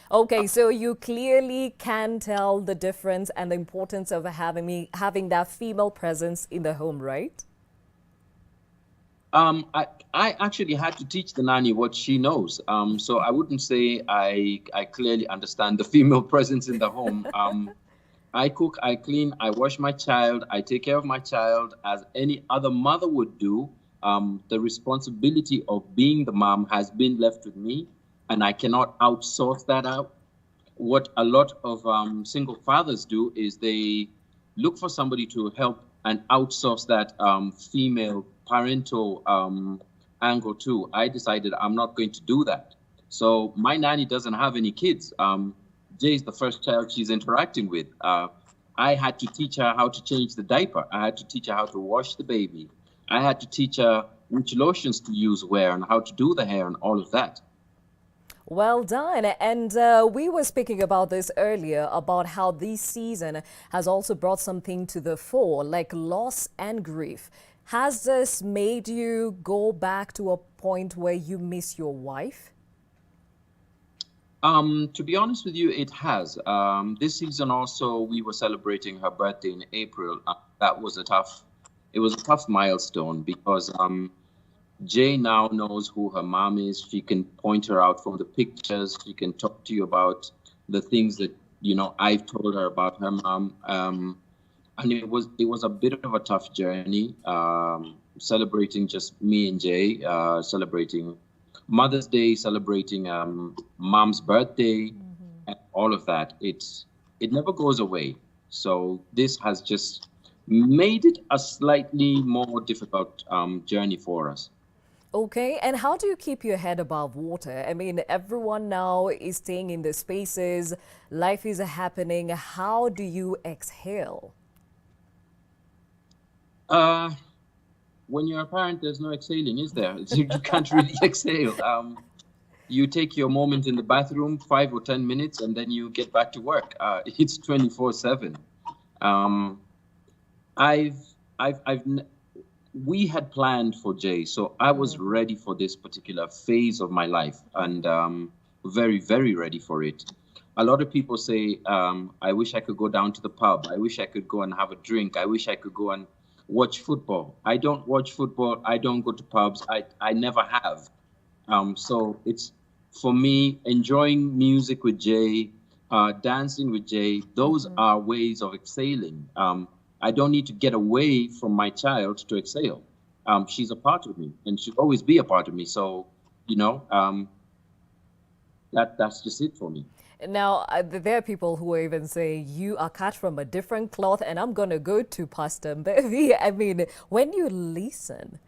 Okay, so you clearly can tell the difference and the importance of having that female presence in the home, right? I actually had to teach the nanny what she knows. So I wouldn't say I clearly understand the female presence in the home. I cook, I clean, I wash my child, I take care of my child as any other mother would do. The responsibility of being the mom has been left with me, and I cannot outsource that out. What a lot of single fathers do is they look for somebody to help and outsource that female parental angle too. I decided I'm not going to do that. So my nanny doesn't have any kids. Jay is the first child she's interacting with. I had to teach her how to change the diaper. I had to teach her how to wash the baby. I had to teach her which lotions to use where and how to do the hair and all of that. Well done. And we were speaking about this earlier, about how this season has also brought something to the fore, like loss and grief. Has this made you go back to a point where you miss your wife? To be honest with you, it has. This season also, we were celebrating her birthday in April. That was a tough milestone because Jay now knows who her mom is. She can point her out from the pictures. She can talk to you about the things that, I've told her about her mom. And it was a bit of a tough journey, celebrating just me and Jay, celebrating Mother's Day, celebrating mom's birthday, and all of that. It never goes away. So this has just made it a slightly more difficult journey for us. Okay, and how do you keep your head above water? I mean, everyone now is staying in their spaces, life is happening. How do you exhale? When you're a parent, there's no exhaling, is there? You can't really exhale. You take your moment in the bathroom, 5 or 10 minutes, and then you get back to work. It's 24/7. We had planned for Jay, so I was ready for this particular phase of my life, and very, very ready for it. A lot of people say, I wish I could go down to the pub. I wish I could go and have a drink. I wish I could go and watch football. I don't watch football. I don't go to pubs. I never have. So it's, for me, enjoying music with Jay, dancing with Jay, those are ways of exhaling. I don't need to get away from my child to exhale. She's a part of me and she'll always be a part of me. So, that's just it for me. Now, there are people who are even saying you are cut from a different cloth, and I'm going to go to Pastor Mbevi. I mean, when you listen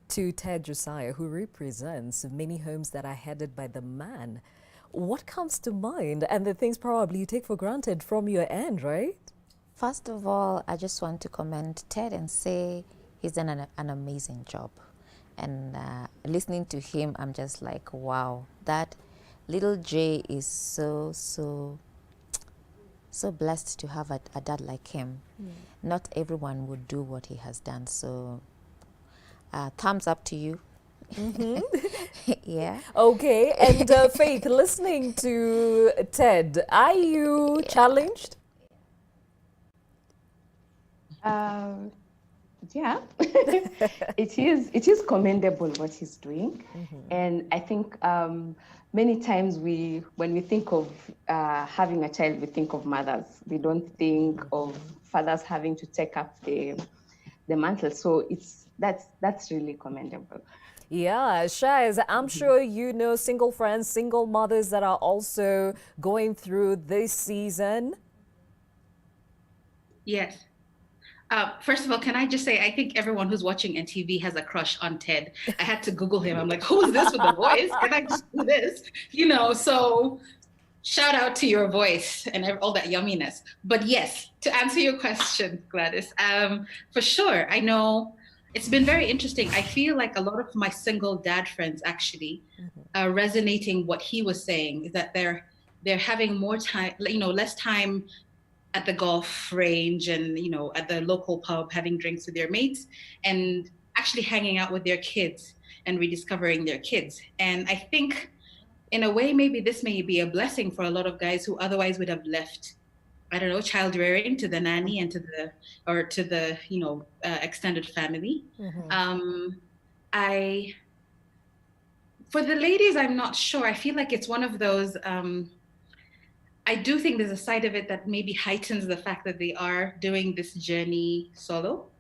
to Ted Josiah, who represents many homes that are headed by the man, what comes to mind and the things probably you take for granted from your end, right? First of all, I just want to commend Ted and say he's done an amazing job. And listening to him, I'm just like, wow, that little J is so blessed to have a dad like him. Not everyone would do what he has done. So thumbs up to you. Yeah. Okay. And Faith, listening to Ted, are you challenged? Yeah, it is commendable what he's doing. And I think many times when we think of having a child, we think of mothers. We don't think of fathers having to take up the mantle. So that's really commendable. Yeah, Shaz, I'm sure you know single friends, single mothers that are also going through this season. Yes. First of all, can I just say, I think everyone who's watching NTV has a crush on Ted. I had to Google him. I'm like, who's this with the voice? Can I just do this? You know, so shout out to your voice and all that yumminess. But yes, to answer your question, Gladys, for sure, I know it's been very interesting. I feel like a lot of my single dad friends actually are resonating what he was saying, is that they're having more time, you know, less time at the golf range and, you know, at the local pub, having drinks with their mates and actually hanging out with their kids and rediscovering their kids. And I think in a way, maybe this may be a blessing for a lot of guys who otherwise would have left, I don't know, child rearing to the nanny and to the, you know, extended family. For the ladies, I'm not sure. I feel like it's one of those, I do think there's a side of it that maybe heightens the fact that they are doing this journey solo,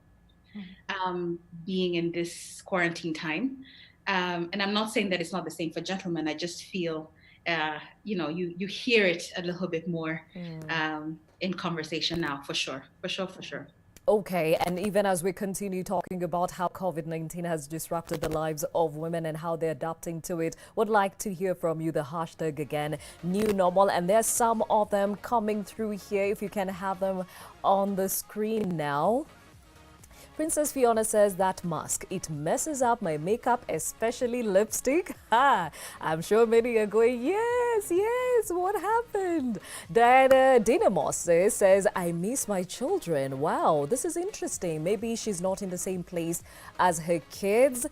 being in this quarantine time. And I'm not saying that it's not the same for gentlemen. I just feel, you know, you hear it a little bit more in conversation now, for sure. Okay, and even as we continue talking about how COVID-19 has disrupted the lives of women and how they're adapting to it, would like to hear from you the hashtag again, new normal, and there's some of them coming through here, if you can have them on the screen now. Princess Fiona says that mask, it messes up my makeup, especially lipstick. I'm sure many are going, yes, what happened? Diana Dinamos says, I miss my children. Wow, this is interesting. Maybe she's not in the same place as her kids.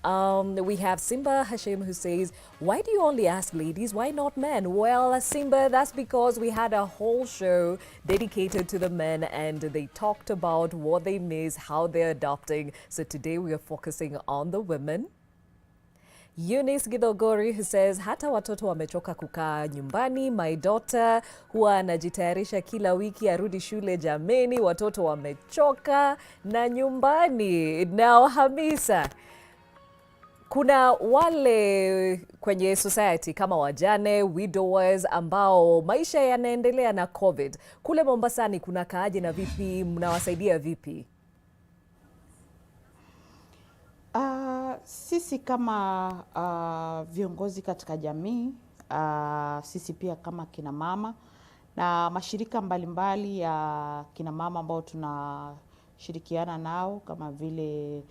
We have Simba Hashim who says, why do you only ask ladies? Why not men? Well, Simba, that's because we had a whole show dedicated to the men and they talked about what they miss, how they're adopting. So today we are focusing on the women. Eunice Gidogori who says, hata watoto wamechoka kukaa nyumbani. My daughter huwa anajitayarisha kila wiki arudi shule. Jameni, watoto wamechoka na nyumbani. Now, Hamisa, kuna wale kwenye society kama wajane, widowers ambao maisha yanaendelea na COVID. Kule Mombasani kuna kaaje na vipi, mnawasaidia vipi? Sisi kama viongozi katika jamii, sisi pia kama kina mama na mashirika mbalimbali ya kina mama ambao tunashirikiana nao kama vile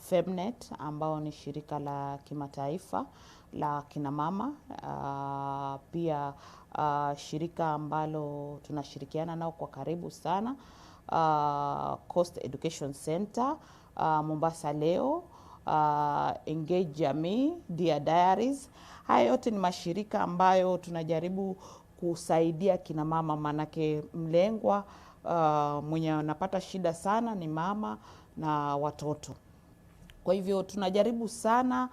Femnet ambao ni shirika la kimataifa la kina mama, pia shirika ambalo tunashirikiana nao kwa karibu sana, Coast Education Center, Mombasa Leo, Engage Jamii, Dear Diaries. Haya yote ni mashirika ambayo tunajaribu kusaidia kina mama, manake mlengwa mwenye anapata shida sana ni mama na watoto. Kwa hivyo tunajaribu sana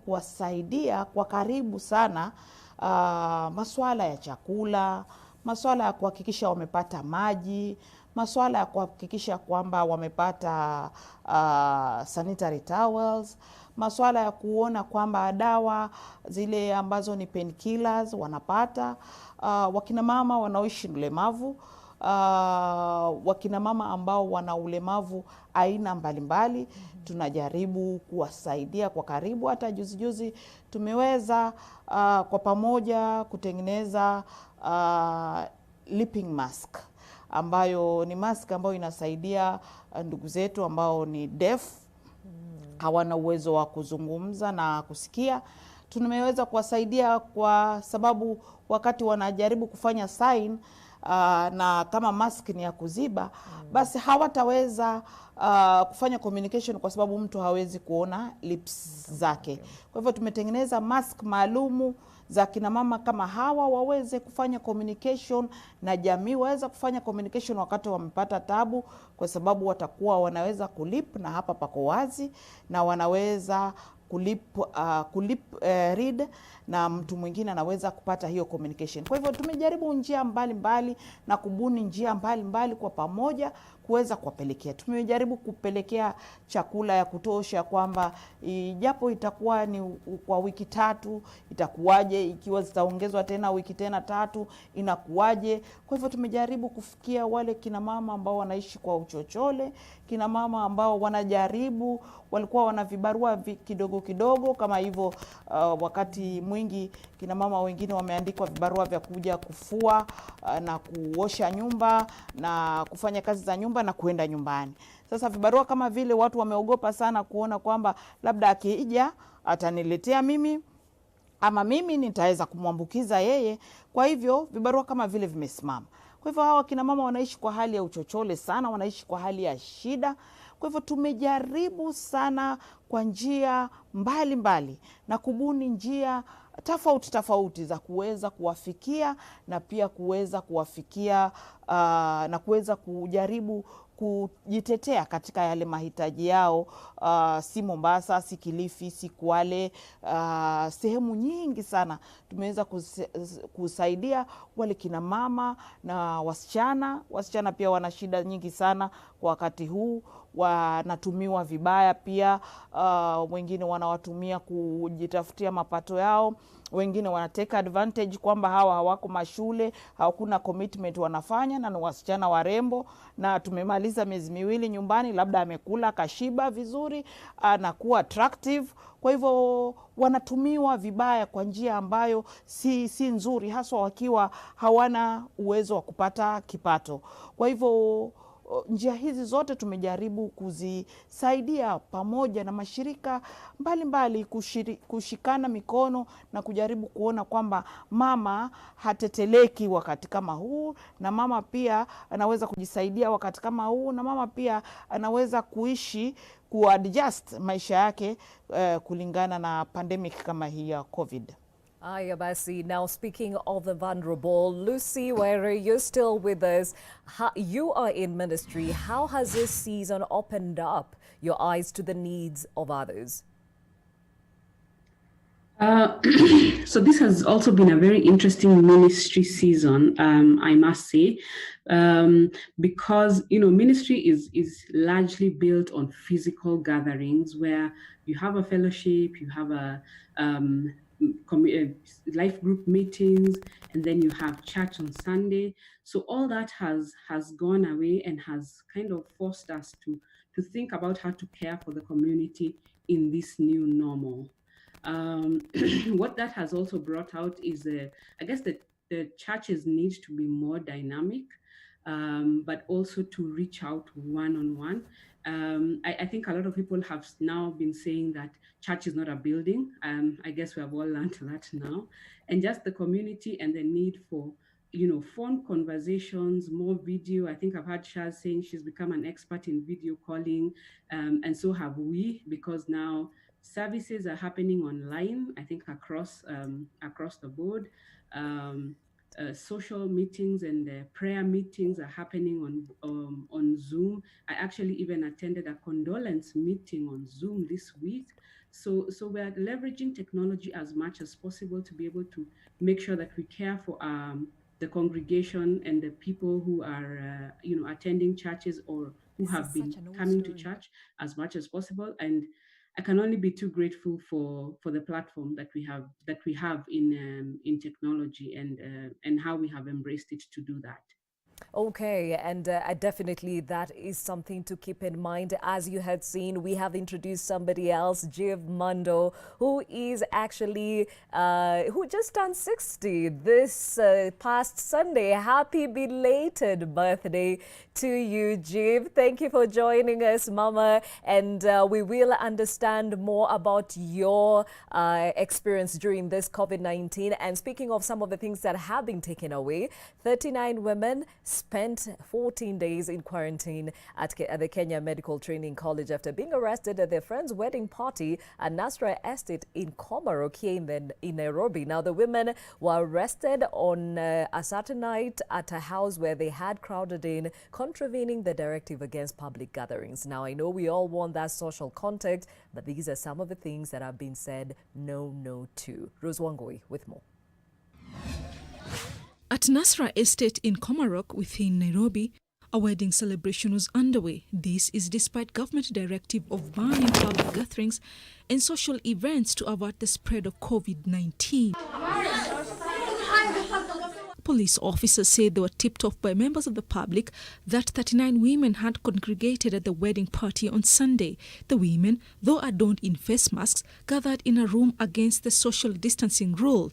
kuwasaidia kwa karibu sana, masuala ya chakula, masuala ya kuhakikisha wamepata maji, masuala ya kuhakikisha kwamba wamepata sanitary towels, masuala ya kuona kwamba dawa zile ambazo ni painkillers wanapata, wakina mama wanaoishi ulemavu, wakina mama ambao wana ulemavu aina mbalimbali, tunajaribu kuwasaidia kwa karibu. Hata juzi tumeweza kwa pamoja kutengeneza lipping mask, ambayo ni mask ambayo inasaidia ndugu zetu ambao ni deaf, hawana uwezo wa kuzungumza na kusikia. Tumeweza kuwasaidia kwa sababu wakati wanajaribu kufanya sign na kama mask ni ya kuziba, basi hawataweza kufanya communication kwa sababu mtu hawezi kuona lips zake. Kwa hivyo tumetengeneza mask maalumu za kina mama kama hawa waweze kufanya communication na jamii, waweza kufanya communication wakati wamepata tabu, kwa sababu watakuwa wanaweza kulip, na hapa pako wazi, na wanaweza kulip read, na mtu mwingine anaweza kupata hiyo communication. Kwa hivyo tumejaribu njia mbalimbali na kubuni njia mbalimbali kwa pamoja kuweza kuwapelekea. Tumejaribu kupelekea chakula ya kutosha, kwamba japo itakuwa ni kwa wiki 3 itakuwaje, ikiwa zitaongezwa tena wiki tena 3 inakuwaje. Kwa hivyo tumejaribu kufikia wale kina mama ambao wanaishi kwa uchochole, kina mama ambao wanajaribu, walikuwa wana vibarua kidogo kidogo kama hivyo. Wakati mwingi kina mama wengine wameandikwa vibarua vya kuja kufua na kuosha nyumba na kufanya kazi za nyumba na kuenda nyumbani. Sasa vibarua kama vile watu wameogopa sana kuona kwamba labda akija ataniletea mimi ama mimi nitaweza kumwambukiza yeye. Kwa hivyo vibarua kama vile vimesimama. Kwa hivyo hawa kina mama wanaishi kwa hali ya uchochole sana, wanaishi kwa hali ya shida. Kwa hivyo tumejaribu sana kwa njia mbalimbali na kubuni njia tofauti za kuweza kuwafikia, na pia kuweza kuwafikia na kuweza kujaribu kujitetea katika yale mahitaji yao. Si Mombasa, si Kilifi, si Kwale, sehemu nyingi sana tumeweza kusaidia wale kina mama na wasichana. Wasichana pia wana shida nyingi sana kwa wakati huu, wanatumiwa vibaya pia. Wengine wanawatumia kujitafutia mapato yao, wengine wanateka advantage kwamba hawa hawako mashule, hakuna commitment wanafanya, na ni wasichana warembo, na tumemaliza miezi 2 nyumbani, labda amekula kashiba vizuri, anakuwa attractive. Kwa hivyo wanatumiwa vibaya kwa njia ambayo si nzuri, haswa wakiwa hawana uwezo wa kupata kipato. Kwa hivyo njia hizi zote tumejaribu kuzisaidia pamoja na mashirika mbalimbali, kushikana mikono na kujaribu kuona kwamba mama hateteleki wakati kama huu, na mama pia anaweza kujisaidia wakati kama huu, na mama pia anaweza kuishi kuadjust maisha yake kulingana na pandemic kama hii ya COVID. Aya basi, now speaking of the vulnerable, Lucy, where you're still with us, you are in ministry. How has this season opened up your eyes to the needs of others? So this has also been a very interesting ministry season, I must say, because ministry is largely built on physical gatherings where you have a fellowship, you have a life group meetings, and then you have church on Sunday. So all that has gone away and has kind of forced us to think about how to care for the community in this new normal. What that has also brought out is, I guess, the churches need to be more dynamic, but also to reach out one-on-one. I think a lot of people have now been saying that church is not a building. I guess we have all learned that now. And just the community and the need for, phone conversations, more video. I think I've heard Shaz saying she's become an expert in video calling, and so have we, because now services are happening online, I think across the board. Social meetings and prayer meetings are happening on Zoom. I actually even attended a condolence meeting on Zoom this week. So we're leveraging technology as much as possible to be able to make sure that we care for the congregation and the people who are, attending churches or who have been coming to church as much as possible. And I can only be too grateful for the platform that we have in technology and how we have embraced it to do that. Okay, and definitely that is something to keep in mind. As you had seen, we have introduced somebody else, Jiv Mando, who is actually, who just turned 60 this past Sunday. Happy belated birthday to you, Jiv. Thank you for joining us, Mama, and we will understand more about your experience during this COVID-19. And speaking of some of the things that have been taken away, 39 women spent 14 days in quarantine at the Kenya Medical Training College after being arrested at their friend's wedding party at Nasra Estate in Komarok here in Nairobi. Now, the women were arrested on a Saturday night at a house where they had crowded in, contravening the directive against public gatherings. Now, I know we all want that social contact, but these are some of the things that have been said no to. Rose Wangoi with more. At Nasra Estate in Komarok within Nairobi, a wedding celebration was underway. This is despite government directive of banning public gatherings and social events to avert the spread of COVID-19. Police officers said they were tipped off by members of the public that 39 women had congregated at the wedding party on Sunday. The women, though adorned in face masks, gathered in a room against the social distancing rule.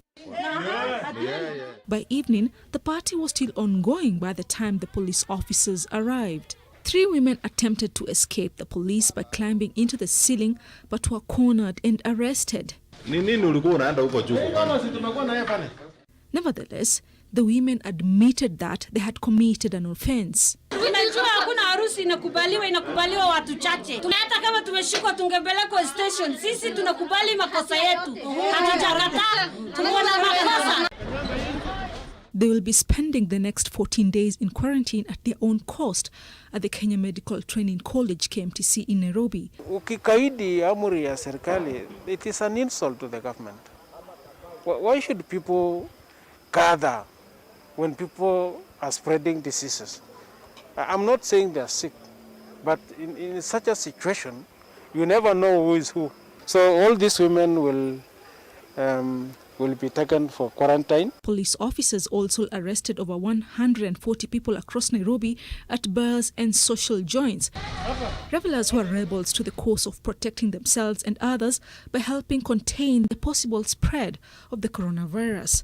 By evening, the party was still ongoing by the time the police officers arrived. 3 women attempted to escape the police by climbing into the ceiling, but were cornered and arrested. Nevertheless, the women admitted that they had committed an offense. Tunajua hakuna harusi inakubaliwa watu chache. Hata kama tumeshikwa tungebelekwa station. Sisi tunakubali makosa yetu. Hatujarata. Tunaona makosa. They will be spending the next 14 days in quarantine at their own cost at the Kenya Medical Training College, KMTC, in Nairobi. Ukikaidi amri ya serikali, it is an insult to the government. Why should people gather when people are spreading diseases? I'm not saying they're sick, but in such a situation, you never know who is who. So all these women will be taken for quarantine. Police officers also arrested over 140 people across Nairobi at bars and social joints. Revelers who are rebels to the cause of protecting themselves and others by helping contain the possible spread of the coronavirus.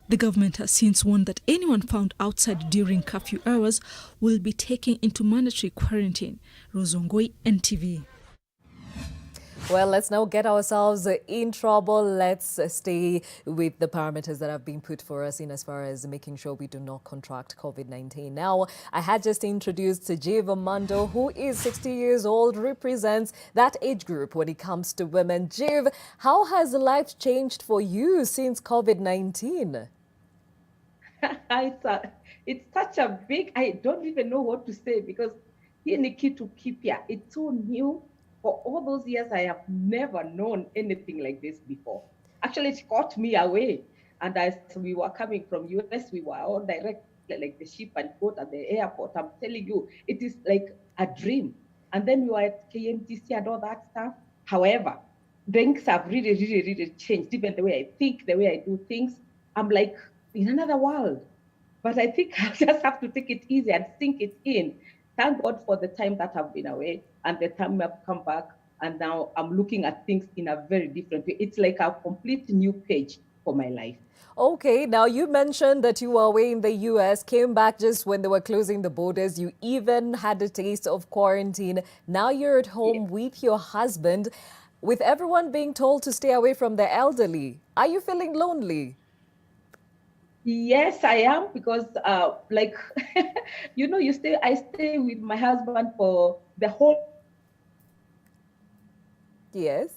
The government has since warned that anyone found outside during curfew hours will be taken into mandatory quarantine. Rozongoi, NTV. Well, let's now get ourselves in trouble. Let's stay with the parameters that have been put for us in as far as making sure we do not contract COVID-19. Now, I had just introduced Jiv Mando, who is 60 years old, represents that age group when it comes to women. Jiv, how has life changed for you since COVID-19? It's such a big, I don't even know what to say, because here in the key to keep here, it's so new. For all those years, I have never known anything like this before. Actually, it caught me away. And as we were coming from US, we were all direct, like the ship and boat at the airport. I'm telling you, it is like a dream. And then we were at KMTC and all that stuff. However, things have really changed. Even the way I think, the way I do things, I'm like in another world. But I think I just have to take it easy and sink it in. Thank God for the time that I've been away and the time I've come back, and now I'm looking at things in a very different way. It's like a complete new page for my life. Okay, now you mentioned that you were away in the US, came back just when they were closing the borders. You even had a taste of quarantine. Now you're at home with your husband, with everyone being told to stay away from the elderly. Are you feeling lonely? Yes, I am, because like, you know, I stay with my husband for the whole. Yes.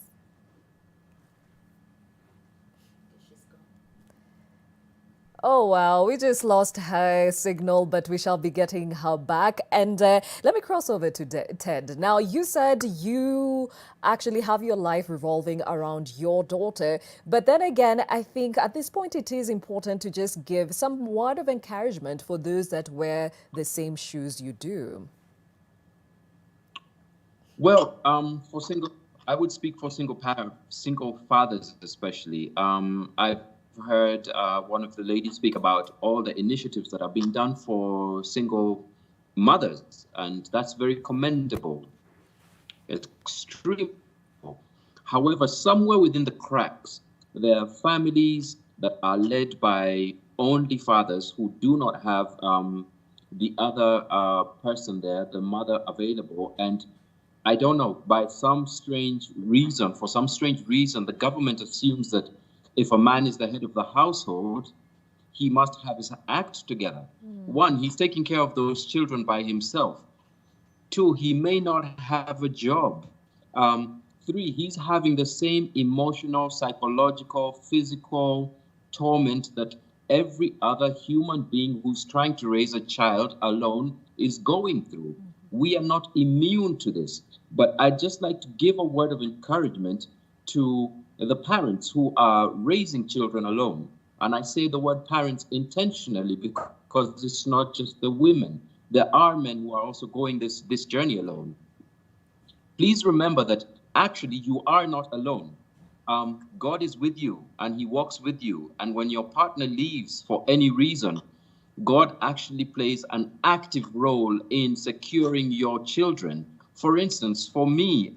Oh, wow. We just lost her signal, but we shall be getting her back. And let me cross over to Ted. Now, you said you actually have your life revolving around your daughter. But then again, I think at this point, it is important to just give some word of encouragement for those that wear the same shoes you do. Well, I would speak for single fathers especially. I've heard one of the ladies speak about all the initiatives that are being done for single mothers, and that's very commendable. It's extremely. However, somewhere within the cracks, there are families that are led by only fathers who do not have the other person there, the mother available, and I don't know, for some strange reason, the government assumes that if a man is the head of the household, he must have his act together. One, he's taking care of those children by himself. Two, he may not have a job. Three, he's having the same emotional, psychological, physical torment that every other human being who's trying to raise a child alone is going through. We are not immune to this. But I'd just like to give a word of encouragement to the parents who are raising children alone. And I say the word parents intentionally because it's not just the women. There are men who are also going this journey alone. Please remember that actually you are not alone. God is with you and he walks with you. And when your partner leaves for any reason, God actually plays an active role in securing your children. For instance, for me,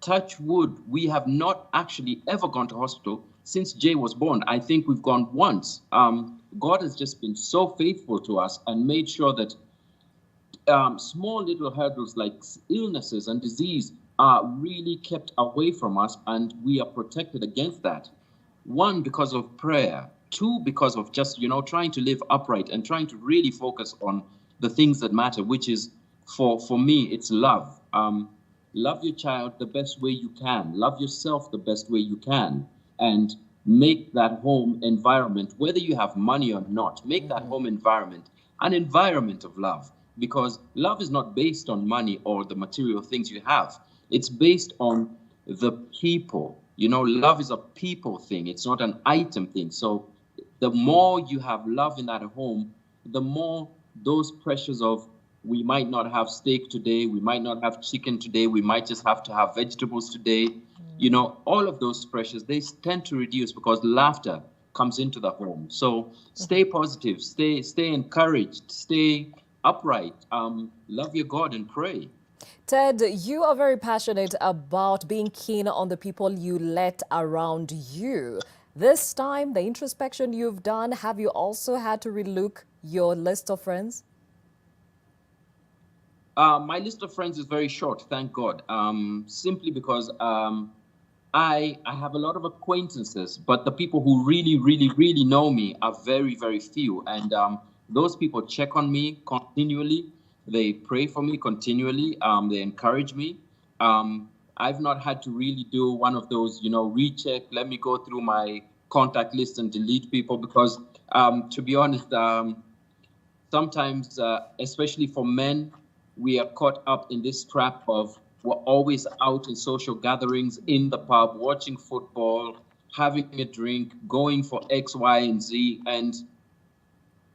touch wood, we have not actually ever gone to hospital since Jay was born. I think we've gone once. God has just been so faithful to us and made sure that small little hurdles like illnesses and disease are really kept away from us, and we are protected against that. One, because of prayer. Two, because of just, trying to live upright and trying to really focus on the things that matter, which is, for me, it's love. Love your child the best way you can. Love yourself the best way you can. And make that home environment, whether you have money or not, make that home environment an environment of love. Because love is not based on money or the material things you have. It's based on the people. Love is a people thing. It's not an item thing. So the more you have love in that home, the more those pressures of we might not have steak today, we might not have chicken today, we might just have to have vegetables today. All of those pressures, they tend to reduce because laughter comes into the home. So stay positive, stay encouraged, stay upright, love your God and pray. Ted, you are very passionate about being keen on the people you let around you. This time, the introspection you've done, have you also had to relook your list of friends? My list of friends is very short, thank God, simply because I have a lot of acquaintances, but the people who really, really, really know me are very, very few. And those people check on me continually. They pray for me continually. They encourage me. I've not had to really do one of those, recheck, let me go through my contact list and delete people because, to be honest, sometimes, especially for men, we are caught up in this trap of we're always out in social gatherings, in the pub, watching football, having a drink, going for X, Y, and Z. And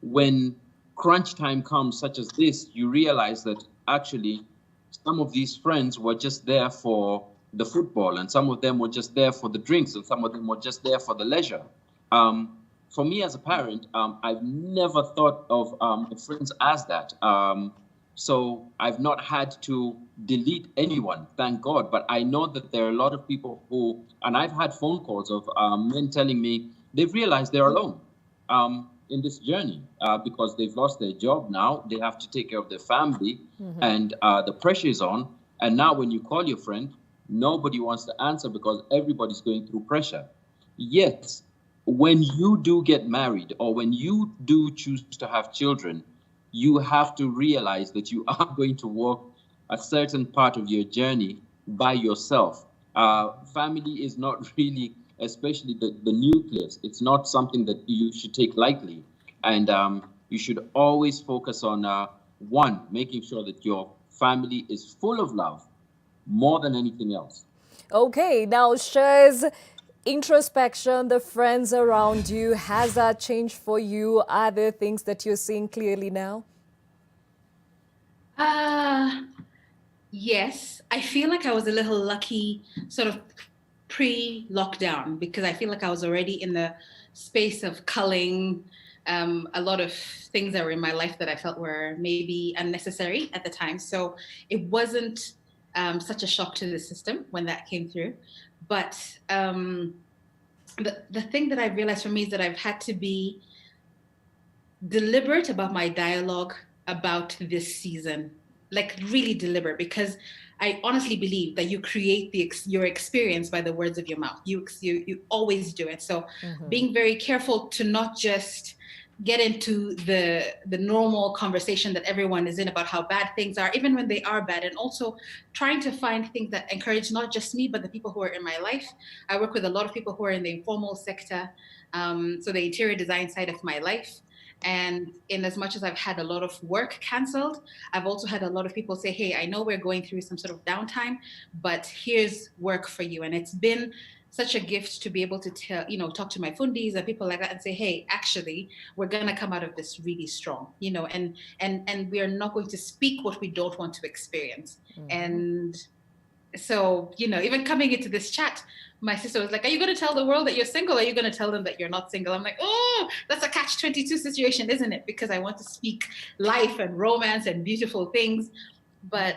when crunch time comes, such as this, you realize that actually some of these friends were just there for the football, and some of them were just there for the drinks, and some of them were just there for the leisure. For me as a parent, I've never thought of friends as that. So I've not had to delete anyone, thank God. But I know that there are a lot of people who, and I've had phone calls of men telling me they've realized they're alone in this journey because they've lost their job now. They have to take care of their family and the pressure is on. And now when you call your friend, nobody wants to answer because everybody's going through pressure. Yet, when you do get married or when you do choose to have children, you have to realize that you are going to walk a certain part of your journey by yourself. Family is not really especially the nucleus. It's not something that you should take lightly. And you should always focus on, one, making sure that your family is full of love more than anything else. Okay, now shares introspection, the friends around you, has that changed for you? Are there things that you're seeing clearly now? Yes, I feel like I was a little lucky sort of pre-lockdown because I feel like I was already in the space of culling a lot of things that were in my life that I felt were maybe unnecessary at the time. So it wasn't such a shock to the system when that came through. But the thing that I realized for me is that I've had to be deliberate about my dialogue about this season, like really deliberate, because I honestly believe that you create your experience by the words of your mouth. You always do it. So being very careful to not just get into the normal conversation that everyone is in about how bad things are, even when they are bad, and also trying to find things that encourage not just me, but the people who are in my life. I work with a lot of people who are in the informal sector, so the interior design side of my life. And in as much as I've had a lot of work canceled, I've also had a lot of people say, hey, I know we're going through some sort of downtime, but here's work for you. And it's been such a gift to be able to talk to my fundis and people like that and say, hey, actually, we're going to come out of this really strong, and we are not going to speak what we don't want to experience. And so, even coming into this chat, my sister was like, are you going to tell the world that you're single? Or are you going to tell them that you're not single? I'm like, oh, that's a catch-22 situation, isn't it? Because I want to speak life and romance and beautiful things. But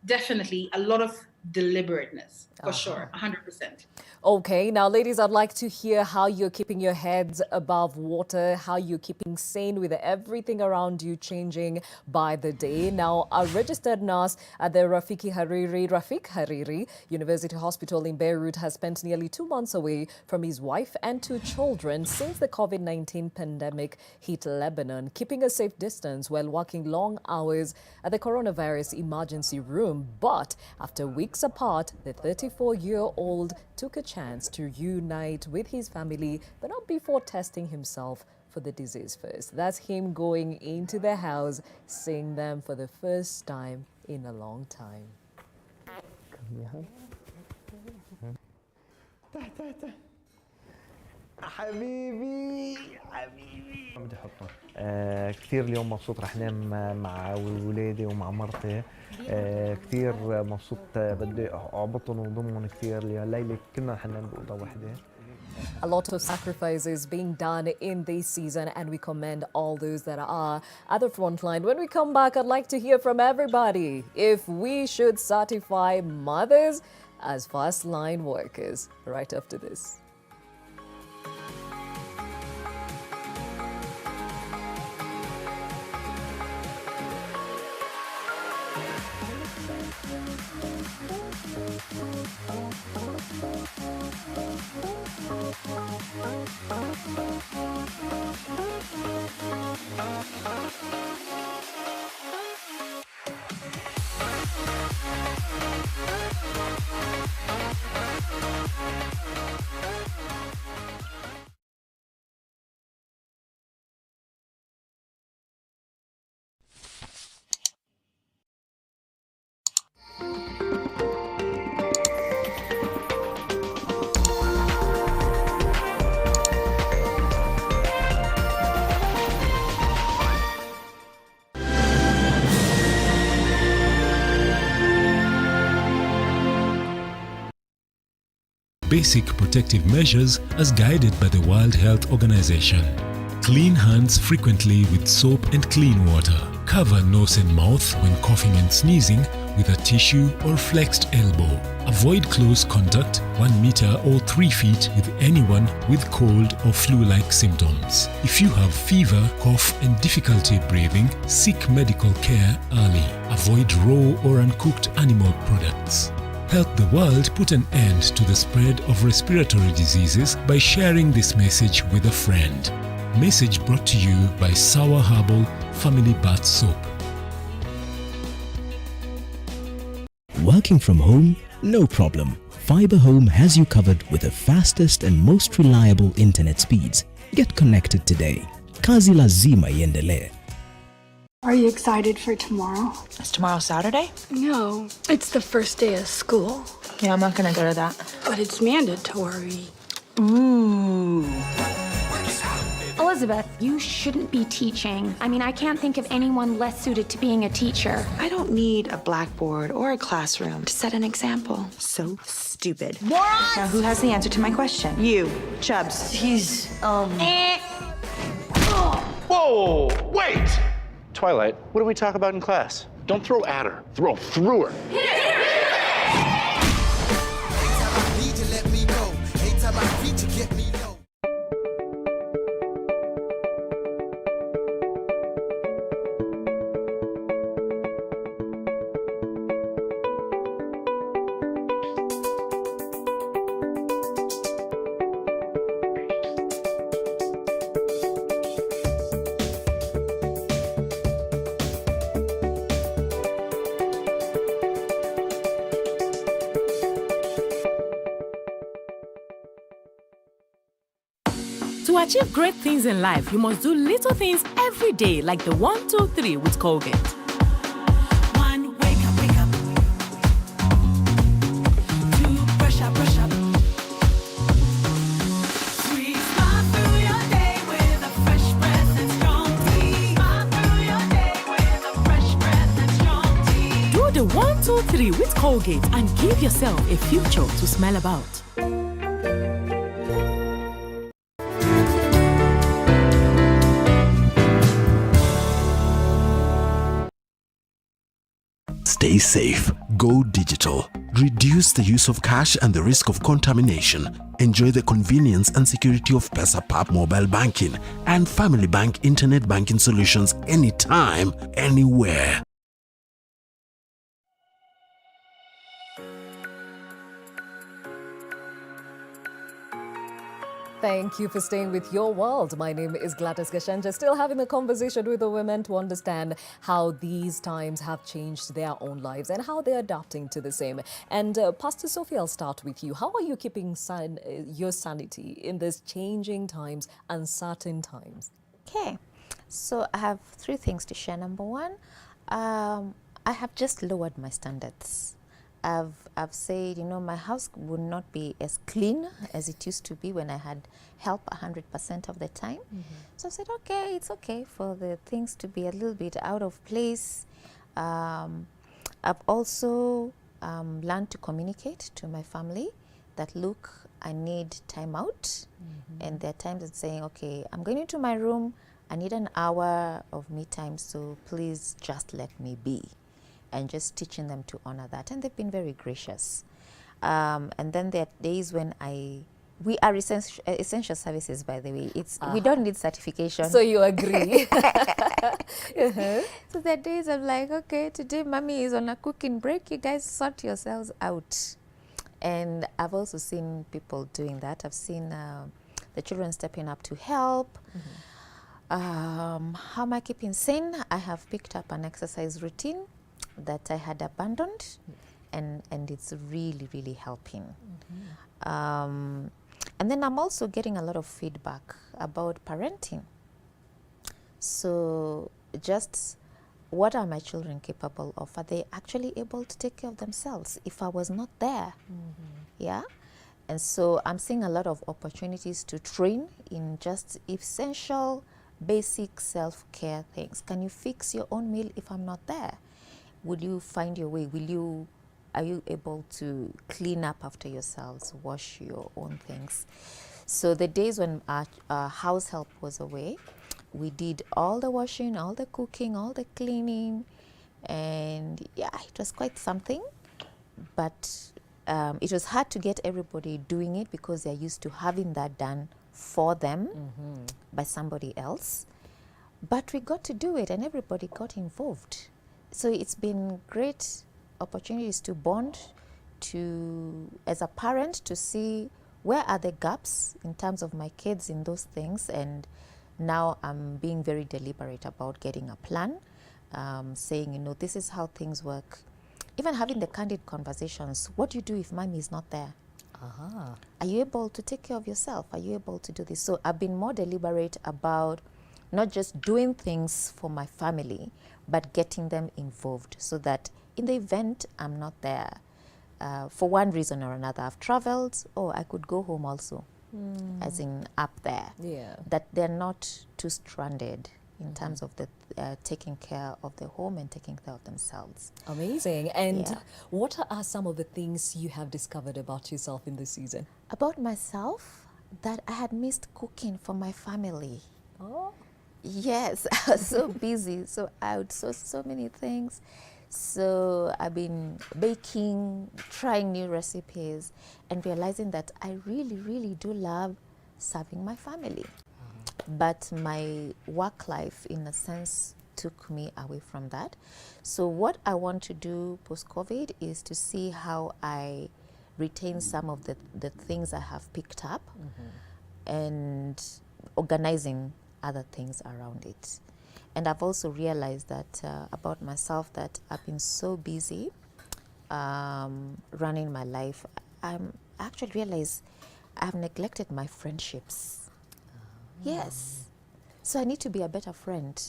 definitely a lot of deliberateness, for sure, 100%. Okay, now ladies, I'd like to hear how you're keeping your heads above water, how you're keeping sane with everything around you changing by the day. Now, a registered nurse at the Rafik Hariri University Hospital in Beirut has spent nearly 2 months away from his wife and 2 children since the COVID-19 pandemic hit Lebanon, keeping a safe distance while working long hours at the coronavirus emergency room. But after weeks apart, the 34-year-old took a chance to reunite with his family, but not before testing himself for the disease first. That's him going into the house, seeing them for the first time in a long time. حبيبي بدي احطه كثير اليوم مبسوط رح نام مع ولادي ومع مرتي كثير مبسوط بدي اعبطهم وضمهم كثير الليله كلنا رح ننام بأوضة واحدة. A lot of sacrifices being done in this season, and we commend all those that are at the front line. When we come back, I'd like to hear from everybody if we should certify mothers as first-line workers right after this. Basic protective measures as guided by the World Health Organization. Clean hands frequently with soap and clean water. Cover nose and mouth when coughing and sneezing with a tissue or flexed elbow. Avoid close contact 1 meter or 3 feet with anyone with cold or flu-like symptoms. If you have fever, cough and difficulty breathing, seek medical care early. Avoid raw or uncooked animal products. Help the world put an end to the spread of respiratory diseases by sharing this message with a friend. Message brought to you by Sour Herbal Family Bath Soap. Working from home No problem. Fiber Home has you covered with the fastest and most reliable internet speeds. Get connected today. Kazi lazima iendelee. Are you excited for tomorrow? Is tomorrow Saturday? No, it's the first day of school. Yeah, I'm not gonna go to that. But it's mandatory. Ooh. Elizabeth, you shouldn't be teaching. I mean, I can't think of anyone less suited to being a teacher. I don't need a blackboard or a classroom to set an example. So stupid. Morons! Now, who has the answer to my question? You, Chubbs. Whoa, wait! Twilight, what do we talk about in class? Don't throw at her, throw through her. To achieve great things in life, you must do little things every day, like the 1, 2, 3 with Colgate. 1, wake up, wake up. 2, brush up, brush up. 3, smile through your day with a fresh breath and strong tea. Smile through your day with a fresh breath and strong tea. Do the 1, 2, 3 with Colgate and give yourself a future to smell about. Stay safe. Go digital. Reduce the use of cash and the risk of contamination. Enjoy the convenience and security of PesaPap mobile banking and Family Bank internet banking solutions anytime, anywhere. Thank you for staying with Your World. My name is Gladys Gashanja, still having a conversation with the women to understand how these times have changed their own lives and how they're adapting to the same. And Pastor Sophie, I'll start with you. How are you keeping your sanity in these changing times, uncertain times? Okay, so I have 3 things to share. Number 1, I have just lowered my standards. I've said, you know, my house would not be as clean as it used to be when I had help 100% of the time. So I said, okay, it's okay for the things to be a little bit out of place. I've also learned to communicate to my family that, look, I need time out. And there are times it's saying, okay, I'm going into my room, I need an hour of me time, so please just let me be. And just teaching them to honor that, and they've been very gracious. And then there are days when we are essential services, by the way. We don't need certification. So you agree? So there are days I'm like, okay, today mommy is on a cooking break. You guys sort yourselves out. And I've also seen people doing that. I've seen the children stepping up to help. How am I keeping sane? I have picked up an exercise routine that I had abandoned, and it's really, really helping. And then I'm also getting a lot of feedback about parenting. So just what are my children capable of? Are they actually able to take care of themselves if I was not there? Yeah. And so I'm seeing a lot of opportunities to train in just essential, basic self-care things. Can you fix your own meal if I'm not there? Will you find your way? Are you able to clean up after yourselves, wash your own things? So the days when our house help was away, we did all the washing, all the cooking, all the cleaning, and yeah, it was quite something. But it was hard to get everybody doing it because they're used to having that done for them by somebody else. But we got to do it, and everybody got involved. So it's been great opportunities to bond, as a parent, to see where are the gaps in terms of my kids in those things. And now I'm being very deliberate about getting a plan, saying, you know, this is how things work. even having the candid conversations. What do you do if mommy is not there? Are you able to take care of yourself? Are you able to do this? So I've been more deliberate about not just doing things for my family, but getting them involved so that in the event I'm not there, for one reason or another, I've traveled, I could go home also, as in up there. Yeah. That they're not too stranded in terms of the taking care of the home and taking care of themselves. Amazing. And what are some of the things you have discovered about yourself in this season? About myself, that I had missed cooking for my family. Oh. Yes, I was so busy, so I outsourced so many things. So I've been baking, trying new recipes, and realizing that I really, really do love serving my family. But my work life, in a sense, took me away from that. So what I want to do post-COVID is to see how I retain some of the things I have picked up and organizing other things around it. And I've also realized that about myself, that I've been so busy running my life. I actually realize I've neglected my friendships. Yes. So I need to be a better friend.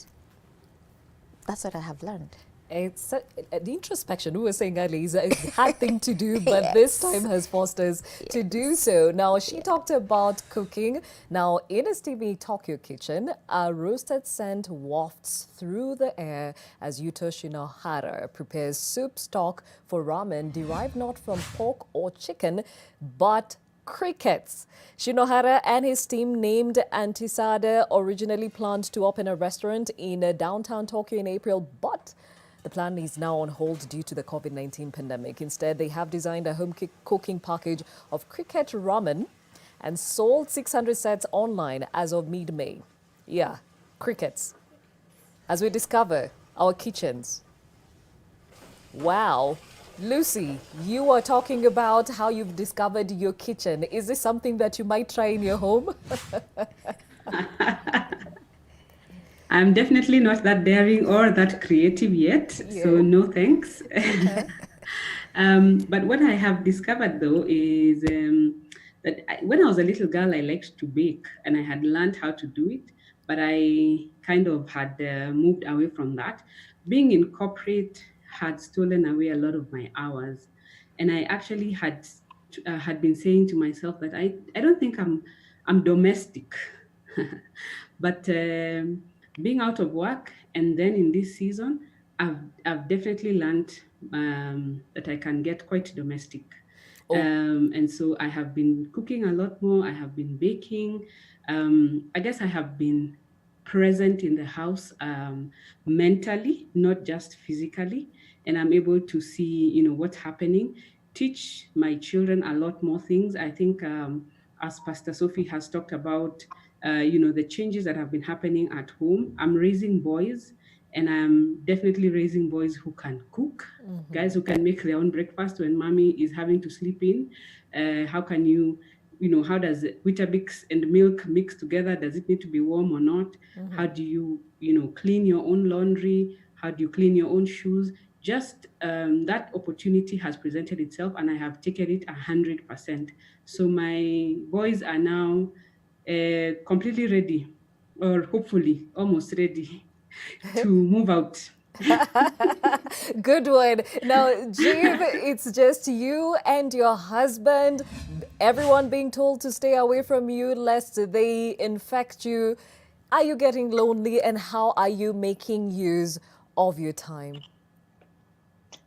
That's what I have learned. It's the introspection we were saying earlier is a hard thing to do, but this time has forced us to do so. Now, she talked about cooking. Now, in a steamy Tokyo kitchen, a roasted scent wafts through the air as Yuto Shinohara prepares soup stock for ramen derived not from pork or chicken, but crickets. Shinohara and his team, named Antisada, originally planned to open a restaurant in downtown Tokyo in April, but the plan is now on hold due to the COVID-19 pandemic. Instead, they have designed a home cooking package of cricket ramen and sold 600 sets online as of mid-May. Yeah, crickets. As we discover our kitchens. Wow. Lucy, you were talking about how you've discovered your kitchen. Is this something that you might try in your home? I'm definitely not that daring or that creative yet, so no thanks. But what I have discovered though is that when I was a little girl, I liked to bake and I had learned how to do it, but I kind of had moved away from that. Being in corporate had stolen away a lot of my hours, and I actually had been saying to myself that I don't think I'm domestic, but being out of work and then in this season, I've definitely learned that I can get quite domestic. And so I have been cooking a lot more. I have been baking. I guess I have been present in the house mentally, not just physically. And I'm able to see, what's happening, teach my children a lot more things. I think as Pastor Sophie has talked about, the changes that have been happening at home. I'm raising boys, and I'm definitely raising boys who can cook, guys who can make their own breakfast when mommy is having to sleep in. How can you, how does Weetabix and milk mix together? Does it need to be warm or not? How do you, clean your own laundry? How do you clean your own shoes? Just that opportunity has presented itself, and I have taken it 100%. So my boys are now completely ready, or hopefully almost ready to move out. Good one. Now, Jeev, it's just you and your husband. Everyone being told to stay away from you lest they infect you. Are you getting lonely, and how are you making use of your time?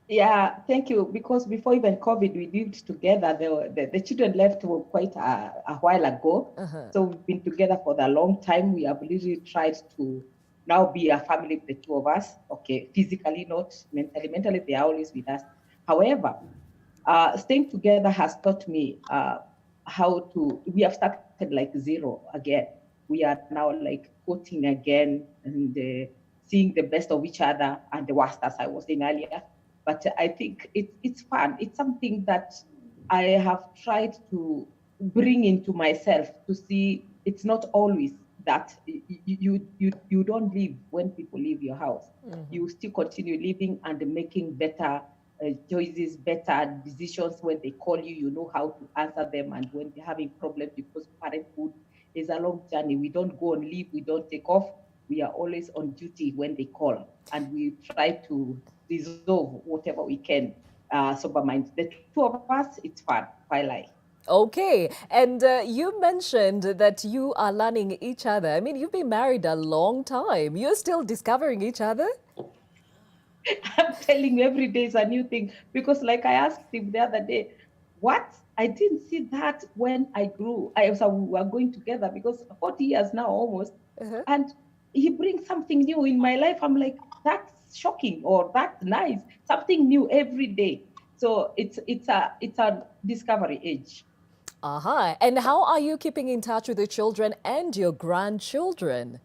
Yeah, thank you. Because before even COVID, we lived together. The children left quite a while ago. So we've been together for a long time. We have really tried to now be a family, the two of us. Okay, physically, not mentally. Mentally, they are always with us. However, staying together has taught me how to, we have started like zero again. We are now like quoting again and seeing the best of each other and the worst, as I was saying earlier. But I think it's fun. It's something that I have tried to bring into myself to see it's not always that you don't live when people leave your house. You still continue living and making better choices, better decisions. When they call you, you know how to answer them. And when they're having problems, because parenthood is a long journey. We don't go on leave, we don't take off. We are always on duty when they call, and we try to resolve whatever we can. Sober mind. The two of us, it's fun. Why lie? Okay, and you mentioned that you are learning each other. I mean, you've been married a long time. You're still discovering each other? I'm telling you, every day is a new thing. Because like I asked him the other day, what? I didn't see that when I grew. We were going together because 40 years now almost. And he brings something new in my life. I'm like, that's shocking, or that's nice. Something new every day. So it's a discovery age. And how are you keeping in touch with your children and your grandchildren?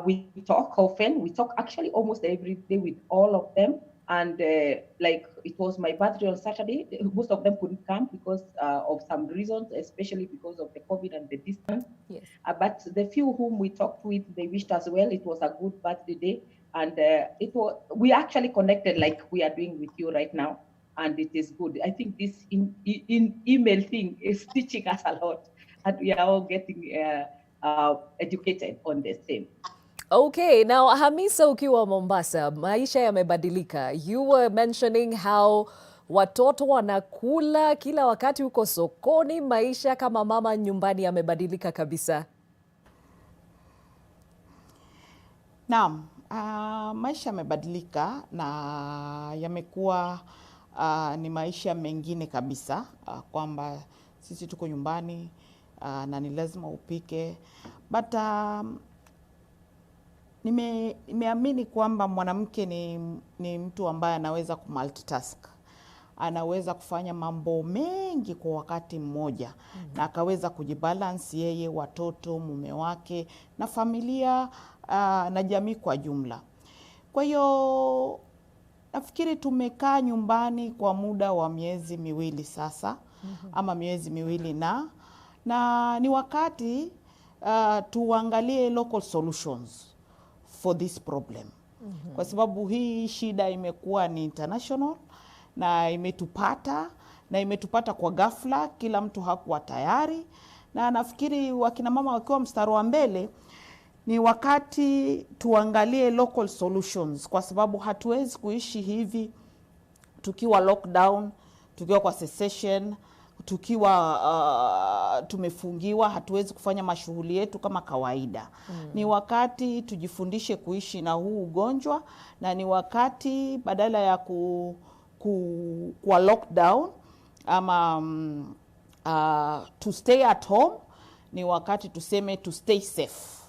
We talk often. We talk actually almost every day with all of them. And like it was my birthday on Saturday. Most of them couldn't come because of some reasons, especially because of the COVID and the distance. Yes. But the few whom we talked with, they wished us well. It was a good birthday day. And we actually connected like we are doing with you right now. And it is good. I think this email thing is teaching us a lot. And we are all getting educated on the same. Okay, now Hamisa, ukiwa Mombasa, maisha yamebadilika. You were mentioning how watoto wanakula kila wakati uko sokoni. Maisha kama mama nyumbani yamebadilika kabisa. Naam, maisha yamebadilika na yamekuwa ni maisha mengine kabisa, kwamba sisi tuko nyumbani na ni lazima upike. But nimeamini kwamba mwanamke ni mtu ambaye anaweza kumultitask. Anaweza kufanya mambo mengi kwa wakati mmoja. Na akaweza kujibalance yeye, watoto, mume wake na familia na jamii kwa jumla. Kwa hiyo nafikiri tumekaa nyumbani kwa muda wa miezi miwili sasa, ama miezi miwili na ni wakati tuangalie local solutions for this problem. Kwa sababu hii shida imekuwa ni international na imetupata kwa ghafla, kila mtu hakuwa tayari. Na nafikiri wakina mama wakiwa mstari wa mbele, ni wakati tuangalie local solutions, kwa sababu hatuwezi kuishi hivi tukiwa lockdown, tukiwa kwa cessation, tukiwa tumefungiwa, hatuwezi kufanya mashughuli yetu kama kawaida. Ni wakati tujifundishe kuishi na huu ugonjwa, na ni wakati badala ya kwa lockdown ama to stay at home, ni wakati tuseme to stay safe.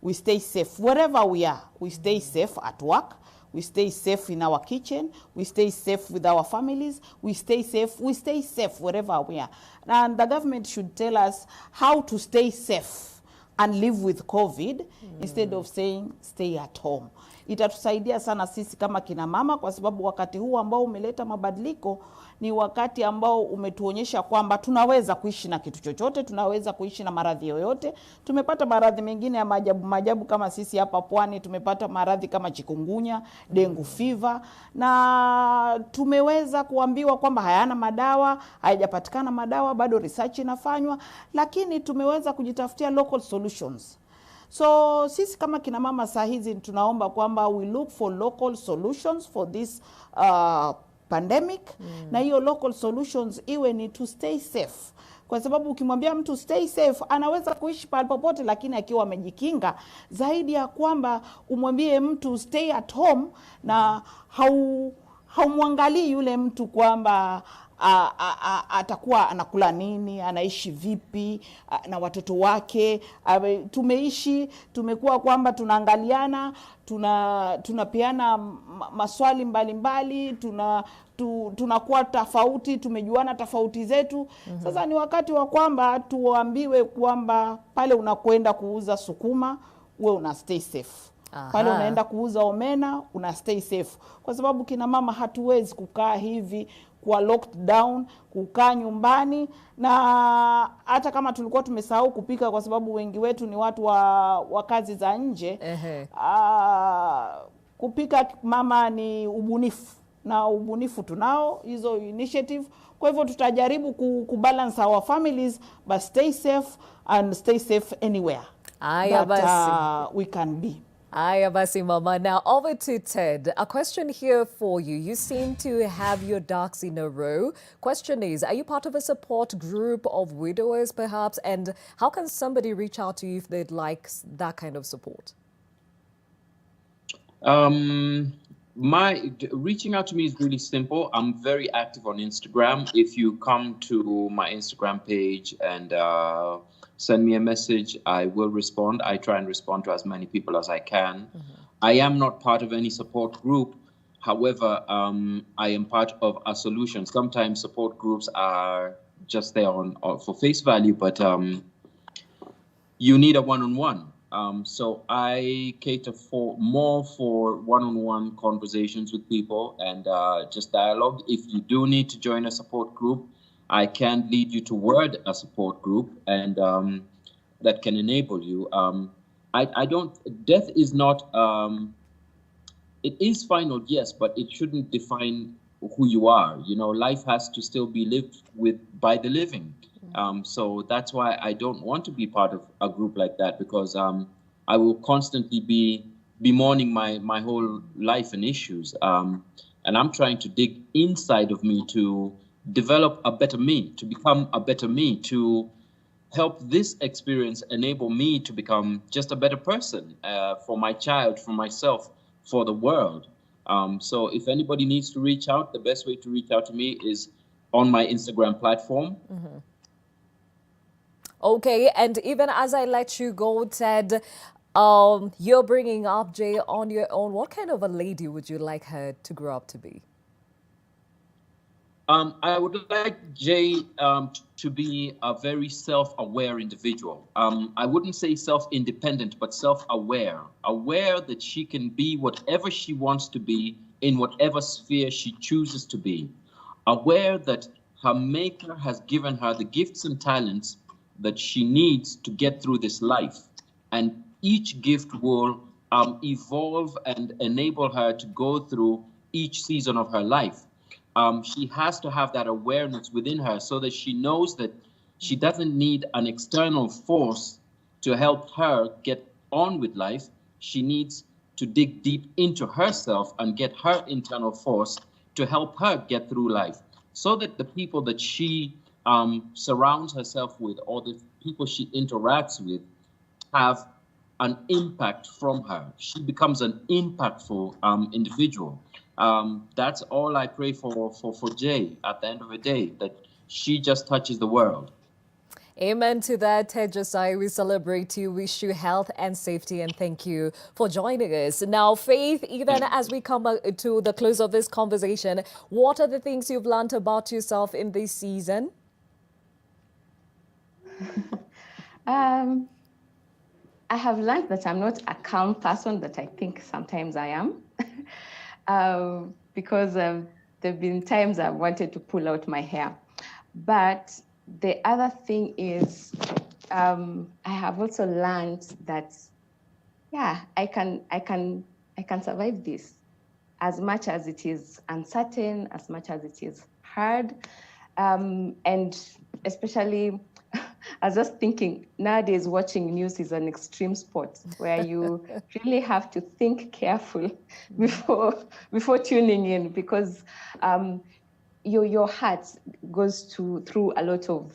We stay safe wherever we are. We stay safe at work. We stay safe in our kitchen. We stay safe with our families. We stay safe wherever we are. And the government should tell us how to stay safe and live with COVID instead of saying stay at home. Itatusaidia sana sisi kama kina mama, kwa sababu wakati huu ambao umeleta mabadiliko ni wakati ambao umetuonyesha kwamba tunaweza kuishi na kitu chochote, tunaweza kuishi na maradhi yoyote. Tumepata maradhi mengine ya maajabu kama sisi hapa pwani, tumepata maradhi kama chikungunya, dengue fever, na tumeweza kuambiwa kwamba hayana madawa, hayajapatikana madawa, bado research inafanywa, lakini tumeweza kujitafutia local solutions. So sisi kama kina mama saa hizi tunaomba kwamba we look for local solutions for this pandemic. Na hiyo local solutions iwe ni to stay safe. Kwa sababu ukimwambia mtu stay safe, anaweza kuishi pale popote lakini akiwa amejikinga, zaidi ya kwamba umwambie mtu stay at home na haumwangalii yule mtu kwamba atakuwa anakula nini, anaishi vipi na watoto wake. Tumekuwa kwamba tunaangaliana, tunapeana maswali mbalimbali, tunakuwa tofauti, tumejuana tofauti zetu. Sasa ni wakati wa kwamba tuambiwe kwamba pale unakwenda kuuza sukuma, uwe una stay safe. Pale unaenda kuuza omena, una stay safe. Kwa sababu kina mama hatuwezi kukaa hivi kwa lockdown, kukaa nyumbani, na hata kama tulikuwa tumesahau kupika kwa sababu wengi wetu ni watu wa kazi za nje. Kupika mama ni ubunifu na ubunifu tunao, hizo initiative. Kwa hivyo tutajaribu kubalance our families, but stay safe and stay safe anywhere that we can be. Aya basi mama. Now over to Ted. A question here for you. You seem to have your ducks in a row. Question is, are you part of a support group of widowers perhaps? And how can somebody reach out to you if they'd like that kind of support? Reaching out to me is really simple. I'm very active on Instagram. If you come to my Instagram page and send me a message, I will respond. I try and respond to as many people as I can. I am not part of any support group. However, I am part of a solution. Sometimes support groups are just there for face value, but you need a one-on-one. So I cater more for one-on-one conversations with people and just dialogue. If you do need to join a support group, I can lead you toward a support group, and that can enable you. Death is not, it is final, yes, but it shouldn't define who you are. You know, life has to still be lived by the living. So that's why I don't want to be part of a group like that, because I will constantly be mourning my whole life and issues. And I'm trying to dig inside of me to develop a better me, to become a better me, to help this experience enable me to become just a better person for my child, for myself, for the world. So if anybody needs to reach out, the best way to reach out to me is on my Instagram platform. Okay, and even as I let you go, Ted, you're bringing up Jay on your own. What kind of a lady would you like her to grow up to be? I would like Jay to be a very self-aware individual. I wouldn't say self-independent, but self-aware. Aware that she can be whatever she wants to be in whatever sphere she chooses to be. Aware that her maker has given her the gifts and talents that she needs to get through this life. And each gift will evolve and enable her to go through each season of her life. She has to have that awareness within her so that she knows that she doesn't need an external force to help her get on with life. She needs to dig deep into herself and get her internal force to help her get through life, so that the people that she surrounds herself with, or the people she interacts with, have an impact from her. She becomes an impactful individual. That's all I pray for Jay at the end of the day, that she just touches the world. Amen to that, Ted Josiah. We celebrate you, wish you health and safety, and thank you for joining us. Now, Faith, even as we come to the close of this conversation, what are the things you've learned about yourself in this season? I have learned that I'm not a calm person that I think sometimes I am. Because there have been times I've wanted to pull out my hair. But the other thing is, I have also learned that, yeah, I can survive this, as much as it is uncertain, as much as it is hard, and especially, I was just thinking, nowadays watching news is an extreme sport where you really have to think careful before tuning in, because your heart goes through a lot of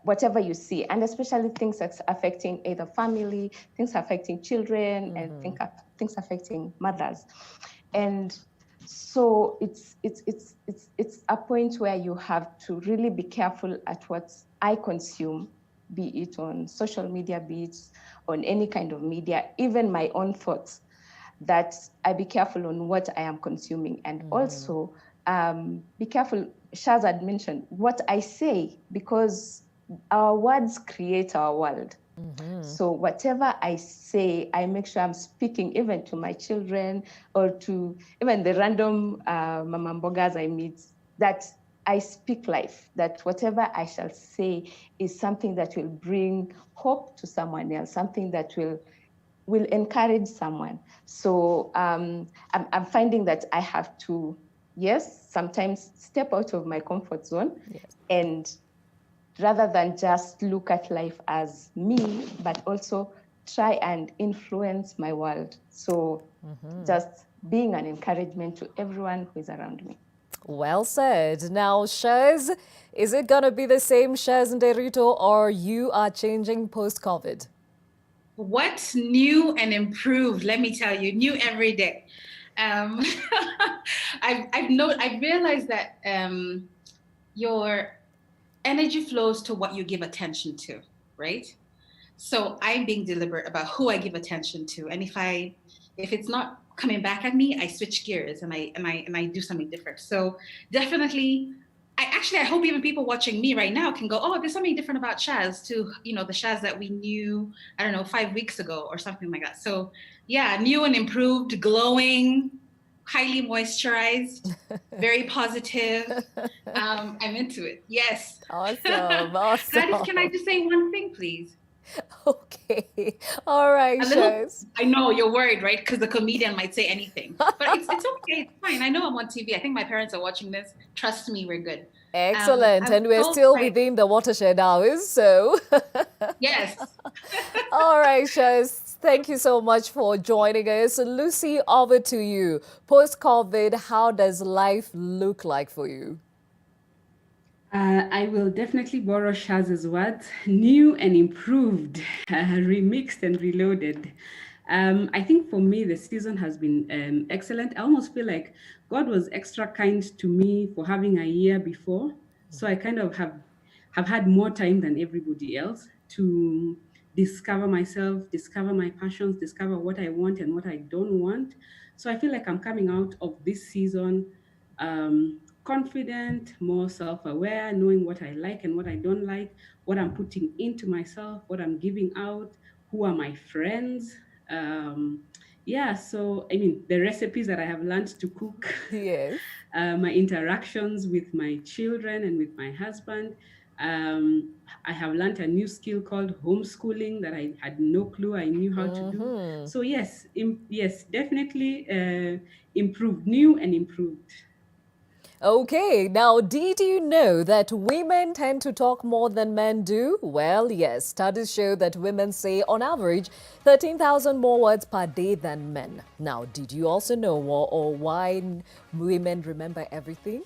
whatever you see, and especially things that's affecting either family, things affecting children, and things affecting mothers. And so it's a point where you have to really be careful at what I consume, be it on social media, be it on any kind of media, even my own thoughts, that I be careful on what I am consuming. And also be careful, Shaz had mentioned, what I say, because our words create our world. So whatever I say, I make sure I'm speaking even to my children or to even the random mama mbogas I meet, that I speak life, that whatever I shall say is something that will bring hope to someone else, something that will encourage someone. So I'm finding that I have to yes, sometimes step out of my comfort zone and rather than just look at life as me, but also try and influence my world. So just being an encouragement to everyone who is around me. Well said. Now, Shaz, is it going to be the same Shaz and Derito, or you are changing post-COVID? What's new and improved? Let me tell you, new every day. I've realized that your energy flows to what you give attention to, right? So I'm being deliberate about who I give attention to, and if it's not coming back at me, I switch gears and I do something different. So definitely, I hope even people watching me right now can go, oh, there's something different about Shaz to the Shaz that we knew, I don't know, 5 weeks ago or something like that. So yeah, new and improved, glowing, highly moisturized, very positive. I'm into it. Yes. Awesome. Awesome. Gladys, can I just say one thing, please? Okay. All right, Shaz. I know you're worried, right? Because the comedian might say anything. But it's okay. It's fine. I know I'm on TV. I think my parents are watching this. Trust me, we're good. Excellent. And we're still within the watershed hours, so. Yes. All right, Shaz. Thank you so much for joining us. Lucy, over to you. Post-COVID, how does life look like for you? I will definitely borrow Shaz's words, new and improved, remixed and reloaded. I think for me, the season has been excellent. I almost feel like God was extra kind to me for having a year before. So I kind of have had more time than everybody else to discover myself, discover my passions, discover what I want and what I don't want. So I feel like I'm coming out of this season confident, more self-aware, knowing what I like and what I don't like, what I'm putting into myself, what I'm giving out, who are my friends. So I mean, the recipes that I have learned to cook, yes, my interactions with my children and with my husband. I have learned a new skill called homeschooling that I had no clue I knew how to do. So yes, definitely improved, new and improved. Okay, now did you know that women tend to talk more than men do? Well, yes, studies show that women say on average 13,000 more words per day than men. Now, did you also know why women remember everything?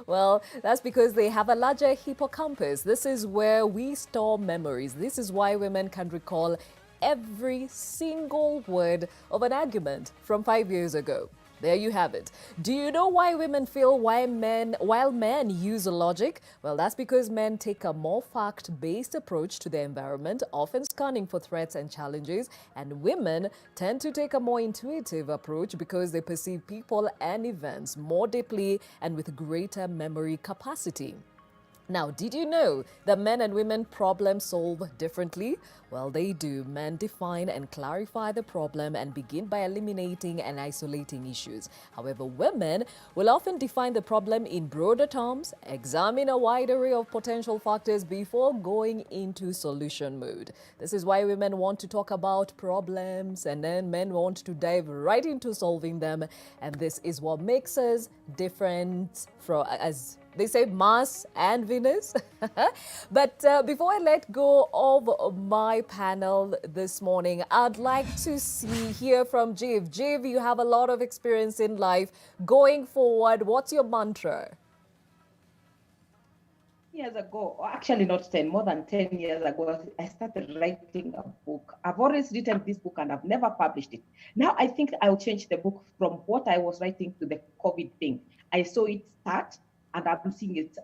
Well, that's because they have a larger hippocampus. This is where we store memories. This is why women can recall every single word of an argument from 5 years ago. There you have it. Do you know why women feel while men use logic? Well, that's because men take a more fact-based approach to their environment, often scanning for threats and challenges, and women tend to take a more intuitive approach because they perceive people and events more deeply and with greater memory capacity. Now, did you know that men and women problem solve differently? Well, they do. Men define and clarify the problem and begin by eliminating and isolating issues. However, women will often define the problem in broader terms, examine a wide array of potential factors before going into solution mode. This is why women want to talk about problems and then men want to dive right into solving them. And this is what makes us different from, as they say, Mars and Venus. But before I let go of my panel this morning, I'd like to hear from Jiv. Jiv, you have a lot of experience in life. Going forward, what's your mantra? Years ago, or actually not 10, more than 10 years ago, I started writing a book. I've always written this book and I've never published it. Now I think I'll change the book from what I was writing to the COVID thing. I saw it start and I'm seeing it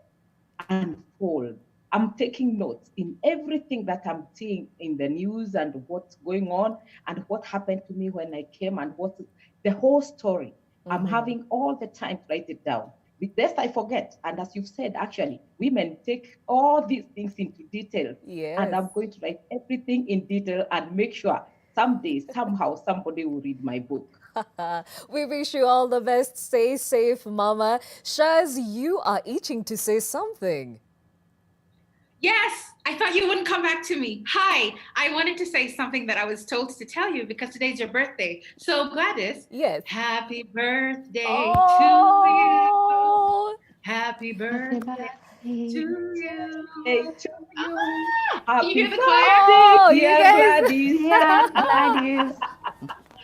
unfold. I'm taking notes in everything that I'm seeing in the news and what's going on and what happened to me when I came and what's the whole story. I'm having all the time to write it down. With this, I forget. And as you've said, actually, women take all these things into detail. Yes. And I'm going to write everything in detail and make sure someday, somehow, somebody will read my book. We wish you all the best. Stay safe, Mama. Shaz, you are itching to say something. Yes, I thought thought you wouldn't come back to me. Hi, I wanted to say something that I was told to tell you because today's your birthday. So Gladys, yes, happy birthday to you. Happy birthday to you. Happy You hear the birthday, choir? dear Gladys. Yeah, Gladys.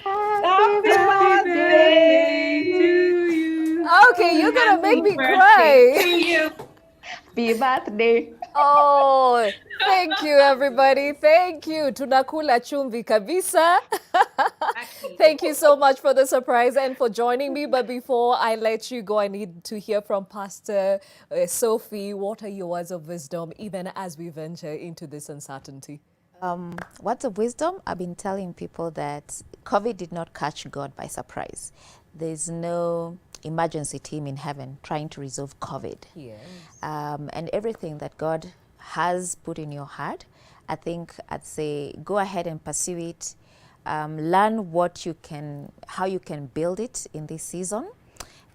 Happy birthday to you. Okay, you're gonna make me birthday cry. to you. Happy birthday. Oh, thank you, everybody. Thank you. Tunakula chumvi kabisa. Thank you so much for the surprise and for joining me. But before I let you go, I need to hear from Pastor Sophie. What are your words of wisdom, even as we venture into this uncertainty? Words of wisdom, I've been telling people that COVID did not catch God by surprise. There's no emergency team in heaven trying to resolve COVID. Yes. And everything that God has put in your heart, I think I'd say go ahead and pursue it. Learn what you can, how you can build it in this season.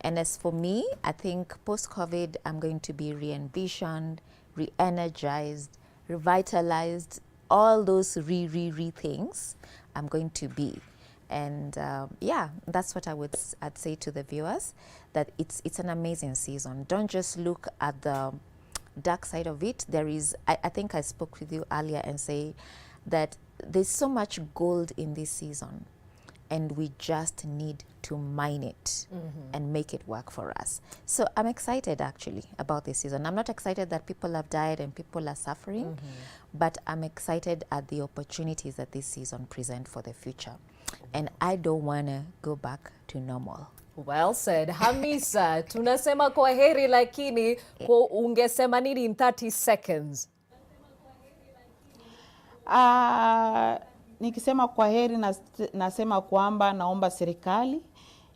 And as for me, I think post-COVID, I'm going to be re-envisioned, re-energized, revitalized, all those re things I'm going to be. And yeah, that's what I'd say to the viewers, that it's an amazing season. Don't just look at the dark side of it. There is, I think I spoke with you earlier and say that there's so much gold in this season, and we just need to mine it and make it work for us. So I'm excited actually about this season. I'm not excited that people have died and people are suffering, but I'm excited at the opportunities that this season present for the future. And I don't want to go back to normal. Well said. Hamisa, tunasema kwa heri lakini kwa ungesema nini in 30 seconds? Nikisema kwa heri nasema kwamba naomba serikali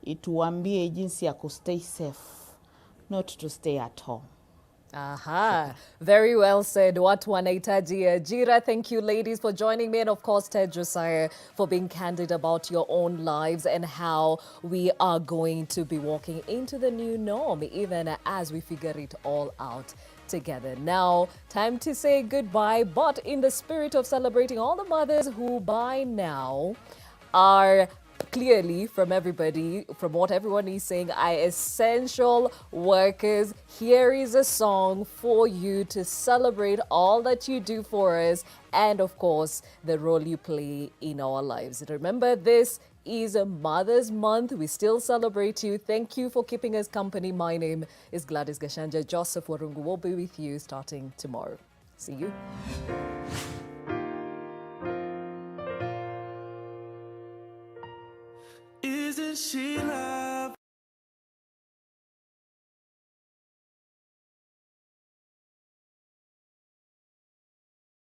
ituambie jinsi ya kustay safe, not to stay at home. Aha, very well said. Watu wanahitaji ajira. Thank you, ladies, for joining me, and of course, Ted Josiah, for being candid about your own lives and how we are going to be walking into the new norm, even as we figure it all out together. Now, time to say goodbye, but in the spirit of celebrating all the mothers who by now are clearly, from everybody, from what everyone is saying, are essential workers. Here is a song for you to celebrate all that you do for us and, of course, the role you play in our lives. Remember, this is a Mother's Month. We still celebrate you. Thank you for keeping us company. My name is Gladys Gashanja. Joseph Warungu will be with you starting tomorrow. See you. Isn't she like